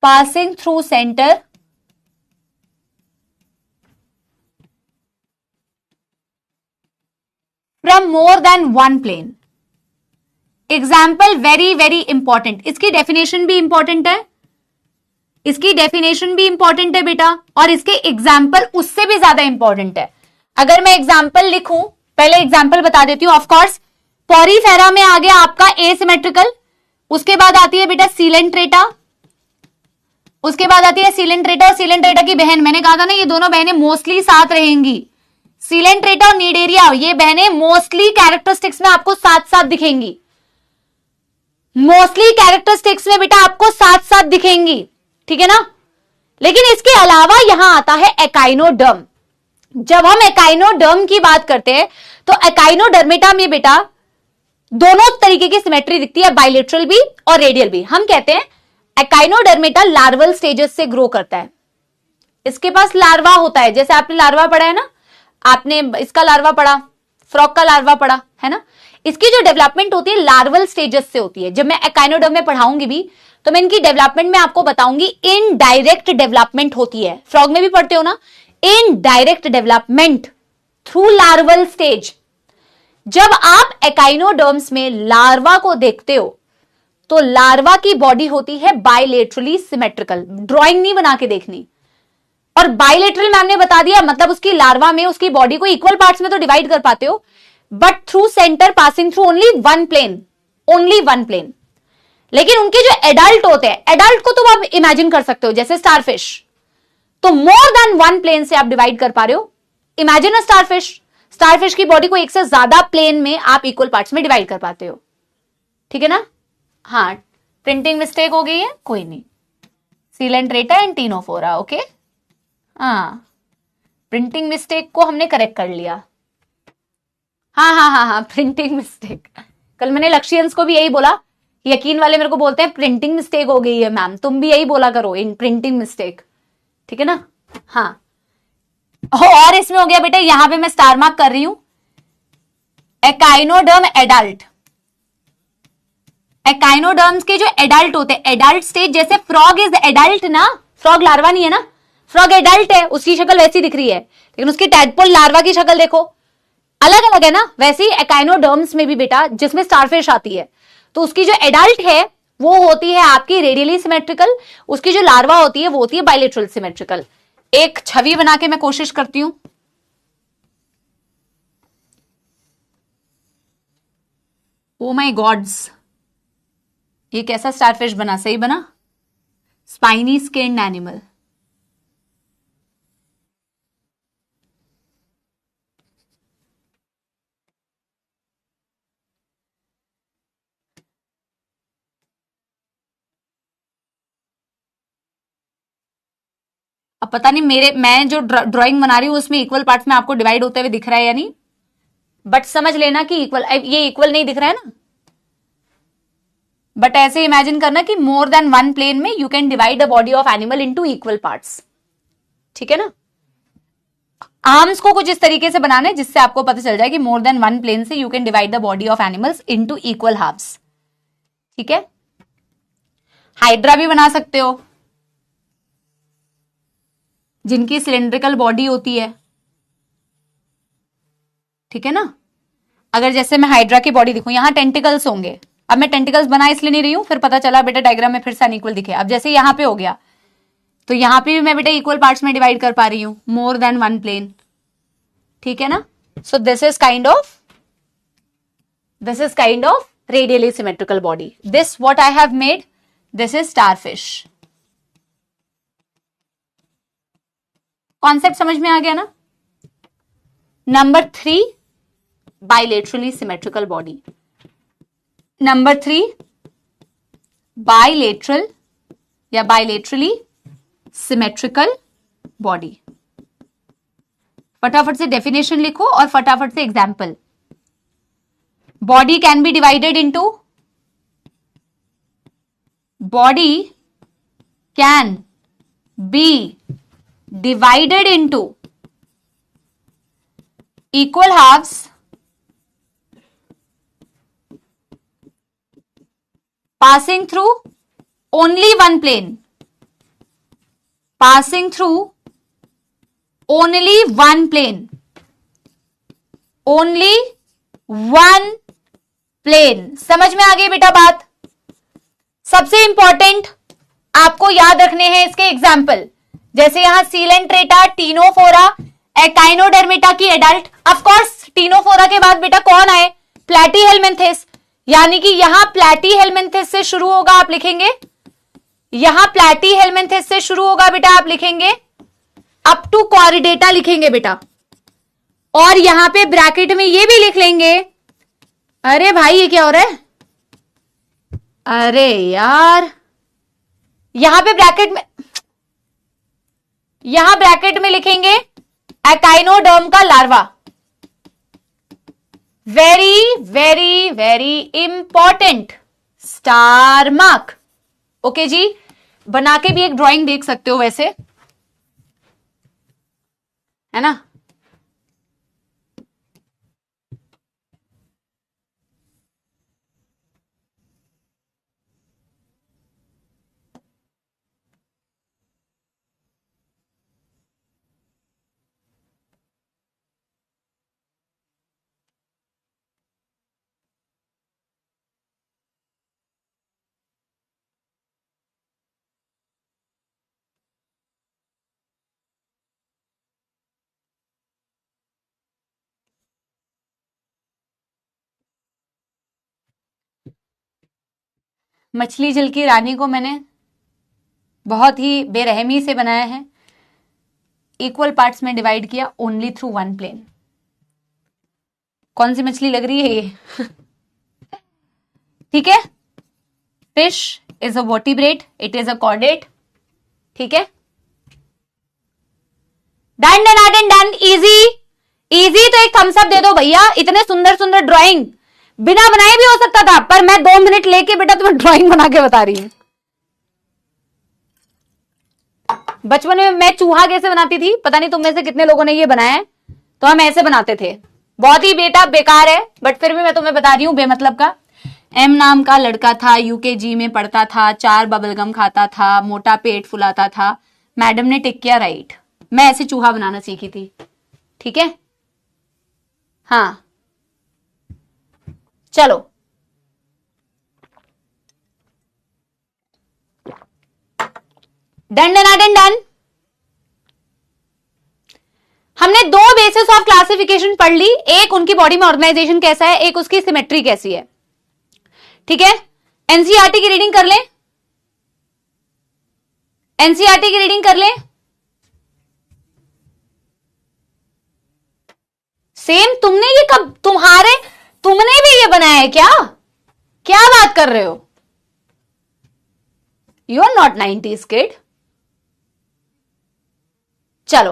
passing through center from more than one plane। Example very very important, इसकी डेफिनेशन भी इंपॉर्टेंट है, इसकी डेफिनेशन भी इंपॉर्टेंट है बेटा, और इसके एग्जाम्पल उससे भी ज्यादा इंपॉर्टेंट है। अगर मैं एग्जाम्पल लिखूं, पहले एग्जाम्पल बता देती हूं। ऑफकोर्स पॉरीफेरा में आ गया आपका एसिमेट्रिकल, उसके बाद आती है बेटा सीलेंट्रेटा, उसके बाद आती है सीलेंट्रेटा और सीलेंट्रेटा की बहन, मैंने कहा था ना ये दोनों बहनें मोस्टली साथ रहेंगी, सीलेंट्रेटा और नीडेरिया, ये बहनें मोस्टली कैरेक्टरिस्टिक्स में आपको साथ साथ दिखेंगी, मोस्टली कैरेक्टरिस्टिक्स में बेटा आपको साथ साथ दिखेंगी, ठीक है ना? लेकिन इसके अलावा यहां आता है एकाइनोडर्म। जब हम एकाइनोडर्म की बात करते हैं तो एकाइनोडर्मेटा में बेटा दोनों तरीके की सिमेट्री दिखती है, बाइलेटरल भी और रेडियल भी। हम कहते हैं एकाइनोडर्मेटा लार्वल स्टेजेस से ग्रो करता है, इसके पास लार्वा होता है, जैसे आपने लार्वा पढ़ा है ना, आपने इसका लार्वा पढ़ा, फ्रॉग का लार्वा पढ़ा है ना, इसकी जो डेवलपमेंट होती है लार्वल स्टेजेस से होती है। जब मैं एकाइनोडर्म में पढ़ाऊंगी भी तो मैं इनकी डेवलपमेंट में आपको बताऊंगी, इनडायरेक्ट डेवलपमेंट होती है, फ्रॉग में भी पढ़ते हो ना, indirect development through larval stage. जब आप एकाइनोडर्म्स में लार्वा को देखते हो तो लार्वा की बॉडी होती है बाइलेटरली सिमेट्रिकल, ड्राइंग नहीं बना के देखनी। और बाइलेटरल मैम ने बता दिया, मतलब उसकी लार्वा में उसकी बॉडी को इक्वल पार्ट्स में तो डिवाइड कर पाते हो, but through centre passing through only one plane, only one plane. लेकिन उनके जो एडल्ट होते हैं, एडल्ट को तो आप इमेजिन कर सकते हो जैसे स्टारफिश, तो मोर देन वन प्लेन से आप डिवाइड कर पा रहे हो। इमेजिन अ स्टारफिश, स्टारफिश की बॉडी को एक से ज्यादा प्लेन में आप इक्वल पार्ट्स में डिवाइड कर पाते हो, ठीक है ना। हाँ, प्रिंटिंग मिस्टेक हो गई है, कोई नहीं। Coelenterata and Ctenophora, okay. हाँ, प्रिंटिंग मिस्टेक को हमने करेक्ट कर लिया। हाँ हाँ हाँ हाँ, प्रिंटिंग मिस्टेक। कल मैंने लक्ष्यंस को भी यही बोला, यकीन वाले मेरे को बोलते हैं प्रिंटिंग मिस्टेक हो गई है मैम, तुम भी यही बोला करो, इन प्रिंटिंग मिस्टेक, ठीक है ना। हाँ, और इसमें हो गया बेटा, यहां पे मैं स्टार मार्क कर रही हूं, एकाइनोडर्म एडल्ट। एकाइनोडर्म्स के जो एडल्ट होते हैं, एडल्ट स्टेज, जैसे फ्रॉग इज एडल्ट ना, फ्रॉग लार्वा नहीं है ना, फ्रॉग एडल्ट है, उसकी शक्ल वैसी दिख रही है, लेकिन उसकी टैडपोल लार्वा की शक्ल देखो अलग अलग है ना। वैसे ही एकाइनोडर्म्स में भी बेटा, जिसमें स्टारफिश आती है, तो उसकी जो एडल्ट है वो होती है आपकी रेडियली सिमेट्रिकल, उसकी जो लार्वा होती है वो होती है बाइलेटरल सिमेट्रिकल। एक छवि बना के मैं कोशिश करती हूं। ओ माय गॉड्स, ये कैसा स्टारफिश बना, सही बना, स्पाइनी स्किन्ड एनिमल। अब पता नहीं मैं जो ड्राइंग बना रही हूं उसमें इक्वल पार्ट्स में आपको डिवाइड होते हुए दिख रहा है या नहीं, बट समझ लेना कि इक्वल, ये इक्वल नहीं दिख रहा है ना, बट ऐसे इमेजिन करना कि मोर देन वन प्लेन में you can divide the body of animal into equal parts, ठीक है ना। आर्म्स को कुछ इस तरीके से बनाना है जिससे आपको पता चल जाए कि मोर देन वन प्लेन से you can divide the body of animals into equal halves, ठीक है। हाइड्रा भी बना सकते हो, जिनकी सिलेंड्रिकल बॉडी होती है, ठीक है ना। अगर जैसे मैं हाइड्रा की बॉडी दिखूं, यहां टेंटिकल्स होंगे, अब मैं टेंटिकल्स बना इसलिए नहीं रही हूं, फिर पता चला बेटा डायग्राम में फिर से अनइक्वल दिखे। अब जैसे यहां पे हो गया, तो यहां पे भी मैं बेटा इक्वल पार्ट्स में डिवाइड कर पा रही हूं, मोर देन वन प्लेन, ठीक है ना। So this is kind of radially symmetrical body. This what I have made, this is starfish. Concept समझ में आ गया ना। Number 3, bilaterally symmetrical body. Number 3, bilateral या bilaterally symmetrical body. फटाफट से डेफिनेशन लिखो और फटाफट से example. Body can be divided into, body can be divided into equal halves passing through only one plane, passing through only one plane, only one plane। समझ में आ गई बेटा बात। सबसे इंपॉर्टेंट आपको याद रखने हैं इसके एग्जाम्पल, जैसे यहां सीलेंट्रेटा, टीनोफोरा, एकाइनोडर्मेटा की एडल्ट। ऑफ कोर्स टीनोफोरा के बाद बेटा कौन आए, प्लैटीहेलमिन्थेस, यानी कि यहां प्लैटीहेलमिन्थेस से शुरू होगा, आप लिखेंगे यहां प्लैटीहेलमिन्थेस से शुरू होगा बेटा, आप लिखेंगे अप टू कॉरिडेटा लिखेंगे बेटा, और यहां पे ब्रैकेट में ये भी लिख लेंगे। अरे भाई ये क्या हो रहा है, अरे यार, यहां पे ब्रैकेट में लिखेंगे एकाइनोडर्म का larva. Very very very important, star mark. Okay जी, बना के भी एक ड्राइंग देख सकते हो वैसे, है ना। मछली जल की रानी को मैंने बहुत ही बेरहमी से बनाया है, इक्वल पार्ट्स में डिवाइड किया ओनली थ्रू वन प्लेन। कौन सी मछली लग रही है ये? ठीक है, fish is a vertebrate, it is a chordate. ठीक है, done done done done, easy easy. तो एक थम्स अप दे दो भैया, इतने सुंदर सुंदर ड्राइंग बिना बनाए भी हो सकता था, पर मैं 2 मिनट लेके बेटा तुम्हें ड्राइंग बना के बता रही हूं। बचपन में मैं चूहा कैसे बनाती थी, पता नहीं तुम में से कितने लोगों ने ये बनाया है। तो हम ऐसे बनाते थे, बहुत ही बेटा बेकार है, बट फिर भी मैं तुम्हें बता रही हूं बेमतलब का। एम नाम का लड़का था, यूकेजी में पढ़ता था, 4 बबलगम खाता था, मोटा पेट फुलाता था, मैडम ने टिक किया राइट। मैं ऐसे चूहा बनाना सीखी थी। ठीक है, हाँ चलो, डन डन डन डन। हमने 2 बेसिस ऑफ क्लासिफिकेशन पढ़ ली, एक उनकी बॉडी में ऑर्गेनाइजेशन कैसा है, एक उसकी सिमेट्री कैसी है। ठीक है, एनसीईआरटी की रीडिंग कर लें, एनसीईआरटी की रीडिंग कर लें। सेम तुमने ये कब, तुमने भी ये बनाया है क्या? क्या बात कर रहे हो? You are not 90s kid. चलो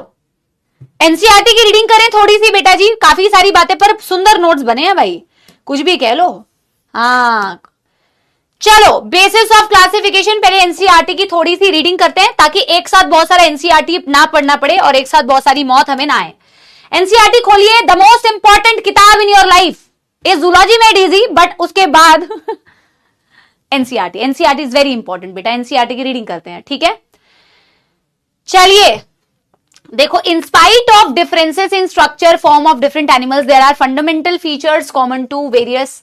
एनसीईआरटी की रीडिंग करें थोड़ी सी बेटा जी, काफी सारी बातें पर सुंदर नोट्स बने हैं भाई, कुछ भी कह लो। हाँ चलो, बेसिस ऑफ क्लासिफिकेशन, पहले एनसीईआरटी की थोड़ी सी रीडिंग करते हैं ताकि एक साथ बहुत सारा एनसीईआरटी ना पढ़ना पड़े और एक साथ बहुत सारी मौत हमें ना आए। एनसीईआरटी खोलिए, द मोस्ट इंपॉर्टेंट किताब in your life is zoology made easy, but उसके बाद एनसीईआरटी इज वेरी इंपॉर्टेंट बेटा, एनसीईआरटी की रीडिंग करते हैं। ठीक है, चलिए देखो, in spite of differences in structure form of different animals, there are fundamental features common to various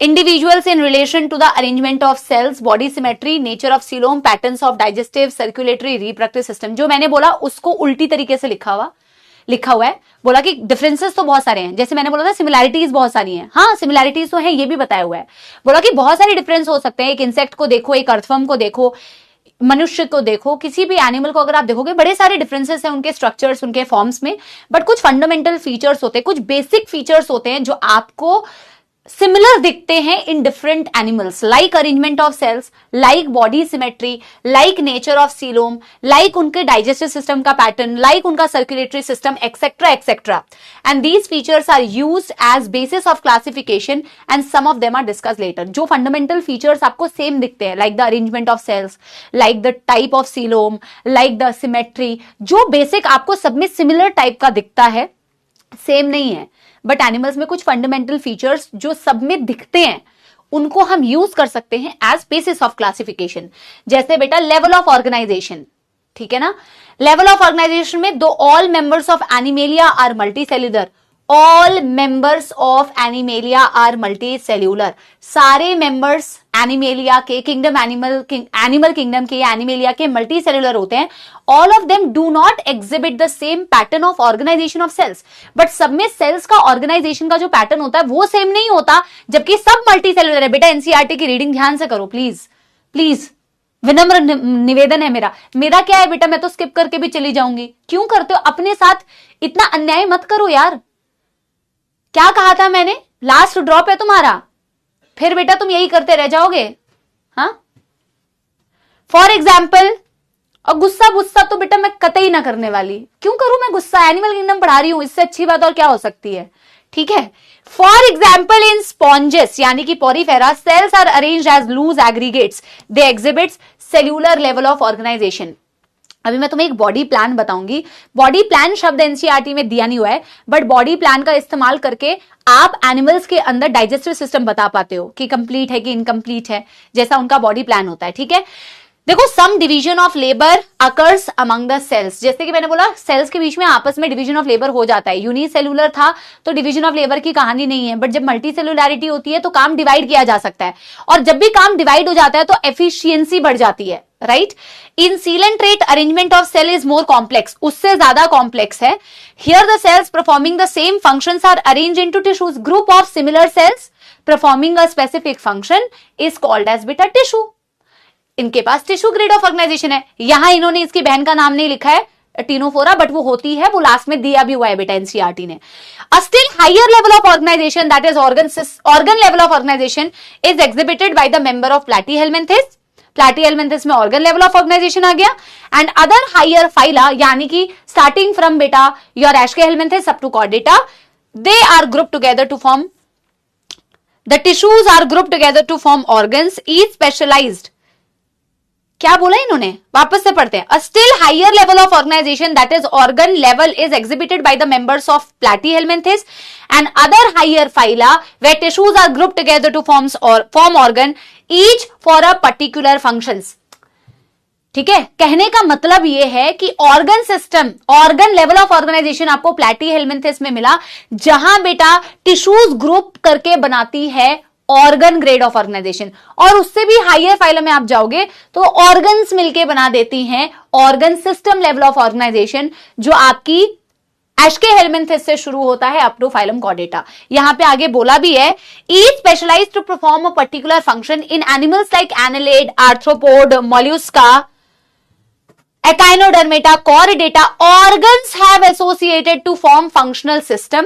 individuals in relation to the arrangement of cells, body symmetry, nature of coelom, patterns of digestive, circulatory, reproductive system। जो मैंने बोला उसको उल्टी तरीके से लिखा हुआ है। बोला कि डिफरेंसेस तो बहुत सारे हैं, जैसे मैंने बोला था सिमिलैरिटीज बहुत सारी हैं। हाँ सिमिलैरिटीज तो है, ये भी बताया हुआ है। बोला कि बहुत सारे डिफरेंस हो सकते हैं, एक इंसेक्ट को देखो, एक अर्थवर्म को देखो, मनुष्य को देखो, किसी भी एनिमल को अगर आप देखोगे बड़े सारे डिफरेंसेस हैं उनके स्ट्रक्चर्स, उनके फॉर्म्स में, बट कुछ फंडामेंटल फीचर्स होते हैं, कुछ बेसिक फीचर्स होते हैं जो आपको सिमिलर दिखते हैं in different animals, like arrangement of cells, like body symmetry, like nature of coelom, like उनके डाइजेस्टिव सिस्टम का पैटर्न, लाइक उनका circulatory system, etcetera etcetera. And these features are used as basis of classification and some of them are discuss later. जो फंडामेंटल फीचर्स आपको सेम दिखते हैं, like the arrangement of cells, like the type of coelom, like the symmetry, जो बेसिक आपको सब में सिमिलर टाइप का दिखता है, सेम नहीं है, बट एनिमल्स में कुछ फंडामेंटल फीचर्स जो सब में दिखते हैं उनको हम यूज कर सकते हैं एज बेसिस ऑफ क्लासिफिकेशन। जैसे बेटा लेवल ऑफ ऑर्गेनाइजेशन, ठीक है ना, लेवल ऑफ ऑर्गेनाइजेशन में दो all members of animalia are multi cellular, all members of animalia are multi cellular, सारे मेंबर्स एनिमेलिया के किंगडम एनिमल किंगडम के या एनिमेलिया के मल्टी सेल्यूलर होते हैं। All of them do not exhibit the same pattern of organisation of cells, but सब में सेल्स का ऑर्गेनाइजेशन का जो पैटर्न होता है वो सेम नहीं होता, जबकि सब मल्टी सेल्यूलर है। बेटा एनसीईआरटी की रीडिंग ध्यान से करो प्लीज प्लीज, विनम्र निवेदन है मेरा क्या है बेटा, मैं तो स्किप करके भी चली जाऊंगी। क्यों करते हो अपने साथ इतना अन्याय, मत करो यार। क्या कहा था मैंने, लास्ट ड्रॉप है तुम्हारा, फिर बेटा तुम यही करते रह जाओगे। हाँ फॉर एग्जाम्पल, और गुस्सा तो बेटा मैं कतई ना करने वाली, क्यों करूं मैं गुस्सा, एनिमल किंगडम पढ़ा रही हूं, इससे अच्छी बात और क्या हो सकती है। ठीक है, फॉर एग्जाम्पल इन स्पॉन्जेस यानी कि porifera, cells are arranged as loose aggregates, they exhibits cellular level of organization. अभी मैं तुम्हें एक बॉडी प्लान बताऊंगी। बॉडी प्लान शब्द एनसीईआरटी में दिया नहीं हुआ है, बट बॉडी प्लान का इस्तेमाल करके आप एनिमल्स के अंदर डाइजेस्टिव सिस्टम बता पाते हो कि कंप्लीट है कि इनकम्प्लीट है, जैसा उनका बॉडी प्लान होता है। ठीक है, देखो, some division of labour occurs among the cells, जैसे कि मैंने बोला सेल्स के बीच में आपस में डिवीजन ऑफ लेबर हो जाता है। यूनिसेलुलर था तो डिवीजन ऑफ लेबर की कहानी नहीं है, बट जब मल्टी सेलुलैरिटी होती है तो काम डिवाइड किया जा सकता है, और जब भी काम डिवाइड हो जाता है तो एफिशिएंसी बढ़ जाती है, right. In coelenterate arrangement of cell is more complex, उससे ज्यादा कॉम्प्लेक्स है। Here the cells performing the same functions are arranged into tissues, group of similar cells performing a specific function is called as बेटा टिश्यू। इनके पास टिश्यू ग्रेड ऑफ ऑर्गेनाइजेशन है। यहां इन्होंने इसकी बहन का नाम नहीं लिखा है टिनोफोरा, बट वो होती है, वो लास्ट में दिया भी हुआ है बेटा एनसीईआरटी ने। A still higher level of organisation that is organ level of organisation is exhibited by the member of platyhelminthes. Platyhelminthes में ऑर्गन लेवल ऑफ ऑर्गेनाइजेशन आ गया। एंड अदर हायर फाइला, यानी कि स्टार्टिंग फ्रॉम बेटा your aschelminthes up to chordata, they are group together to form, the tissues are group together to form organs, each specialised. क्या बोला इन्होंने, वापस से पढ़ते हैं। A still higher level of organisation that is organ level is exhibited by the members of platyhelminthes and other higher phyla where tissues are group together to form organ each for a particular functions. ठीक है, कहने का मतलब यह है कि organ system, organ level of organisation आपको प्लैटीहेल्मिन्थेस में मिला, जहां बेटा टिश्यूज ग्रुप करके बनाती है ऑर्गन ग्रेड ऑफ ऑर्गेनाइजेशन, और उससे भी हायर फाइलम में आप जाओगे तो ऑर्गन्स मिलके बना देती हैं organ system level of organization, जो आपकी एस्केहेल्मिन्थेस से शुरू होता है अप टू फाइलम कॉर्डेटा। यहां पे आगे बोला भी है, each specialised to perform a particular function in animals like annelid, arthropod, mollusca, echinodermata, chordata, organs have associated to form functional system.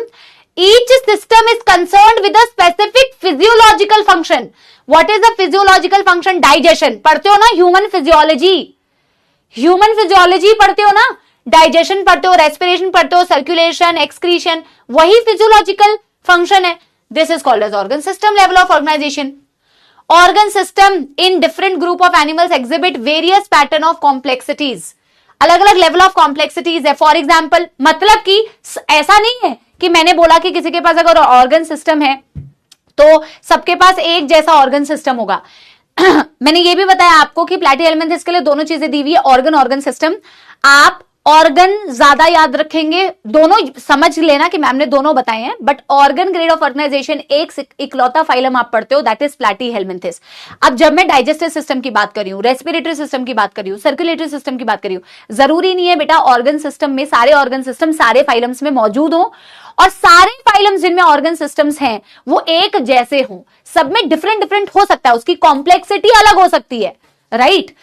Each system is concerned with a specific physiological function. What is the physiological function? Digestion. पढ़ते हो ना ह्यूमन फिजियोलॉजी, ह्यूमन फिजियोलॉजी पढ़ते हो ना, डाइजेशन पढ़ते हो, रेस्पिरेशन पढ़ते हो, सर्कुलेशन, एक्सक्रीशन, वही फिजियोलॉजिकल फंक्शन है। This is called as organ system level of organization. Organ system in different group of animals exhibit various pattern of complexities, अलग अलग लेवल ऑफ कॉम्प्लेक्सिटीज है। फॉर एग्जाम्पल, मतलब कि ऐसा नहीं है कि मैंने बोला कि किसी के पास अगर ऑर्गन सिस्टम है तो सबके पास एक जैसा ऑर्गन सिस्टम होगा। मैंने ये भी बताया आपको कि प्लैटीहेल्मिन्थेस के लिए दोनों चीजें दी हुई है, ऑर्गन सिस्टम। आप ऑर्गन ज्यादा याद रखेंगे, दोनों समझ लेना कि मैम ने दोनों बताए हैं, but organ grade of organization एक इकलौता फाइलम आप पढ़ते हो, दैट इज प्लैटीहेल्मिन्थेस। अब जब मैं डाइजेस्टिव सिस्टम की बात कर रही हूं, रेस्पिरेटरी सिस्टम की बात कर रही हूं, सर्कुलेटरी सिस्टम की बात कर रही हूं, जरूरी नहीं है बेटा ऑर्गन सिस्टम में सारे ऑर्गन सिस्टम सारे फाइलम्स में मौजूद हो, और सारे फाइलम्स जिनमें ऑर्गन सिस्टम्स हैं वो एक जैसे हों। सब में डिफरेंट हो सकता है, उसकी कॉम्प्लेक्सिटी अलग हो सकती है, right.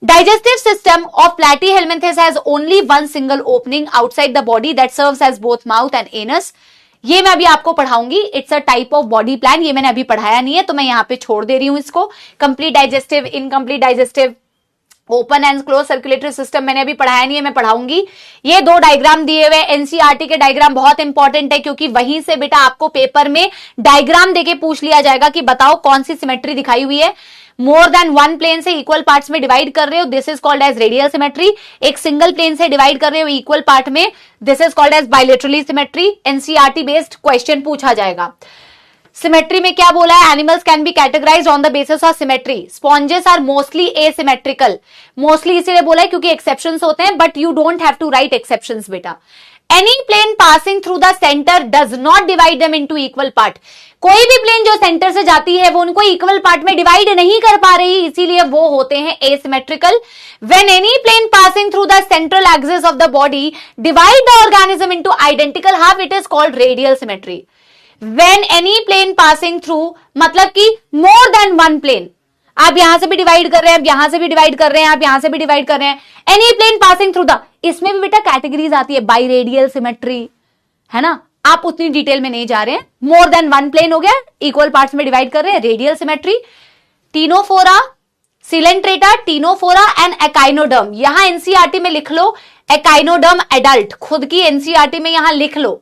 Digestive system of Platyhelminthes has only one single opening outside the body that serves as both mouth and anus. ये मैं अभी आपको पढ़ाऊंगी, it's a type of body plan, ये मैंने अभी पढ़ाया नहीं है तो मैं यहाँ पे छोड़ दे रही हूं इसको। Complete digestive, incomplete digestive, open and close circulatory system मैंने अभी पढ़ाया नहीं है, मैं पढ़ाऊंगी। ये दो डायग्राम दिए हुए एनसीईआरटी के डायग्राम बहुत इंपॉर्टेंट है, क्योंकि वहीं से बेटा आपको पेपर में डायग्राम देके पूछ लिया जाएगा कि बताओ कौन सी सिमेट्री दिखाई हुई है। मोर देन वन प्लेन से इक्वल पार्ट्स में डिवाइड कर रहे हो, this is called as radial symmetry. एक सिंगल प्लेन से डिवाइड कर रहे हो इक्वल पार्ट में, this is called as bilaterally symmetry. NCERT based question पूछा जाएगा। सिमेट्री में क्या बोला है, animals can be categorized on the basis of symmetry. Sponges are mostly asymmetrical, mostly इसीलिए बोला है क्योंकि एक्सेप्शंस होते हैं, but you don't have to write exceptions बेटा। Any plane passing through the center does not divide them into equal part. कोई भी प्लेन जो सेंटर से जाती है वो उनको इक्वल पार्ट में डिवाइड नहीं कर पा रही, इसीलिए वो होते हैं asymmetrical. When any plane passing through the central axis of the body divide the organism into identical half, it is called radial symmetry. When any plane passing through मतलब कि more than one plane, आप यहां से भी डिवाइड कर रहे हैं, आप यहां से भी डिवाइड कर रहे हैं, आप यहां से भी डिवाइड कर रहे हैं, any plane passing through the, इसमें भी बेटा कैटेगरीज आती है, बाई रेडियल सिमेट्री, है ना। आप उतनी डिटेल में नहीं जा रहे हैं। मोर देन वन प्लेन हो गया, इक्वल पार्ट्स में डिवाइड कर रहे हैं, radial symmetry. Ctenophora, coelenterata, ctenophora and echinoderm, यहां एनसीईआरटी में लिख लो एकाइनोडर्म एडल्ट, खुद की एनसीईआरटी में यहां लिख लो,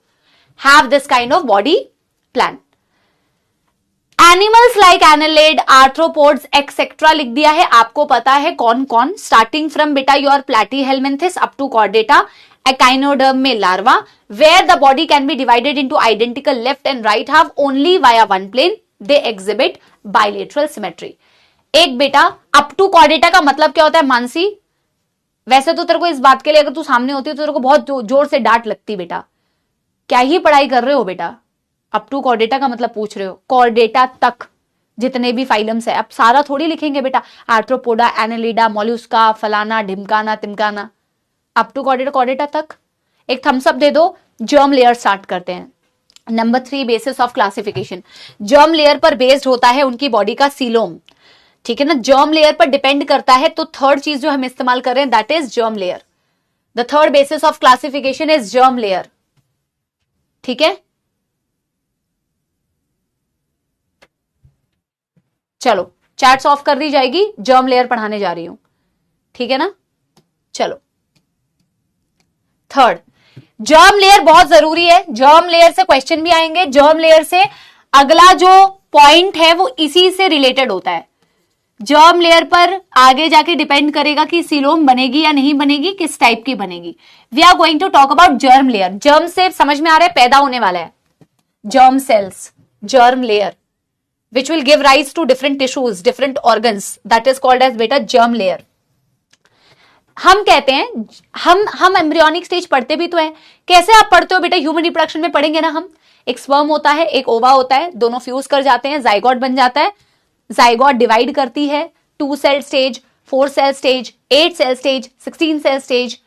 have this kind of body plan. Animals like annelid, arthropods etcetera लिख दिया है, आपको पता है कौन कौन, स्टार्टिंग फ्रॉम बेटा your platyhelminthes up to chordata. Echinoderm में larva, where the body can be divided into identical left and right half only via one plane, they exhibit bilateral symmetry. एक बेटा अप टू कॉर्डेटा का मतलब क्या होता है मानसी? वैसे तो तेरे को इस बात के लिए अगर तू सामने होती है तो तेरे को बहुत जोर से डांट लगती बेटा। क्या ही पढ़ाई कर रहे हो बेटा? अप टू कॉर्डेटा का मतलब पूछ रहे हो? कॉर्डेटा तक जितने भी फाइलम्स है, अब सारा थोड़ी लिखेंगे बेटा, आर्थ्रोपोडा, एनालिडा, मोल्युस्का, फलाना ढिमकाना तिमकाना, अप टू कॉर्डेटा, कॉर्डेटा तक। एक थम्स अप दे दो। जर्म लेयर स्टार्ट करते हैं। Number 3 basis of classification. Germ layer पर बेस्ड होता है उनकी बॉडी का सीलोम, ठीक है ना, जर्म लेयर पर डिपेंड करता है। तो थर्ड चीज जो हम इस्तेमाल कर रहे हैं that is germ layer. The third basis of classification is germ layer, ठीक है। चलो चैट्स ऑफ कर दी जाएगी, जर्म लेयर पढ़ाने जा रही हूं, ठीक है ना। चलो थर्ड, जर्म लेयर बहुत जरूरी है। जर्म लेयर से क्वेश्चन भी आएंगे। जर्म लेयर से अगला जो पॉइंट है वो इसी से रिलेटेड होता है। जर्म लेयर पर आगे जाके डिपेंड करेगा कि सीलोम बनेगी या नहीं बनेगी, किस टाइप की बनेगी। We are going to talk about germ layer. Germ से समझ में आ रहा है पैदा होने वाला है germ cells, germ layer which will give rise to different tissues, different organs, that is called as बेटा germ layer। हम कहते हैं, हम एम्ब्रियोनिक स्टेज पढ़ते भी तो हैं। कैसे आप पढ़ते हो बेटा? ह्यूमन रिप्रोडक्शन में पढ़ेंगे ना हम। एक स्पर्म होता है, एक ओवा होता है, दोनों फ्यूज कर जाते हैं, जाइगोट बन जाता है। जाइगोट डिवाइड करती है 2 cell stage, 4 cell stage, 8 cell stage, 16 cell stage,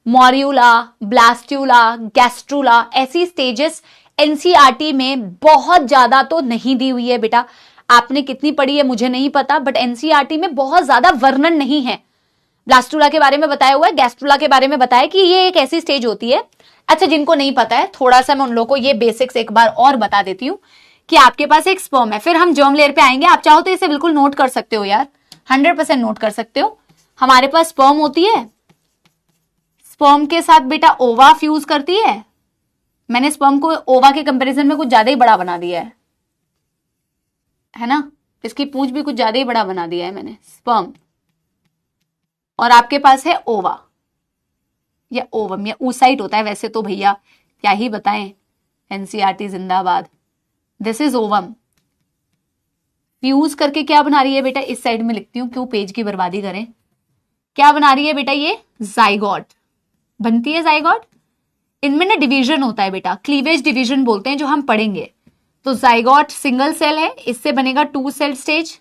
morula, blastula, gastrula, ऐसी स्टेजेस एनसीईआरटी में बहुत ज्यादा तो नहीं दी हुई है बेटा। आपने कितनी पढ़ी है मुझे नहीं पता, बट एनसीईआरटी में बहुत ज्यादा वर्णन नहीं है। ब्लास्टूला के बारे में बताया हुआ है, गैस्ट्रूला के बारे में बताया कि ये एक ऐसी स्टेज होती है। अच्छा, जिनको नहीं पता है थोड़ा सा मैं उन लोगों को ये बेसिक्स एक बार और बता देती हूँ कि आपके पास एक स्पर्म है, फिर हम जर्म लेयर पे आएंगे। आप चाहो तो इसे बिल्कुल नोट कर सकते हो यार, 100% नोट कर सकते हो। हमारे पास स्पर्म होती है, स्पर्म के साथ बेटा ओवा फ्यूज करती है। मैंने स्पर्म को ओवा के कंपैरिजन में कुछ ज्यादा ही बड़ा बना दिया है ना, इसकी पूंछ भी कुछ ज्यादा ही बड़ा बना दिया है मैंने, स्पर्म। और आपके पास है ओवा या ओवम या oocyte होता है वैसे तो भैया, क्या ही बताएं, एनसीईआरटी जिंदाबाद। This is ovum. फ्यूज करके क्या बना रही है बेटा? इस साइड में लिखती हूं, क्यों पेज की बर्बादी करें। क्या बना रही है बेटा? ये जाइगोट बनती है। जाइगोट, इनमें ना डिवीजन होता है बेटा, क्लीवेज डिवीजन बोलते हैं जो हम पढ़ेंगे। तो जाइगोट सिंगल सेल है, इससे बनेगा 2 सेल स्टेज।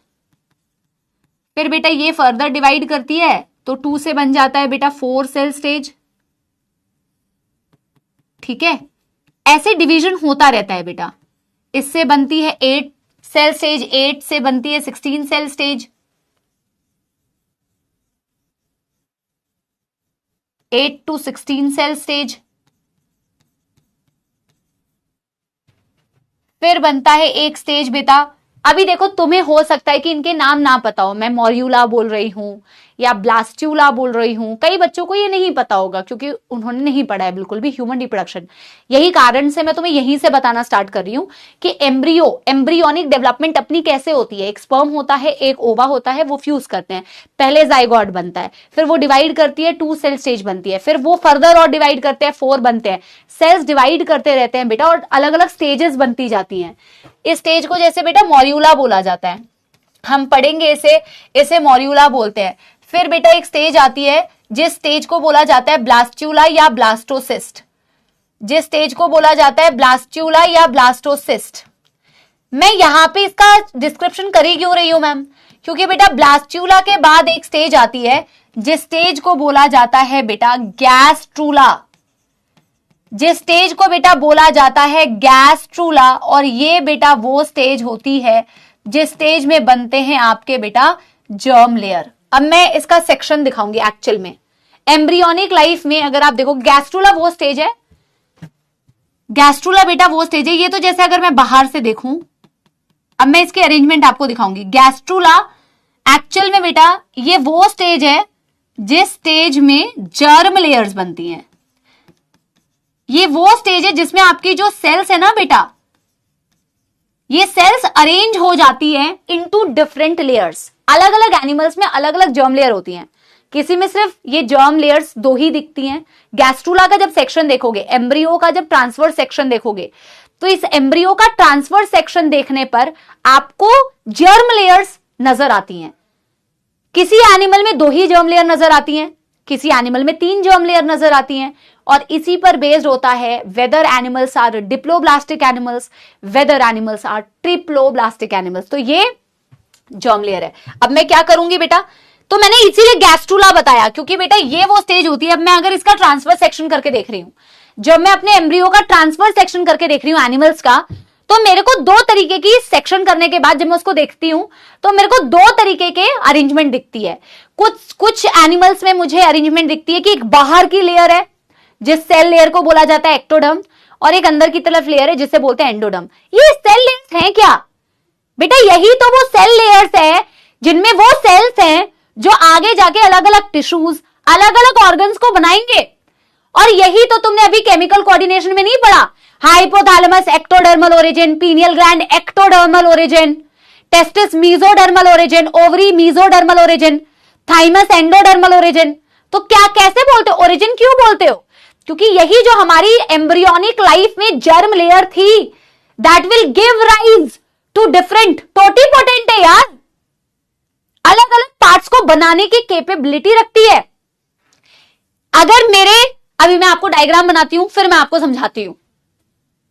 फिर बेटा ये फर्दर डिवाइड करती है तो 2 से बन जाता है बेटा 4 सेल स्टेज, ठीक है। ऐसे डिवीजन होता रहता है बेटा। इससे बनती है 8 सेल स्टेज, 8 से बनती है 16 cell stage, 8 to 16 cell stage. फिर बनता है एक स्टेज बेटा। अभी देखो तुम्हें हो सकता है कि इनके नाम ना पता हो, मैं मॉर्यूला बोल रही हूं या ब्लास्ट्यूला बोल रही हूं। कई बच्चों को ये नहीं पता होगा क्योंकि उन्होंने नहीं पढ़ा है बिल्कुल भी ह्यूमन रिप्रोडक्शन। यही कारण से मैं तुम्हें यहीं से बताना स्टार्ट कर रही हूं कि एम्ब्रियोनिक डेवलपमेंट अपनी कैसे होती है। एक स्पर्म होता है, एक ओवा होता है, वो फ्यूज करते हैं, पहले जाइगोट बनता है, फिर वो डिवाइड करती है 2 सेल स्टेज बनती है, फिर वो फर्दर और डिवाइड करते हैं 4 बनते हैं। सेल्स डिवाइड करते रहते हैं बेटा और अलग अलग स्टेजेस बनती जाती हैं। इस स्टेज को जैसे बेटा मॉर्यूला बोला जाता है, हम पढ़ेंगे इसे मॉर्यूला बोलते हैं। फिर बेटा एक स्टेज आती है जिस स्टेज को बोला जाता है ब्लास्ट्यूला या ब्लास्टोसिस्ट, जिस स्टेज को बोला जाता है ब्लास्ट्यूला या ब्लास्टोसिस्ट। मैं यहां पे इसका डिस्क्रिप्शन कर ही क्यों रही हूं मैम? क्योंकि बेटा ब्लास्ट्यूला के बाद एक स्टेज आती है जिस स्टेज को बोला जाता है बेटा गैस्ट्रूला, जिस स्टेज को बेटा बोला जाता है गैस्ट्रूला। और ये बेटा वो स्टेज होती है जिस स्टेज में बनते हैं आपके बेटा जर्म लेयर। अब मैं इसका सेक्शन दिखाऊंगी एक्चुअल में एम्ब्रियोनिक लाइफ में। अगर आप देखो गैस्ट्रूला वो स्टेज है, गैस्ट्रूला बेटा वो स्टेज है। ये तो जैसे अगर मैं बाहर से देखूं, अब मैं इसके अरेंजमेंट आपको दिखाऊंगी। गैस्ट्रूला एक्चुअल में बेटा ये वो स्टेज है जिस स्टेज में जर्म लेयर्स बनती हैं। ये वो स्टेज है जिसमें आपकी जो सेल्स है ना बेटा, ये सेल्स अरेंज हो जाती है इनटू डिफरेंट लेयर्स। अलग अलग एनिमल्स में अलग अलग जर्म लेयर होती हैं, किसी में सिर्फ ये जर्म लेयर्स 2 ही दिखती हैं। गैस्ट्रूला का जब सेक्शन देखोगे, एम्ब्रियो का जब ट्रांसफर सेक्शन देखोगे, तो इस एम्ब्रियो का ट्रांसफर सेक्शन देखने पर आपको जर्म लेयर्स नजर आती हैं। किसी एनिमल में 2 ही जर्म लेयर नजर आती हैं, किसी एनिमल में 3 जर्म लेयर नजर आती हैं, और इसी पर बेस्ड होता है whether animals are diploblastic animals, whether animals are triploblastic animals. तो ये जर्म लेयर है। अब मैं क्या करूंगी बेटा, तो मैंने इसीलिए गैस्ट्रुला बताया, क्योंकि बेटा ये वो स्टेज होती है। अब मैं अगर इसका ट्रांसफर सेक्शन करके देख रही हूं, जब मैं अपने एम्ब्रियो का ट्रांसफर सेक्शन करके देख रही हूं एनिमल्स का, तो मेरे को 2 तरीके की सेक्शन करने के बाद जब मैं उसको देखती हूं तो मेरे को 2 तरीके के अरेंजमेंट दिखती है। कुछ एनिमल्स में मुझे अरेंजमेंट दिखती है कि एक बाहर की लेयर है जिस सेल लेयर को बोला जाता है एक्टोडर्म, और एक अंदर की तरफ लेयर है जिसे बोलते हैं एंडोडर्म। ये सेल लेयर्स हैं क्या बेटा? यही तो वो सेल लेयर्स है जिनमें वो सेल्स हैं जो आगे जाके अलग अलग टिश्यूज, अलग अलग ऑर्गन्स को बनाएंगे। और यही तो तुमने अभी केमिकल कोऑर्डिनेशन में नहीं पढ़ा, hypothalamus ectodermal origin, pineal gland ectodermal origin, testis mesodermal origin, ovary mesodermal origin, thymus endodermal origin. तो क्या कैसे बोलते हो, ओरिजिन क्यों बोलते हो? क्योंकि यही जो हमारी एम्ब्रियोनिक लाइफ में जर्म लेयर थी, that will give rise to different, totipotent है यार, अलग अलग पार्ट्स को बनाने की कैपेबिलिटी रखती है। अगर मेरे, अभी मैं आपको डायग्राम बनाती हूं फिर मैं आपको समझाती हूं,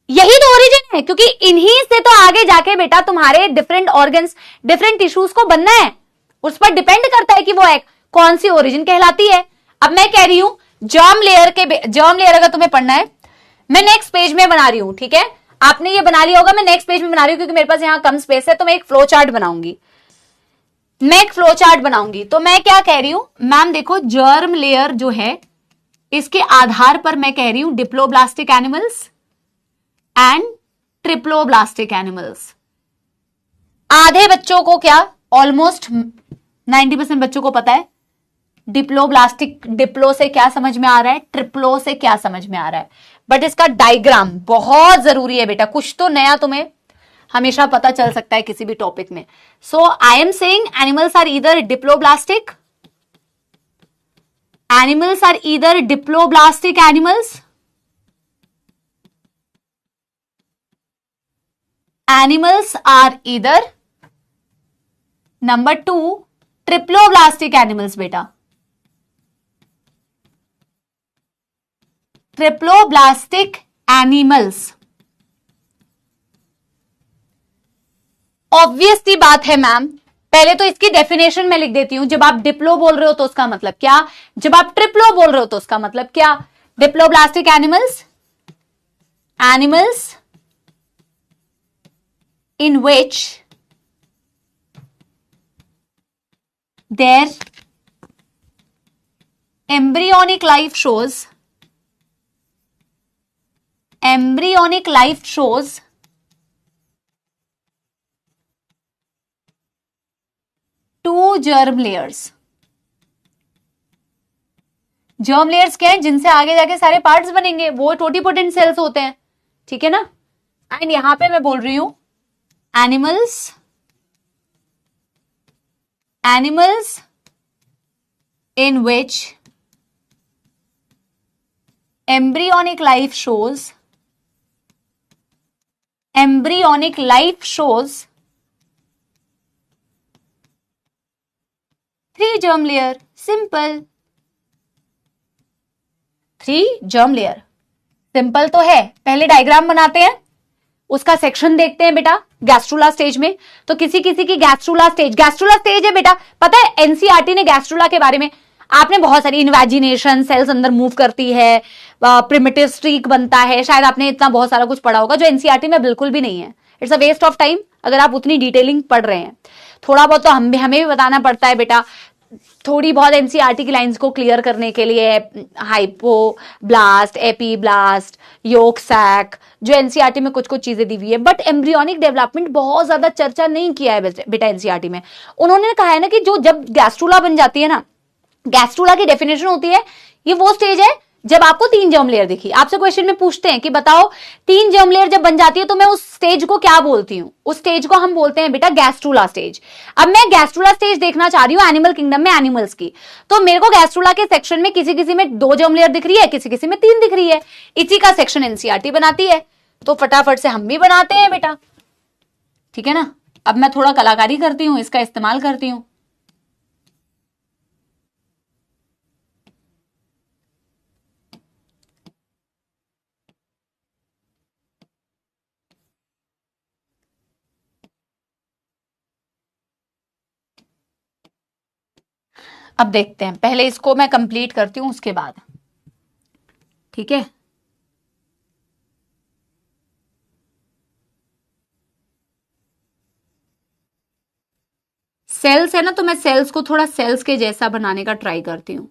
यही तो ओरिजिन है, क्योंकि इन्हीं से तो आगे जाके बेटा तुम्हारे डिफरेंट ऑर्गन्स, डिफरेंट टिश्यूज को बनना है। उस पर डिपेंड करता है कि वो एक कौन सी ओरिजिन कहलाती है। अब मैं कह रही हूं जर्म लेयर अगर तुम्हें पढ़ना है, मैं नेक्स्ट पेज में बना रही हूं, ठीक है? आपने ये बना लिया होगा, मैं नेक्स्ट पेज में बना रही हूं क्योंकि मेरे पास यहां कम स्पेस है। तो मैं एक फ्लो चार्ट बनाऊंगी, तो मैं क्या कह रही हूं मैम, देखो जर्म लेयर जो है इसके आधार पर मैं कह रही हूं diploblastic animals and triploblastic animals. आधे बच्चों को क्या, ऑलमोस्ट 90% बच्चों को पता है डिप्लोब्लास्टिक, डिप्लो से क्या समझ में आ रहा है, ट्रिप्लो से क्या समझ में आ रहा है, बट इसका डायग्राम बहुत जरूरी है बेटा। कुछ तो नया तुम्हें हमेशा पता चल सकता है किसी भी टॉपिक में। So I am saying animals are either diploblastic, animals are either diploblastic animals, animals are either number 2 triploblastic animals बेटा, ट्रिप्लोब्लास्टिक एनिमल्स। ऑब्वियस सी बात है मैम, पहले तो इसकी डेफिनेशन में लिख देती हूं। जब आप डिप्लो बोल रहे हो तो उसका मतलब क्या, जब आप ट्रिप्लो बोल रहे हो तो उसका मतलब क्या। Diploblastic animals, animals in which there embryonic life shows two germ layers. Germ layers क्या है, जिनसे आगे जाके सारे पार्ट्स बनेंगे, वो टोटीपोटेंट सेल्स होते हैं, ठीक है ना। एंड यहां पे मैं बोल रही हूं animals in which embryonic life shows 3 germ layer, simple. 3 germ layer, simple तो है। पहले डायग्राम बनाते हैं, उसका सेक्शन देखते हैं बेटा गैस्ट्रुला स्टेज में। तो किसी किसी की गैस्ट्रुला स्टेज है बेटा। पता है एनसीईआरटी ने गैस्ट्रुला के बारे में, आपने बहुत सारी इन्वेजिनेशन, सेल्स अंदर मूव करती है, प्रिमिटिव स्ट्रीक बनता है, शायद आपने इतना बहुत सारा कुछ पढ़ा होगा जो एनसीईआरटी में बिल्कुल भी नहीं है। It's a waste of time अगर आप उतनी डिटेलिंग पढ़ रहे हैं। थोड़ा बहुत तो हमें भी बताना पड़ता है बेटा, थोड़ी बहुत एनसीईआरटी की लाइंस को क्लियर करने के लिए। हाइपोब्लास्ट, एपीब्लास्ट, योक सैक, जो एनसीईआरटी में कुछ कुछ चीजें दी हुई है, बट एम्ब्रियोनिक डेवलपमेंट बहुत ज्यादा चर्चा नहीं किया है बेटा एनसीईआरटी में। उन्होंने कहा है ना कि जो जब गैस्ट्रुला बन जाती है ना, गैस्ट्रुला की डेफिनेशन होती है, ये वो स्टेज है जब आपको 3 जर्म लेयर दिखी। आपसे क्वेश्चन में पूछते हैं कि बताओ 3 जर्म लेयर जब बन जाती है तो मैं उस स्टेज को क्या बोलती हूं। उस स्टेज को हम बोलते हैं बेटा गैस्ट्रुला स्टेज। अब मैं गैस्ट्रुला स्टेज देखना चाह रही हूं एनिमल किंगडम में एनिमल्स की, तो मेरे को गैस्ट्रुला के सेक्शन में किसी किसी में 2 जर्म लेयर दिख रही है, किसी किसी में 3 दिख रही है। इसी का सेक्शन एनसीईआरटी बनाती है, तो फटाफट से हम भी बनाते हैं बेटा, ठीक है ना। अब मैं थोड़ा कलाकारी करती हूं, इसका इस्तेमाल करती हूं। अब देखते हैं, पहले इसको मैं कंप्लीट करती हूं उसके बाद, ठीक है। सेल्स है ना, तो मैं सेल्स को थोड़ा सेल्स के जैसा बनाने का ट्राई करती हूं।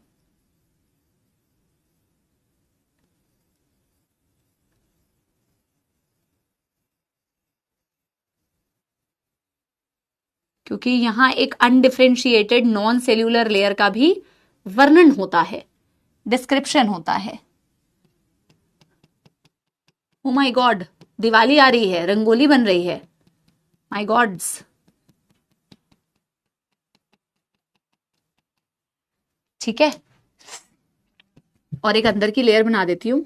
क्योंकि यहां एक अनडिफरेंशिएटेड नॉन सेल्यूलर लेयर का भी वर्णन होता है, डिस्क्रिप्शन होता है। ओ माय गॉड, दिवाली आ रही है, रंगोली बन रही है, माय गॉड्स। ठीक है, और एक अंदर की लेयर बना देती हूं।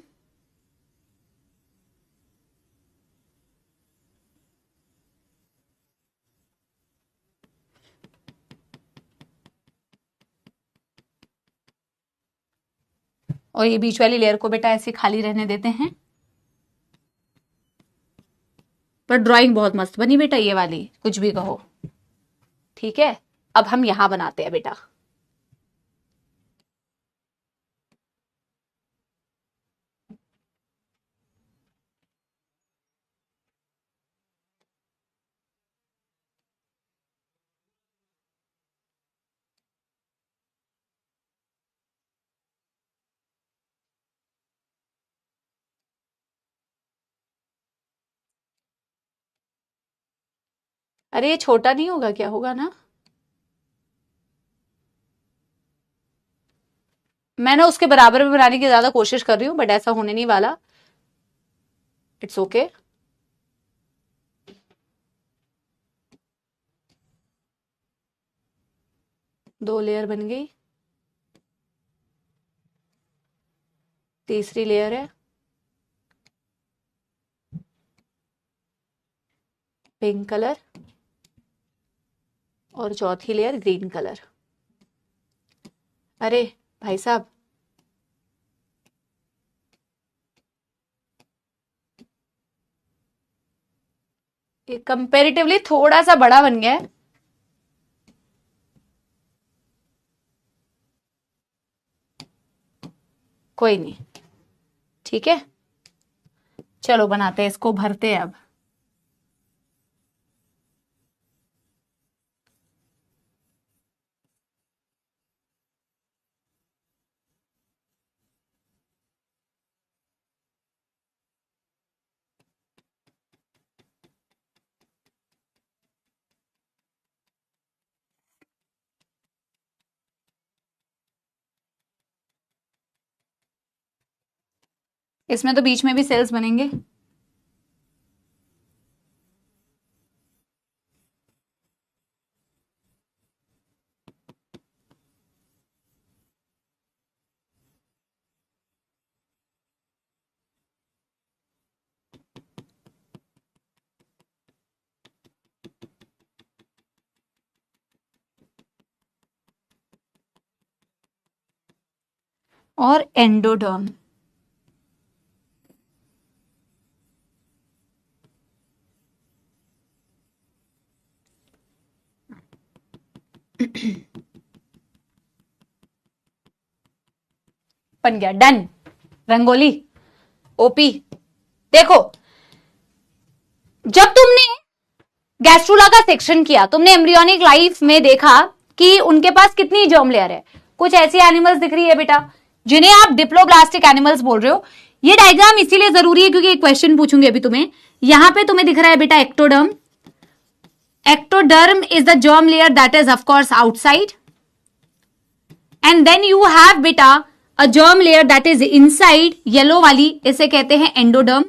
और ये बीच वाली लेयर को बेटा ऐसे खाली रहने देते हैं। पर ड्राइंग बहुत मस्त बनी बेटा, ये वाली, कुछ भी कहो, ठीक है। अब हम यहां बनाते हैं बेटा। अरे ये छोटा नहीं होगा क्या? होगा ना। मैं ना उसके बराबर में बनाने की ज्यादा कोशिश कर रही हूं, बट ऐसा होने नहीं वाला। It's okay. दो लेयर बन गई, तीसरी लेयर है पिंक कलर, और चौथी लेयर ग्रीन कलर। अरे भाई साहब, ये कंपेरेटिवली थोड़ा सा बड़ा बन गया है। कोई नहीं, ठीक है, चलो बनाते हैं इसको, भरते हैं अब। इसमें तो बीच में भी सेल्स बनेंगे। और एंडोडर्म, बन गया, डन। रंगोली ओपी। देखो, जब तुमने गैस्ट्रुला का सेक्शन किया, तुमने एम्ब्रियोनिक लाइफ में देखा कि उनके पास कितनी जर्म लेयर है। कुछ ऐसी एनिमल्स दिख रही है बेटा जिन्हें आप डिप्लोब्लास्टिक एनिमल्स बोल रहे हो। ये डायग्राम इसीलिए जरूरी है क्योंकि एक क्वेश्चन पूछूंगी अभी तुम्हें। यहां पे तुम्हें दिख रहा है बेटा ectoderm. Ectoderm is the germ layer that is of course outside, and then you have बेटा a germ layer that is inside, yellow वाली, इसे कहते हैं एंडोडर्म,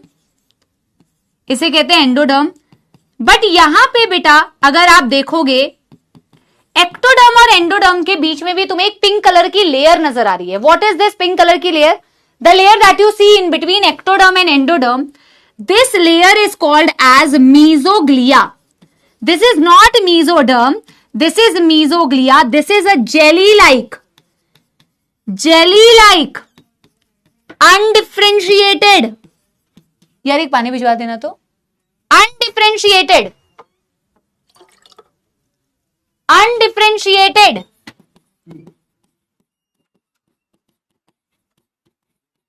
इसे कहते हैं एंडोडर्म। बट यहां पे बेटा अगर आप देखोगे, एक्टोडर्म और एंडोडर्म के बीच में भी तुम्हें एक पिंक कलर की लेयर नजर आ रही है। What is this pink colour की layer? The layer that you see in between ectoderm and endoderm, this layer is called as mesoglea. This is not mesoderm, this is mesoglea. This is a jelly like undifferentiated, यार एक पानी भिजवा देना तो, undifferentiated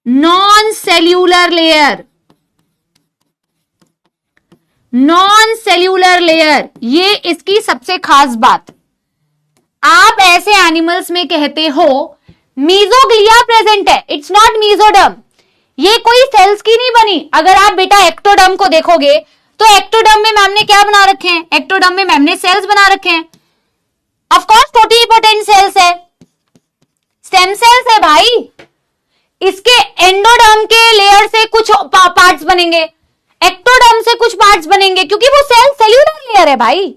non cellular layer, non cellular layer, ये इसकी सबसे खास बात। आप ऐसे एनिमल्स में कहते हो मीजोग्लिया प्रेजेंट है, इट्स नॉट मीजोडर्म, ये कोई सेल्स की नहीं बनी। अगर आप बेटा एक्टोडर्म को देखोगे तो एक्टोडर्म में मैम ने क्या बना रखे हैं, एक्टोडर्म में मैम ने सेल्स बना रखे हैं, ऑफ कोर्स टोटिपोटेंट सेल्स है, स्टेम सेल्स है भाई। इसके एंडोडर्म के लेयर से कुछ पार्ट्स बनेंगे, एक्टोडर्म से कुछ पार्ट्स बनेंगे, क्योंकि वो सेल्यूलर लेयर है भाई।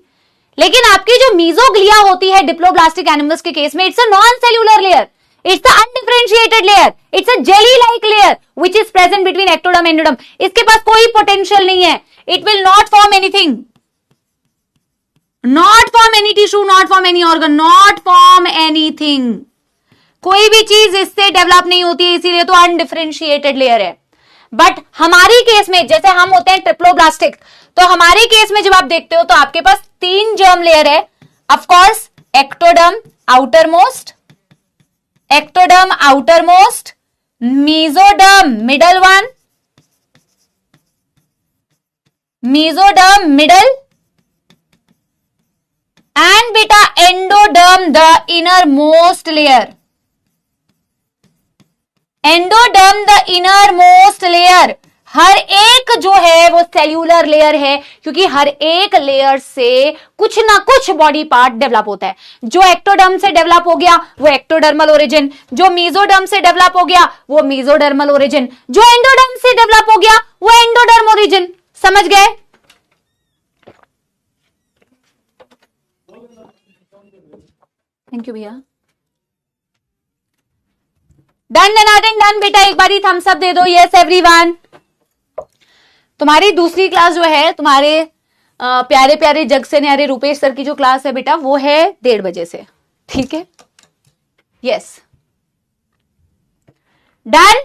लेकिन आपकी जो मीजोग्लिया होती है डिप्लोब्लास्टिक एनिमल्स के केस में, it's a non cellular layer, it's a undifferentiated layer, it's a jelly like layer which is present between ectoderm and endoderm. इसके पास कोई पोटेंशियल नहीं है, it will not form anything, not form any tissue, not form any organ, not form anything. कोई भी चीज इससे डेवलप नहीं होती है, इसीलिए तो अनडिफरेंशिएटेड लेयर है। बट हमारी केस में जैसे हम होते हैं ट्रिप्लोब्लास्टिक, तो हमारे केस में जब आप देखते हो तो आपके पास 3 जर्म लेयर है, of course ectoderm outer most, ectoderm outer most, mesoderm middle one, mesoderm middle, and बेटा endoderm the inner most layer, endoderm the inner most layer. हर एक जो है वो सेल्यूलर लेयर है, क्योंकि हर एक लेयर से कुछ ना कुछ बॉडी पार्ट डेवलप होता है। जो एक्टोडर्म से डेवलप हो गया वो एक्टोडर्मल ओरिजिन, जो मीजोडर्म से डेवलप हो गया वो मीजोडर्मल ओरिजिन, जो एंडोडर्म से डेवलप हो गया वो एंडोडर्म ओरिजिन। समझ गए? थैंक यू भैया। डन डन डन बेटा, एक बारी थम्स अप दे दो। Yes everyone. तुम्हारी दूसरी क्लास जो है तुम्हारे प्यारे प्यारे जग से न्यारे रूपेश सर की जो क्लास है बेटा, वो है 1:30 बजे से, ठीक है? Yes done.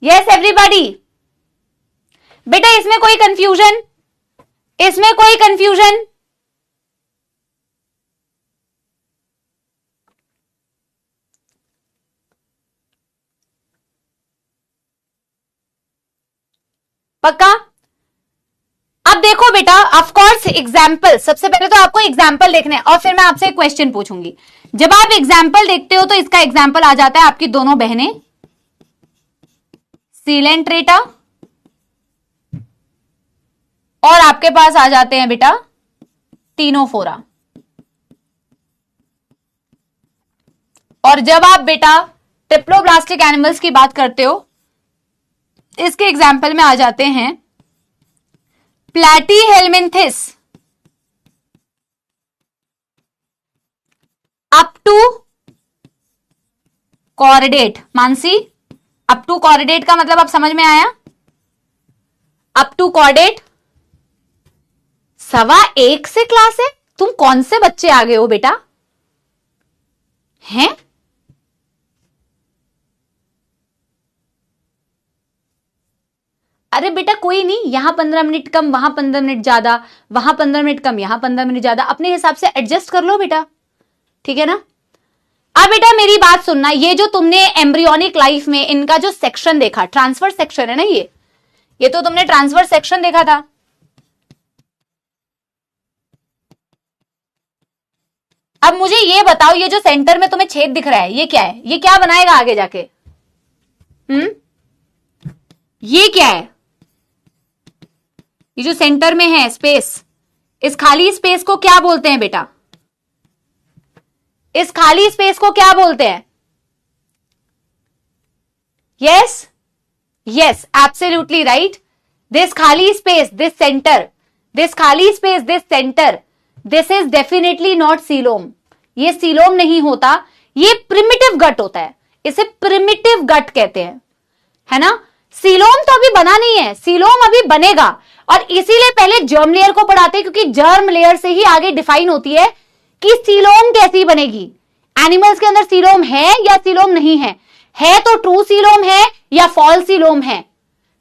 Yes everybody. बेटा इसमें कोई कंफ्यूजन, इसमें कोई कंफ्यूजन? पक्का? अब देखो बेटा, ऑफ कोर्स एग्जाम्पल, सबसे पहले तो आपको एग्जाम्पल देखना है और फिर मैं आपसे क्वेश्चन पूछूंगी। जब आप एग्जाम्पल देखते हो तो इसका एग्जाम्पल आ जाता है आपकी दोनों बहनें सीलेंट्रेटा, और आपके पास आ जाते हैं बेटा टीनोफोरा। और जब आप बेटा ट्रिप्लोब्लास्टिक एनिमल्स की बात करते हो, इसके एग्जाम्पल में आ जाते हैं platyhelminthes up to chordate. Mansi, up to chordate का मतलब आप समझ में आया? अप टू कॉर्डेट 1:15 से क्लास है। तुम कौन से बच्चे आ गए हो बेटा? हैं? अरे बेटा कोई नहीं, यहां 15 मिनट कम, वहां 15 मिनट ज्यादा, वहां 15 मिनट कम, यहां 15 मिनट ज्यादा, अपने हिसाब से एडजस्ट कर लो बेटा, ठीक है ना? अब बेटा मेरी बात सुनना, ये जो तुमने एम्ब्रियोनिक लाइफ में इनका जो सेक्शन देखा, ट्रांसफर सेक्शन है ना, ये तो तुमने ट्रांसफर सेक्शन देखा था। अब मुझे ये बताओ, ये जो सेंटर में तुम्हें छेद दिख रहा है, ये क्या है? ये क्या बनाएगा आगे जाके? ये क्या है? ये जो सेंटर में है स्पेस, इस खाली स्पेस को क्या बोलते हैं बेटा? इस खाली स्पेस को क्या बोलते हैं? Yes yes, absolutely right. This खाली स्पेस, दिस सेंटर, दिस खाली space, this centre, this is definitely not coelom. ये सीलोम नहीं होता, ये प्रिमिटिव गट होता है, इसे प्रिमिटिव गट कहते हैं, है ना? सीलोम तो अभी बना नहीं है, सीलोम अभी बनेगा, और इसीलिए पहले जर्म लेयर को पढ़ाते हैं, क्योंकि जर्म लेयर से ही आगे डिफाइन होती है कि सीलोम कैसी बनेगी। एनिमल्स के अंदर सीलोम है या सीलोम नहीं है, तो ट्रू सीलोम है या फॉल्स सीलोम है,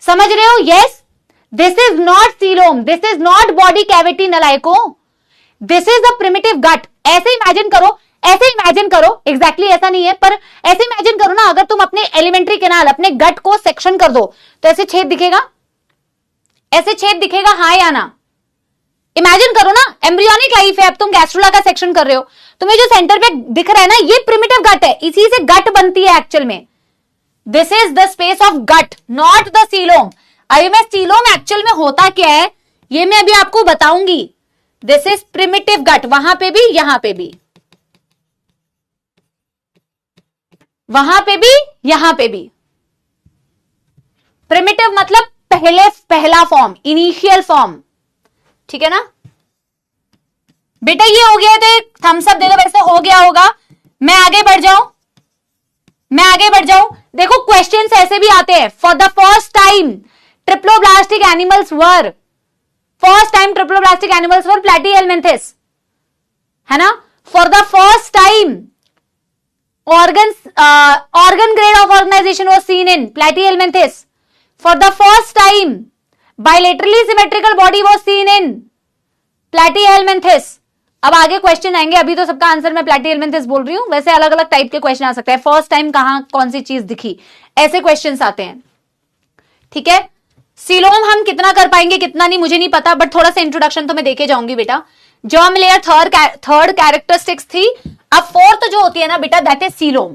समझ रहे हो? Yes, this is not coelom, this is not body cavity नलाइको, this is the primitive gut. ऐसे इमेजिन करो, ऐसे इमेजिन करो, एग्जैक्टली ऐसा नहीं है पर ऐसे इमेजिन करो ना, अगर तुम अपने एलिमेंट्री कैनाल, अपने गट को सेक्शन कर दो तो ऐसे छेद दिखेगा, ऐसे छेद दिखेगा, हाँ या ना? इमेजिन करो ना, एम्ब्रियोनिक लाइफ है, अब तुम गैस्ट्रोला का सेक्शन कर रहे हो, तुम्हें जो सेंटर पे दिख रहा है ना, ये प्रिमिटिव गट है, इसी से गट बनती है एक्चुअल में। This is the space of gut, not the coelom. अभी मैं सीलोम एक्चुअल में होता क्या है ये मैं अभी आपको बताऊंगी। दिस इज प्रिमिटिव गट, वहां पे भी, यहां पे भी, वहां पे भी, यहां पे भी। प्रिमिटिव मतलब पहला फॉर्म, इनिशियल फॉर्म, ठीक है ना बेटा? ये हो गया तो थम्स अप दे दो, वैसे हो गया होगा। मैं आगे बढ़ जाऊं, देखो क्वेश्चंस ऐसे भी आते हैं। For the first time triploblastic animals were platyhelminthes, है ना? For the first time organ grade of organization was seen in platyhelminthes. For the first time bilaterally symmetrical body was seen in platyhelminthes. अब आगे क्वेश्चन आएंगे, अभी तो सबका आंसर मैं platyhelminthes बोल रही हूं, वैसे अलग अलग टाइप के क्वेश्चन आ सकते हैं। फर्स्ट टाइम कहां कौन सी चीज दिखी, ऐसे क्वेश्चंस आते हैं, ठीक है? सीलोम हम कितना कर पाएंगे कितना नहीं मुझे नहीं पता, बट थोड़ा सा इंट्रोडक्शन तो मैं देके जाऊंगी बेटा। जर्म लेयर थर्ड कैरेक्टरिस्टिक्स थी। अब फोर्थ जो होती है ना बेटा, that is coelom.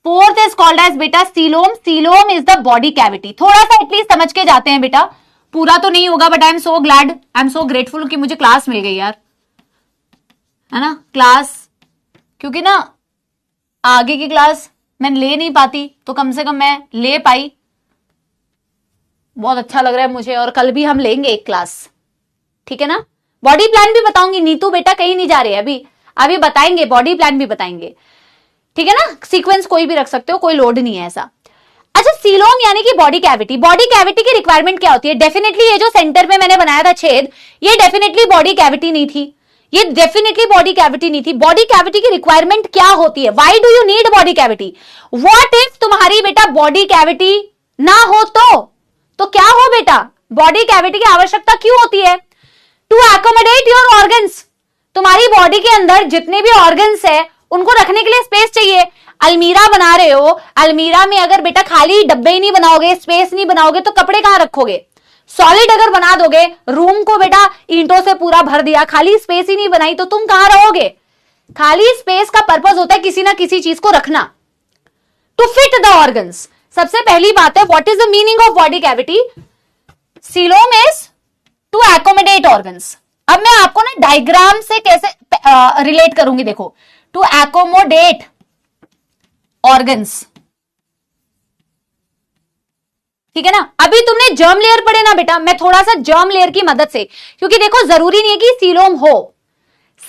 Fourth is called as बेटा coelom. Coelom is the body cavity. थोड़ा सा एटलीस्ट समझ के जाते हैं बेटा, पूरा तो नहीं होगा, but I am so glad, I am so grateful कि मुझे क्लास मिल गई यार, है ना? क्लास, क्योंकि ना आगे की क्लास मैं ले नहीं पाती, तो कम से कम मैं ले पाई, बहुत अच्छा लग रहा है मुझे। और कल भी हम लेंगे एक क्लास, ठीक है ना? बॉडी प्लान भी बताऊंगी। नीतू बेटा कहीं नहीं जा रहे हैं, अभी बताएंगे, बॉडी प्लान भी बताएंगे, ठीक है ना? सीक्वेंस कोई भी रख सकते हो, कोई लोड नहीं है ऐसा। अच्छा, सीलोम यानी कि बॉडी कैविटी। बॉडी कैविटी की रिक्वायरमेंट क्या होती है? डेफिनेटली ये जो सेंटर में मैंने बनाया था छेद, ये डेफिनेटली बॉडी कैविटी नहीं थी, ये डेफिनेटली बॉडी कैविटी नहीं थी। बॉडी कैविटी की रिक्वायरमेंट क्या होती है? Why do you need body cavity? What if तुम्हारी बेटा बॉडी कैविटी ना हो तो क्या हो बेटा? बॉडी कैविटी की आवश्यकता क्यों होती है? To accommodate your organs. तुम्हारी बॉडी के अंदर जितने भी ऑर्गन्स है उनको रखने के लिए स्पेस चाहिए। अलमीरा बना रहे हो, अलमीरा में अगर बेटा खाली डब्बे ही नहीं बनाओगे, स्पेस नहीं बनाओगे, तो कपड़े कहां रखोगे? सॉलिड अगर बना दोगे, रूम को बेटा ईंटों से पूरा भर दिया, खाली स्पेस ही नहीं बनाई, तो तुम कहां रहोगे? खाली स्पेस का पर्पस होता है किसी ना किसी चीज को रखना, टू फिट द ऑर्गन्स। सबसे पहली बात है, what is the meaning of body cavity? Coelom is to accommodate organs. अब मैं आपको ना डायग्राम से कैसे रिलेट करूंगी, देखो। टू एकोमोडेट ऑर्गन्स, ठीक है ना? अभी तुमने जर्म लेयर पढ़े ना बेटा, मैं थोड़ा सा जर्म लेयर की मदद से, क्योंकि देखो जरूरी नहीं है कि सीलोम हो।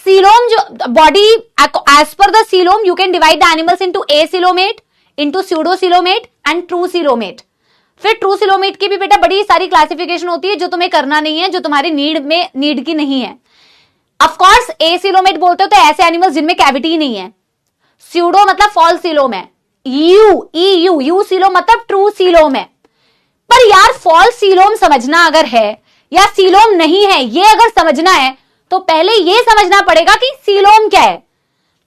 सीलोम जो body, as per the coelom you can divide the animals into acoelomate, into pseudocoelomate and true coelomate. फिर ट्रू सीलोमेट की भी बेटा बड़ी सारी क्लासिफिकेशन होती है, जो तुम्हें करना नहीं है, जो तुम्हारी नीड की नहीं है। ऑफ कोर्स एसीलोमेट बोलते हो तो ऐसे एनिमल्स जिनमें कैविटी ही नहीं है। स्यूडो मतलब फॉल्स सीलोम है। यू सीलोम मतलब ट्रू सीलोम है। पर यार फॉल्स सीलोम समझना अगर है या सीलोम नहीं है ये अगर समझना है, तो पहले ये समझना पड़ेगा कि सीलोम क्या है।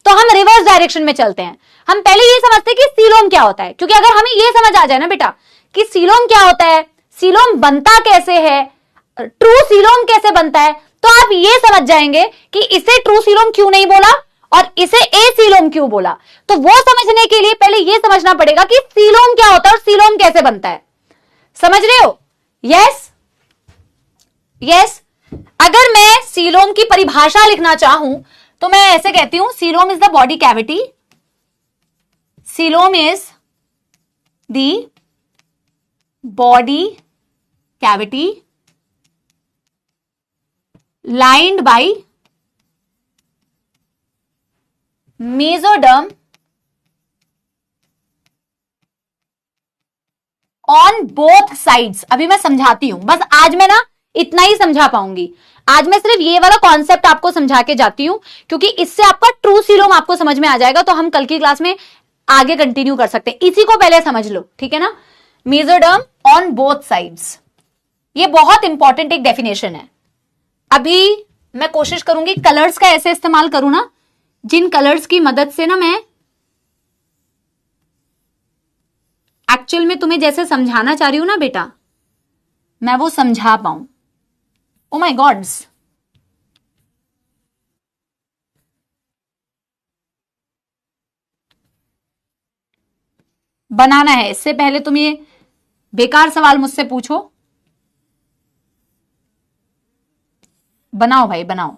तो हम रिवर्स डायरेक्शन में चलते हैं। हम पहले ये समझते हैं कि सीलोम क्या होता है, क्योंकि अगर हमें ये समझ आ जाए ना बेटा कि सीलोम क्या होता है, सीलोम बनता कैसे है, ट्रू सीलोम कैसे बनता है, तो आप ये समझ जाएंगे कि इसे ट्रू सीलोम क्यों नहीं बोला और इसे ए सीलोम क्यों बोला। तो वो समझने के लिए पहले ये समझना पड़ेगा कि सीलोम क्या होता है और सीलोम कैसे बनता है। समझ रहे हो? Yes yes. अगर मैं सीलोम की परिभाषा लिखना चाहूं तो मैं ऐसे कहती हूं, coelom is the body cavity, coelom is the body cavity lined by mesoderm on both sides। अभी मैं समझाती हूं, बस आज मैं ना इतना ही समझा पाऊंगी। आज मैं सिर्फ ये वाला कॉन्सेप्ट आपको समझा के जाती हूं, क्योंकि इससे आपका ट्रू सीलोम आपको समझ में आ जाएगा, तो हम कल की क्लास में आगे कंटिन्यू कर सकते हैं। इसी को पहले समझ लो, ठीक है ना? मेसोडर्म ऑन बोथ साइड्स, ये बहुत इंपॉर्टेंट एक डेफिनेशन है। अभी मैं कोशिश करूंगी कलर्स का ऐसे इस्तेमाल करूं ना जिन कलर्स की मदद से ना मैं एक्चुअल में तुम्हें जैसे समझाना चाह रही हूं ना बेटा, मैं वो समझा पाऊं। ओ माय गॉड्स, बनाना है। इससे पहले तुम ये बेकार सवाल मुझसे पूछो। बनाओ भाई बनाओ,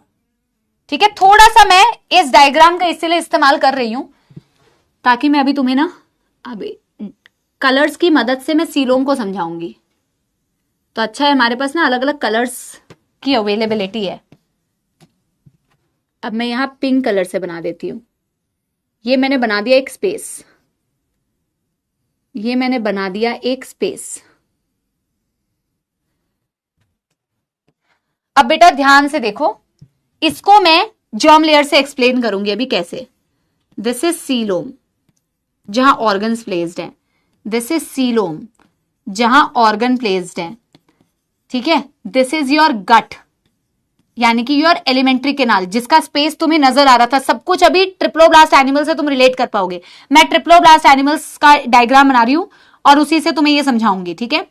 ठीक है। थोड़ा सा मैं इस डायग्राम का इसलिए इस्तेमाल कर रही हूं ताकि मैं अभी तुम्हें ना अभी कलर्स की मदद से मैं सीलोम को समझाऊंगी। तो अच्छा है हमारे पास ना अलग अलग कलर्स की अवेलेबिलिटी है। अब मैं यहां पिंक कलर से बना देती हूं। ये मैंने बना दिया एक स्पेस, ये मैंने बना दिया एक स्पेस। अब बेटा ध्यान से देखो, इसको मैं जर्म लेयर से एक्सप्लेन करूंगी अभी कैसे। दिस इज सीलोम जहां ऑर्गन्स प्लेस्ड हैं, दिस इज सीलोम जहां ऑर्गन प्लेस्ड हैं, ठीक है। दिस इज योर गट यानी कि योर एलिमेंट्री केनाल जिसका स्पेस तुम्हें नजर आ रहा था। सब कुछ अभी ट्रिप्लोब्लास्ट एनिमल से तुम रिलेट कर पाओगे। मैं ट्रिप्लोब्लास्ट एनिमल्स का डायग्राम बना रही हूं और उसी से तुम्हें ये समझाऊंगी, ठीक है।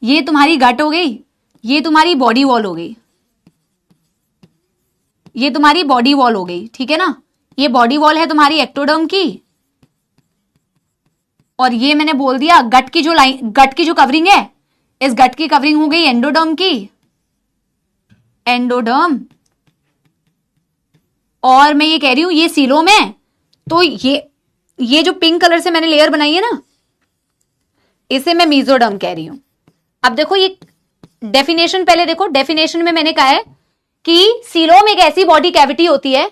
ये तुम्हारी गट हो गई, ये तुम्हारी बॉडी वॉल हो गई, ये तुम्हारी बॉडी वॉल हो गई, ठीक है ना। ये बॉडी वॉल है तुम्हारी एक्टोडर्म की, और ये मैंने बोल दिया गट की जो लाइन, गट की जो कवरिंग है, इस गट की कवरिंग हो गई एंडोडर्म की, एंडोडर्म। और मैं ये कह रही हूं ये सीलोम है, तो ये जो पिंक कलर से मैंने लेयर बनाई है ना, इसे मैं मीजोडर्म कह रही हूं। अब देखो ये डेफिनेशन पहले देखो, डेफिनेशन में मैंने कहा है कि सीलोम एक ऐसी बॉडी कैविटी होती है,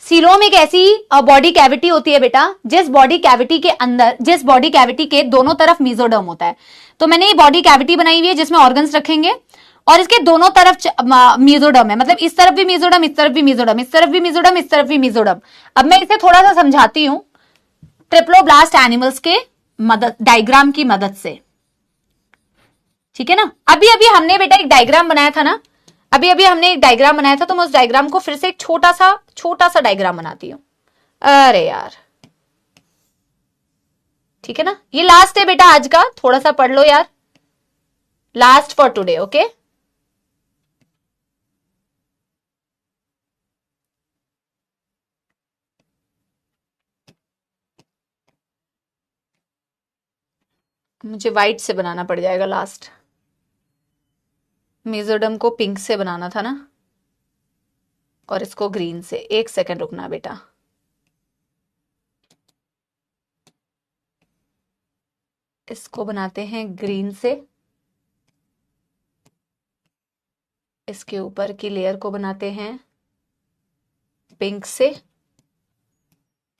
सीलोम एक ऐसी बॉडी कैविटी होती है बेटा जिस बॉडी कैविटी के अंदर, जिस बॉडी कैविटी के दोनों तरफ मीजोडर्म होता है। तो मैंने ये बॉडी कैविटी बनाई हुई है जिसमें ऑर्गन्स रखेंगे और इसके दोनों तरफ मीजोडर्म है, मतलब इस तरफ भी मीजोडर्म, इस तरफ भी मीजोडर्म, इस तरफ भी मीजोडर्म, इस तरफ भी मीजोडर्म। अब मैं इसे थोड़ा सा समझाती हूं ट्रिप्लोब्लास्ट एनिमल्स के मदद, डायग्राम की मदद से, ठीक है ना। अभी अभी हमने बेटा एक डायग्राम बनाया था ना, अभी अभी हमने एक डायग्राम बनाया था, तो मैं उस डायग्राम को फिर से एक छोटा सा डायग्राम बनाती हूं। अरे यार, ठीक है ना। ये लास्ट है बेटा आज का, थोड़ा सा पढ़ लो यार, लास्ट फॉर टुडे, ओके। मुझे व्हाइट से बनाना पड़ जाएगा लास्ट, मेजोडर्म को पिंक से बनाना था ना, और इसको ग्रीन से। एक सेकंड रुकना बेटा, इसको बनाते हैं ग्रीन से, इसके ऊपर की लेयर को बनाते हैं पिंक से,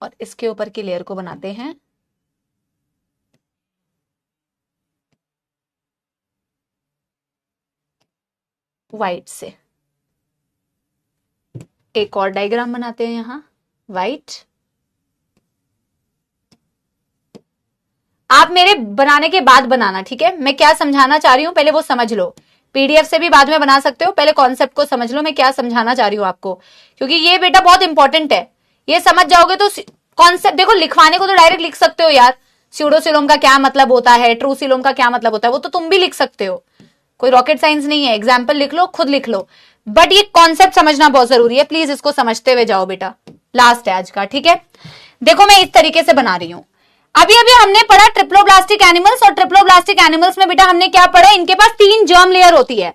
और इसके ऊपर की लेयर को बनाते हैं व्हाइट से। एक और डायग्राम बनाते हैं यहां व्हाइट। आप मेरे बनाने के बाद बनाना, ठीक है। मैं क्या समझाना चाह रही हूं पहले वो समझ लो, पीडीएफ से भी बाद में बना सकते हो, पहले कॉन्सेप्ट को समझ लो मैं क्या समझाना चाह रही हूं आपको, क्योंकि ये बेटा बहुत इंपॉर्टेंट है। ये समझ जाओगे तो कॉन्सेप्ट देखो, लिखवाने को तो डायरेक्ट लिख सकते हो यार, स्यूडोसिलोम का क्या मतलब होता है, ट्रूसिलोम का क्या मतलब होता है, वो तो तुम भी लिख सकते हो, कोई रॉकेट साइंस नहीं है। एग्जाम्पल लिख लो, खुद लिख लो, बट ये कॉन्सेप्ट समझना बहुत जरूरी है। प्लीज इसको समझते हुए जाओ बेटा, लास्ट है आज का, ठीक है। देखो मैं इस तरीके से बना रही हूं। अभी अभी हमने पढ़ा ट्रिप्लोब्लास्टिक एनिमल्स, और ट्रिप्लोब्लास्टिक एनिमल्स में बेटा हमने क्या पढ़ा, इनके पास 3 जर्म लेयर होती है।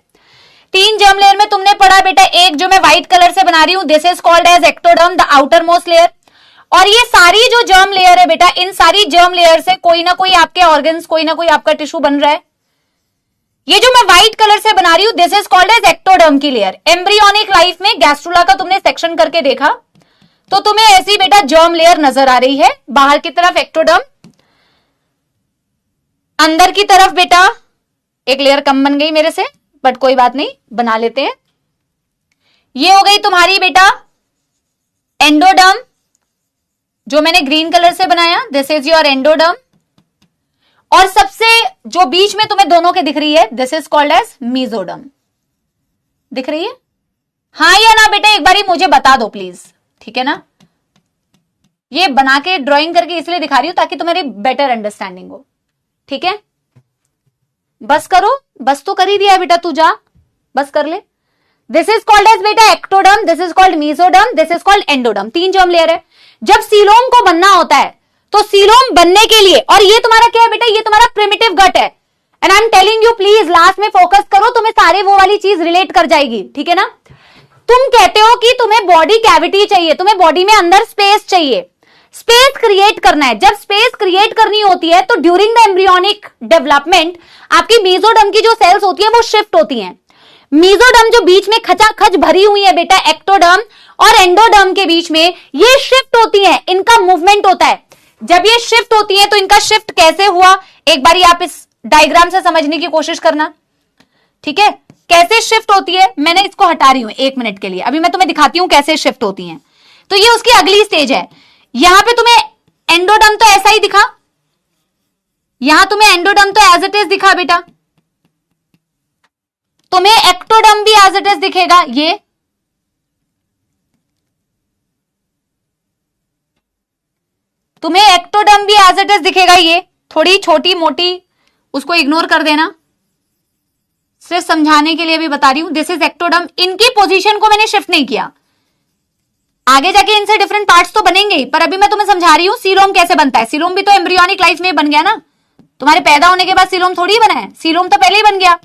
3 जर्म लेयर में तुमने पढ़ा बेटा, एक जो मैं व्हाइट कलर से बना रही हूं, this is called as ectoderm, the outermost layer. और ये सारी जो जर्म लेयर है बेटा, इन सारी जर्म लेयर से कोई ना कोई आपके ऑर्गन्स, कोई ना कोई आपका टिश्यू बन रहा है। ये जो मैं व्हाइट कलर से बना रही हूं, this is called as ectoderm की लेयर। एम्ब्रियोनिक लाइफ में गैस्ट्रुला का तुमने सेक्शन करके देखा तो तुम्हें ऐसी बेटा जर्म लेयर नजर आ रही है, बाहर की तरफ एक्टोडर्म, अंदर की तरफ बेटा एक लेयर कम बन गई मेरे से, बट कोई बात नहीं, बना लेते हैं। ये हो गई तुम्हारी बेटा एंडोडर्म, जो मैंने ग्रीन कलर से बनाया, दिस इज योर एंडोडर्म। और सबसे जो बीच में तुम्हें दोनों के दिख रही है, this is called as mesoderm. दिख रही है, हाँ या ना बेटा, एक बार मुझे बता दो प्लीज, ठीक है ना। ये बना के ड्राइंग करके इसलिए दिखा रही हूं ताकि तुम्हारी बेटर अंडरस्टैंडिंग हो, ठीक है। बस करो, बस तो कर ही दिया है बेटा, तू जा बस कर ले। दिस इज कॉल्ड एज बेटा ectoderm, this is called mesoderm, this is called endoderm. 3 germ layer है। जब सीलोम को बनना होता है तो सीलोम बनने के लिए, और ये तुम्हारा क्या है बेटा, ये तुम्हारा प्रिमिटिव गट है। And I am telling you please last में फोकस करो, तुम्हें सारे वो वाली चीज रिलेट कर जाएगी, ठीक है ना। तुम कहते हो कि तुम्हें बॉडी कैविटी चाहिए, तुम्हें बॉडी में अंदर स्पेस चाहिए, स्पेस क्रिएट करना है। जब स्पेस क्रिएट करनी होती है तो ड्यूरिंग द एम्ब्रियोनिक डेवलपमेंट आपकी मेसोडर्म की जो सेल्स होती है वो शिफ्ट होती हैं। मेसोडर्म जो बीच में खचाखच भरी हुई है बेटा एक्टोडर्म और एंडोडर्म के बीच में, ये शिफ्ट होती है, इनका मूवमेंट होता है। जब ये शिफ्ट होती है तो इनका शिफ्ट कैसे हुआ, एक बारी आप इस डायग्राम से समझने की कोशिश करना, ठीक है। कैसे शिफ्ट होती है, मैंने इसको हटा रही हूं 1 मिनट के लिए, अभी मैं तुम्हें दिखाती हूं कैसे शिफ्ट होती हैं। तो ये उसकी अगली स्टेज है। यहां पे तुम्हें एंडोडर्म तो ऐसा ही दिखा, यहां तुम्हें एंडोडर्म तो एज इट इज दिखा बेटा, तुम्हें एक्टोडर्म भी एज इट इज दिखेगा। ये तुम्हें एक्टोडर्म भी एज इट इज दिखेगा। ये थोड़ी छोटी मोटी उसको इग्नोर कर देना, सिर्फ समझाने के लिए भी बता रही हूं। दिस इज एक्टोडर्म, इनकी पोजीशन को मैंने शिफ्ट नहीं किया, आगे जाके इनसे डिफरेंट पार्ट्स तो बनेंगे ही, पर अभी मैं तुम्हें समझा रही हूं सीलोम कैसे बनता है। सीलोम भी तो एम्ब्रियोनिक लाइफ में बन गया ना, तुम्हारे पैदा होने के बाद सीलोम थोड़ी बना है, सीलोम तो पहले ही बन गया।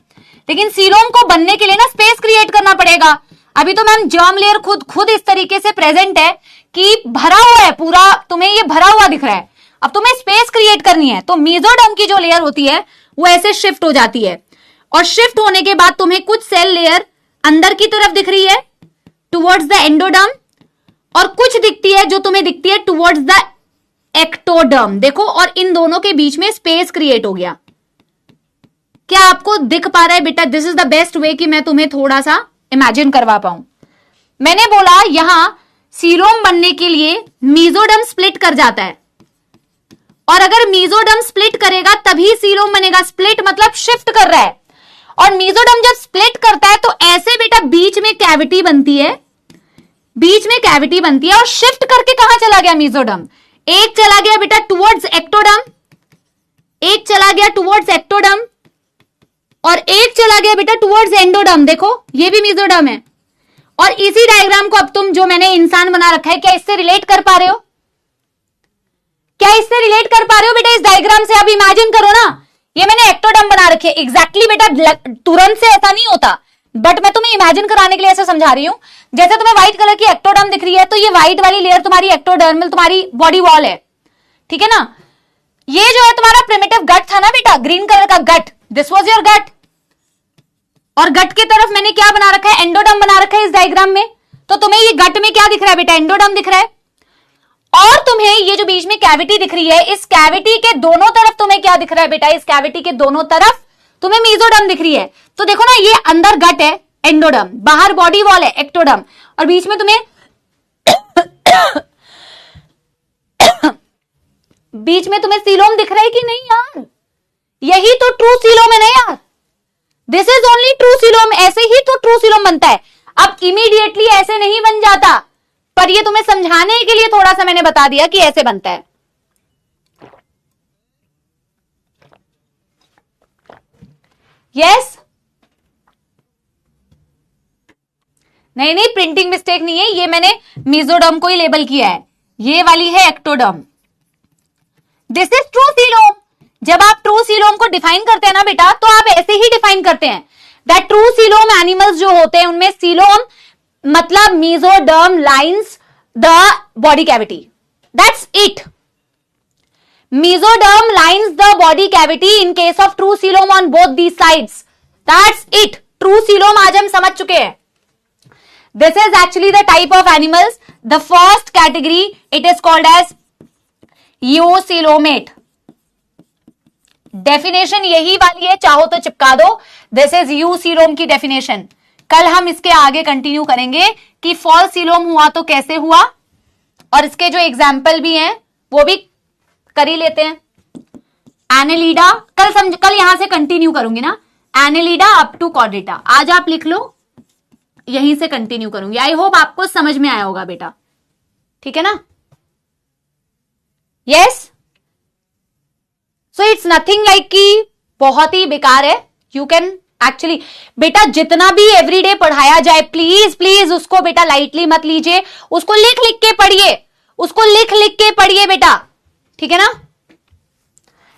लेकिन सीलोम को बनने के लिए ना स्पेस क्रिएट करना पड़ेगा। अभी तो मैम जर्म लेयर खुद इस तरीके से प्रेजेंट है कि भरा हुआ है पूरा, तुम्हें ये भरा हुआ दिख रहा है। अब तुम्हें स्पेस क्रिएट करनी है तो मेसोडर्म की जो लेयर होती है वो ऐसे शिफ्ट हो जाती है, और शिफ्ट होने के बाद तुम्हें कुछ सेल लेयर अंदर की तरफ दिख रही है टुवर्ड्स द एंडोडर्म, और कुछ दिखती है जो तुम्हें दिखती है टुवर्ड्स द एक्टोडर्म। देखो, और इन दोनों के बीच में स्पेस क्रिएट हो गया। क्या आपको दिख पा रहा है बेटा? This is the best way कि मैं तुम्हें थोड़ा सा इमेजिन करवा पाऊं। मैंने बोला यहां सीलोम बनने के लिए मेसोडर्म स्प्लिट कर जाता है, और अगर मेसोडर्म स्प्लिट करेगा तभी सीलोम बनेगा। स्प्लिट मतलब शिफ्ट कर रहा है, और मेसोडर्म जब स्प्लिट करता है तो ऐसे बेटा बीच में कैविटी बनती है, बीच में कैविटी बनती है, और शिफ्ट करके कहां चला गया मेसोडर्म? एक चला गया बेटा टुवर्ड्स एक्टोडर्म, एक चला गया टुवर्ड्स एक्टोडर्म, और एक चला गया बेटा टुवर्ड्स एंडोडर्म। देखो ये भी मेसोडर्म है। और इसी डायग्राम को अब तुम जो मैंने इंसान बना रखा है, क्या इससे रिलेट कर पा रहे हो? क्या इससे रिलेट कर पा रहे हो बेटा? इस डायग्राम से अब इमेजिन करो ना, ये मैंने एक्टोडर्म बना रखे। एग्जैक्टली बेटा तुरंत से ऐसा नहीं होता, बट मैं तुम्हें इमेजिन कराने के लिए ऐसे समझा रही हूं। जैसे तुम्हें व्हाइट कलर की एक्टोडर्म दिख रही है, तो ये व्हाइट वाली लेयर तुम्हारी एक्टोडर्मल तुम्हारी बॉडी वॉल है, ठीक है ना। ये जो है तुम्हारा प्रिमिटिव गट था ना बेटा, ग्रीन कलर का गट, दिस वाज योर गट। और गट की तरफ मैंने क्या बना रखा है? एंडोडर्म बना रखा है इस डायग्राम में। तो तुम्हें ये गट में क्या दिख रहा है बेटा? एंडोडर्म दिख रहा है। और तुम्हें ये जो बीच में कैविटी दिख रही है, इस कैविटी के दोनों तरफ तुम्हें क्या दिख रहा है बेटा? इस कैविटी के दोनों तरफ तुम्हें मेसोडर्म दिख रही है। तो देखो ना, ये अंदर गट है एंडोडर्म, बाहर बॉडी वॉल है एक्टोडर्म, और बीच में तुम्हें बीच में तुम्हें सीलोम दिख रहा है कि नहीं यार? यही तो ट्रू सीलोम है ना यार, this is only true coelom. ऐसे ही तो ट्रू सीलोम बनता है। अब इमीडिएटली ऐसे नहीं बन जाता, पर ये तुम्हें समझाने के लिए थोड़ा सा मैंने बता दिया कि ऐसे बनता है। यस? नहीं नहीं, प्रिंटिंग मिस्टेक नहीं है, ये मैंने मेसोडर्म को ही लेबल किया है। ये वाली है ectoderm, this is true coelom. जब आप ट्रू सीलोम को डिफाइन करते हैं ना बेटा, तो आप ऐसे ही डिफाइन करते हैं दैट ट्रू सीलोम एनिमल्स जो होते हैं उनमें सीलोम मतलब mesoderm lines the body cavity, that's it. Mesoderm lines the body cavity in case of true coelom on both the sides, that's it. True coelom आज हम समझ चुके हैं। This is actually the type of animals. The first category, it is called as eucoelomate. Definition यही वाली है, चाहो तो चिपका दो। This is eucoelom की definition. कल हम इसके आगे कंटिन्यू करेंगे कि फॉल सीलोम हुआ तो कैसे हुआ, और इसके जो एग्जाम्पल भी हैं वो भी कर ही लेते हैं। एनेलिडा कल यहां से कंटिन्यू करूंगी ना, एनेलिडा अप टू कॉर्डेटा। आज आप लिख लो, यहीं से कंटिन्यू करूंगी। आई होप आपको समझ में आया होगा बेटा, ठीक है ना। Yes, so it's nothing like कि बहुत ही बेकार है. यू कैन एक्चुअली बेटा जितना भी एवरीडे पढ़ाया जाए प्लीज प्लीज उसको बेटा लाइटली मत लीजिए. उसको लिख लिख के पढ़िए, उसको लिख लिख के पढ़िए बेटा, ठीक है ना.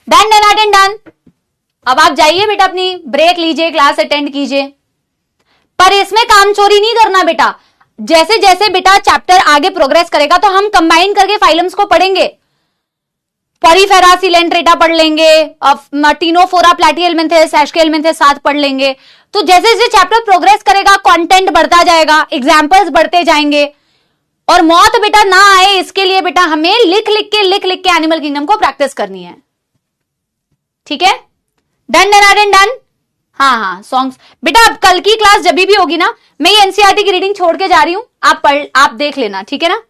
Done done done done. अब आप जाइए बेटा, अपनी ब्रेक लीजिए, क्लास अटेंड कीजिए, पर इसमें काम चोरी नहीं करना बेटा. जैसे जैसे बेटा चैप्टर आगे प्रोग्रेस करेगा तो हम कंबाइन करके फाइलम्स को पढ़ेंगे. पॉलीफेरा सिलेंट्रेटा पढ़ लेंगे, टीनोफोरा प्लैटीहेल्मिन्थेस, एस्केल्मिन्थेस साथ पढ़ लेंगे. तो जैसे जैसे चैप्टर प्रोग्रेस करेगा कंटेंट बढ़ता जाएगा, एग्जाम्पल्स बढ़ते जाएंगे, और मौत बेटा ना आए इसके लिए बेटा हमें लिख लिख के एनिमल किंगडम को प्रैक्टिस करनी है. ठीक है, डन डन डन डन. हाँ, सॉन्ग्स बेटा अब कल की क्लास जब भी होगी ना, मैं ये एनसीईआरटी की रीडिंग छोड़ के जा रही हूं, आप देख लेना, ठीक है ना.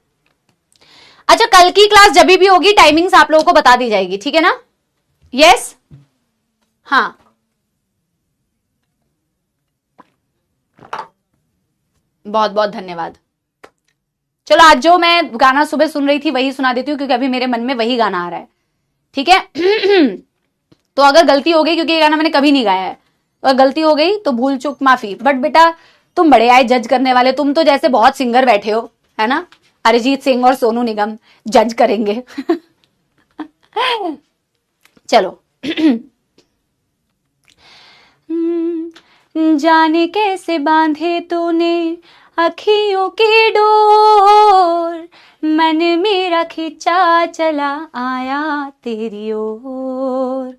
अच्छा, कल की क्लास जब भी होगी टाइमिंग्स आप लोगों को बता दी जाएगी, ठीक है ना. यस, हाँ, बहुत बहुत धन्यवाद. चलो आज जो मैं गाना सुबह सुन रही थी वही सुना देती हूँ, क्योंकि अभी मेरे मन में वही गाना आ रहा है, ठीक है. तो अगर गलती हो गई, क्योंकि ये गाना मैंने कभी नहीं गाया है, अगर गलती हो गई तो भूल चूक माफी. बट बेटा तुम बड़े आए जज करने वाले, तुम तो जैसे बहुत सिंगर बैठे हो, है ना. अरिजीत सिंह और सोनू निगम जज करेंगे. चलो. जाने कैसे बांधे तूने अखियों की डोर, मन मेरा खिंचा चला आया तेरी ओर.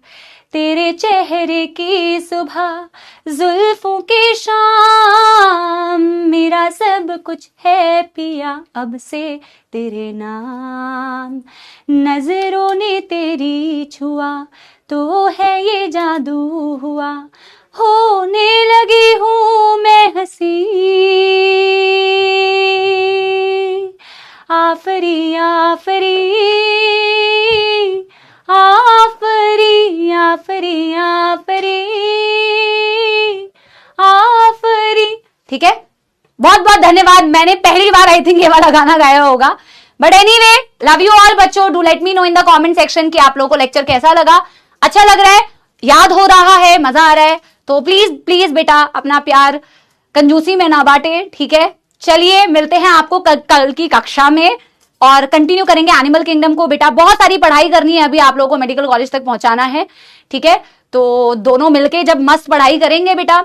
तेरे चेहरे की सुबह, जुल्फों की शाम, मेरा सब कुछ है पिया अब से तेरे नाम. नजरों ने तेरी छुआ तो है ये जादू हुआ, होने लगी हूँ मैं हंसी. आफरी आफरी आफरी आफरी आफरी आफरी. ठीक है, बहुत बहुत धन्यवाद. मैंने पहली बार आई थिंक ये वाला गाना गाया होगा, but anyway love you all बच्चों. Do let me know in the comment section कि आप लोगों को लेक्चर कैसा लगा. अच्छा लग रहा है, याद हो रहा है, मजा आ रहा है, तो प्लीज प्लीज बेटा अपना प्यार कंजूसी में ना बांटे, ठीक है. चलिए मिलते हैं आपको कल की कक्षा में, और कंटिन्यू करेंगे एनिमल किंगडम को. बेटा बहुत सारी पढ़ाई करनी है, अभी आप लोगों को मेडिकल कॉलेज तक पहुंचाना है, ठीक है. तो दोनों मिलके जब मस्त पढ़ाई करेंगे बेटा,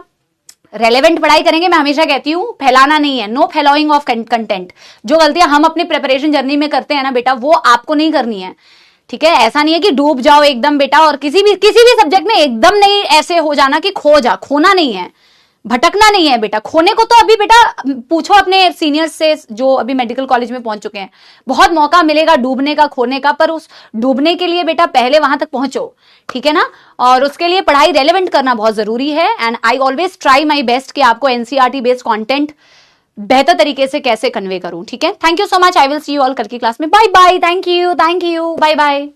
रेलेवेंट पढ़ाई करेंगे. मैं हमेशा कहती हूँ फैलाना नहीं है, नो फैलोइंग ऑफ कंटेंट. जो गलतियां हम अपनी प्रिपरेशन जर्नी में करते हैं ना बेटा, वो आपको नहीं करनी है, ठीक है. ऐसा नहीं है कि डूब जाओ एकदम बेटा, और किसी भी सब्जेक्ट में एकदम नहीं ऐसे हो जाना कि खोना नहीं है, भटकना नहीं है बेटा. खोने को तो अभी बेटा पूछो अपने सीनियर्स से जो अभी मेडिकल कॉलेज में पहुंच चुके हैं, बहुत मौका मिलेगा डूबने का, खोने का, पर उस डूबने के लिए बेटा पहले वहां तक पहुंचो, ठीक है ना. और उसके लिए पढ़ाई रेलेवेंट करना बहुत जरूरी है. And I always try my best कि आपको एनसीईआरटी बेस्ड कॉन्टेंट बेहतर तरीके से कैसे कन्वे करूं, ठीक है. Thank you so much. I will see you all कल की क्लास में. Bye bye. Thank you bye bye.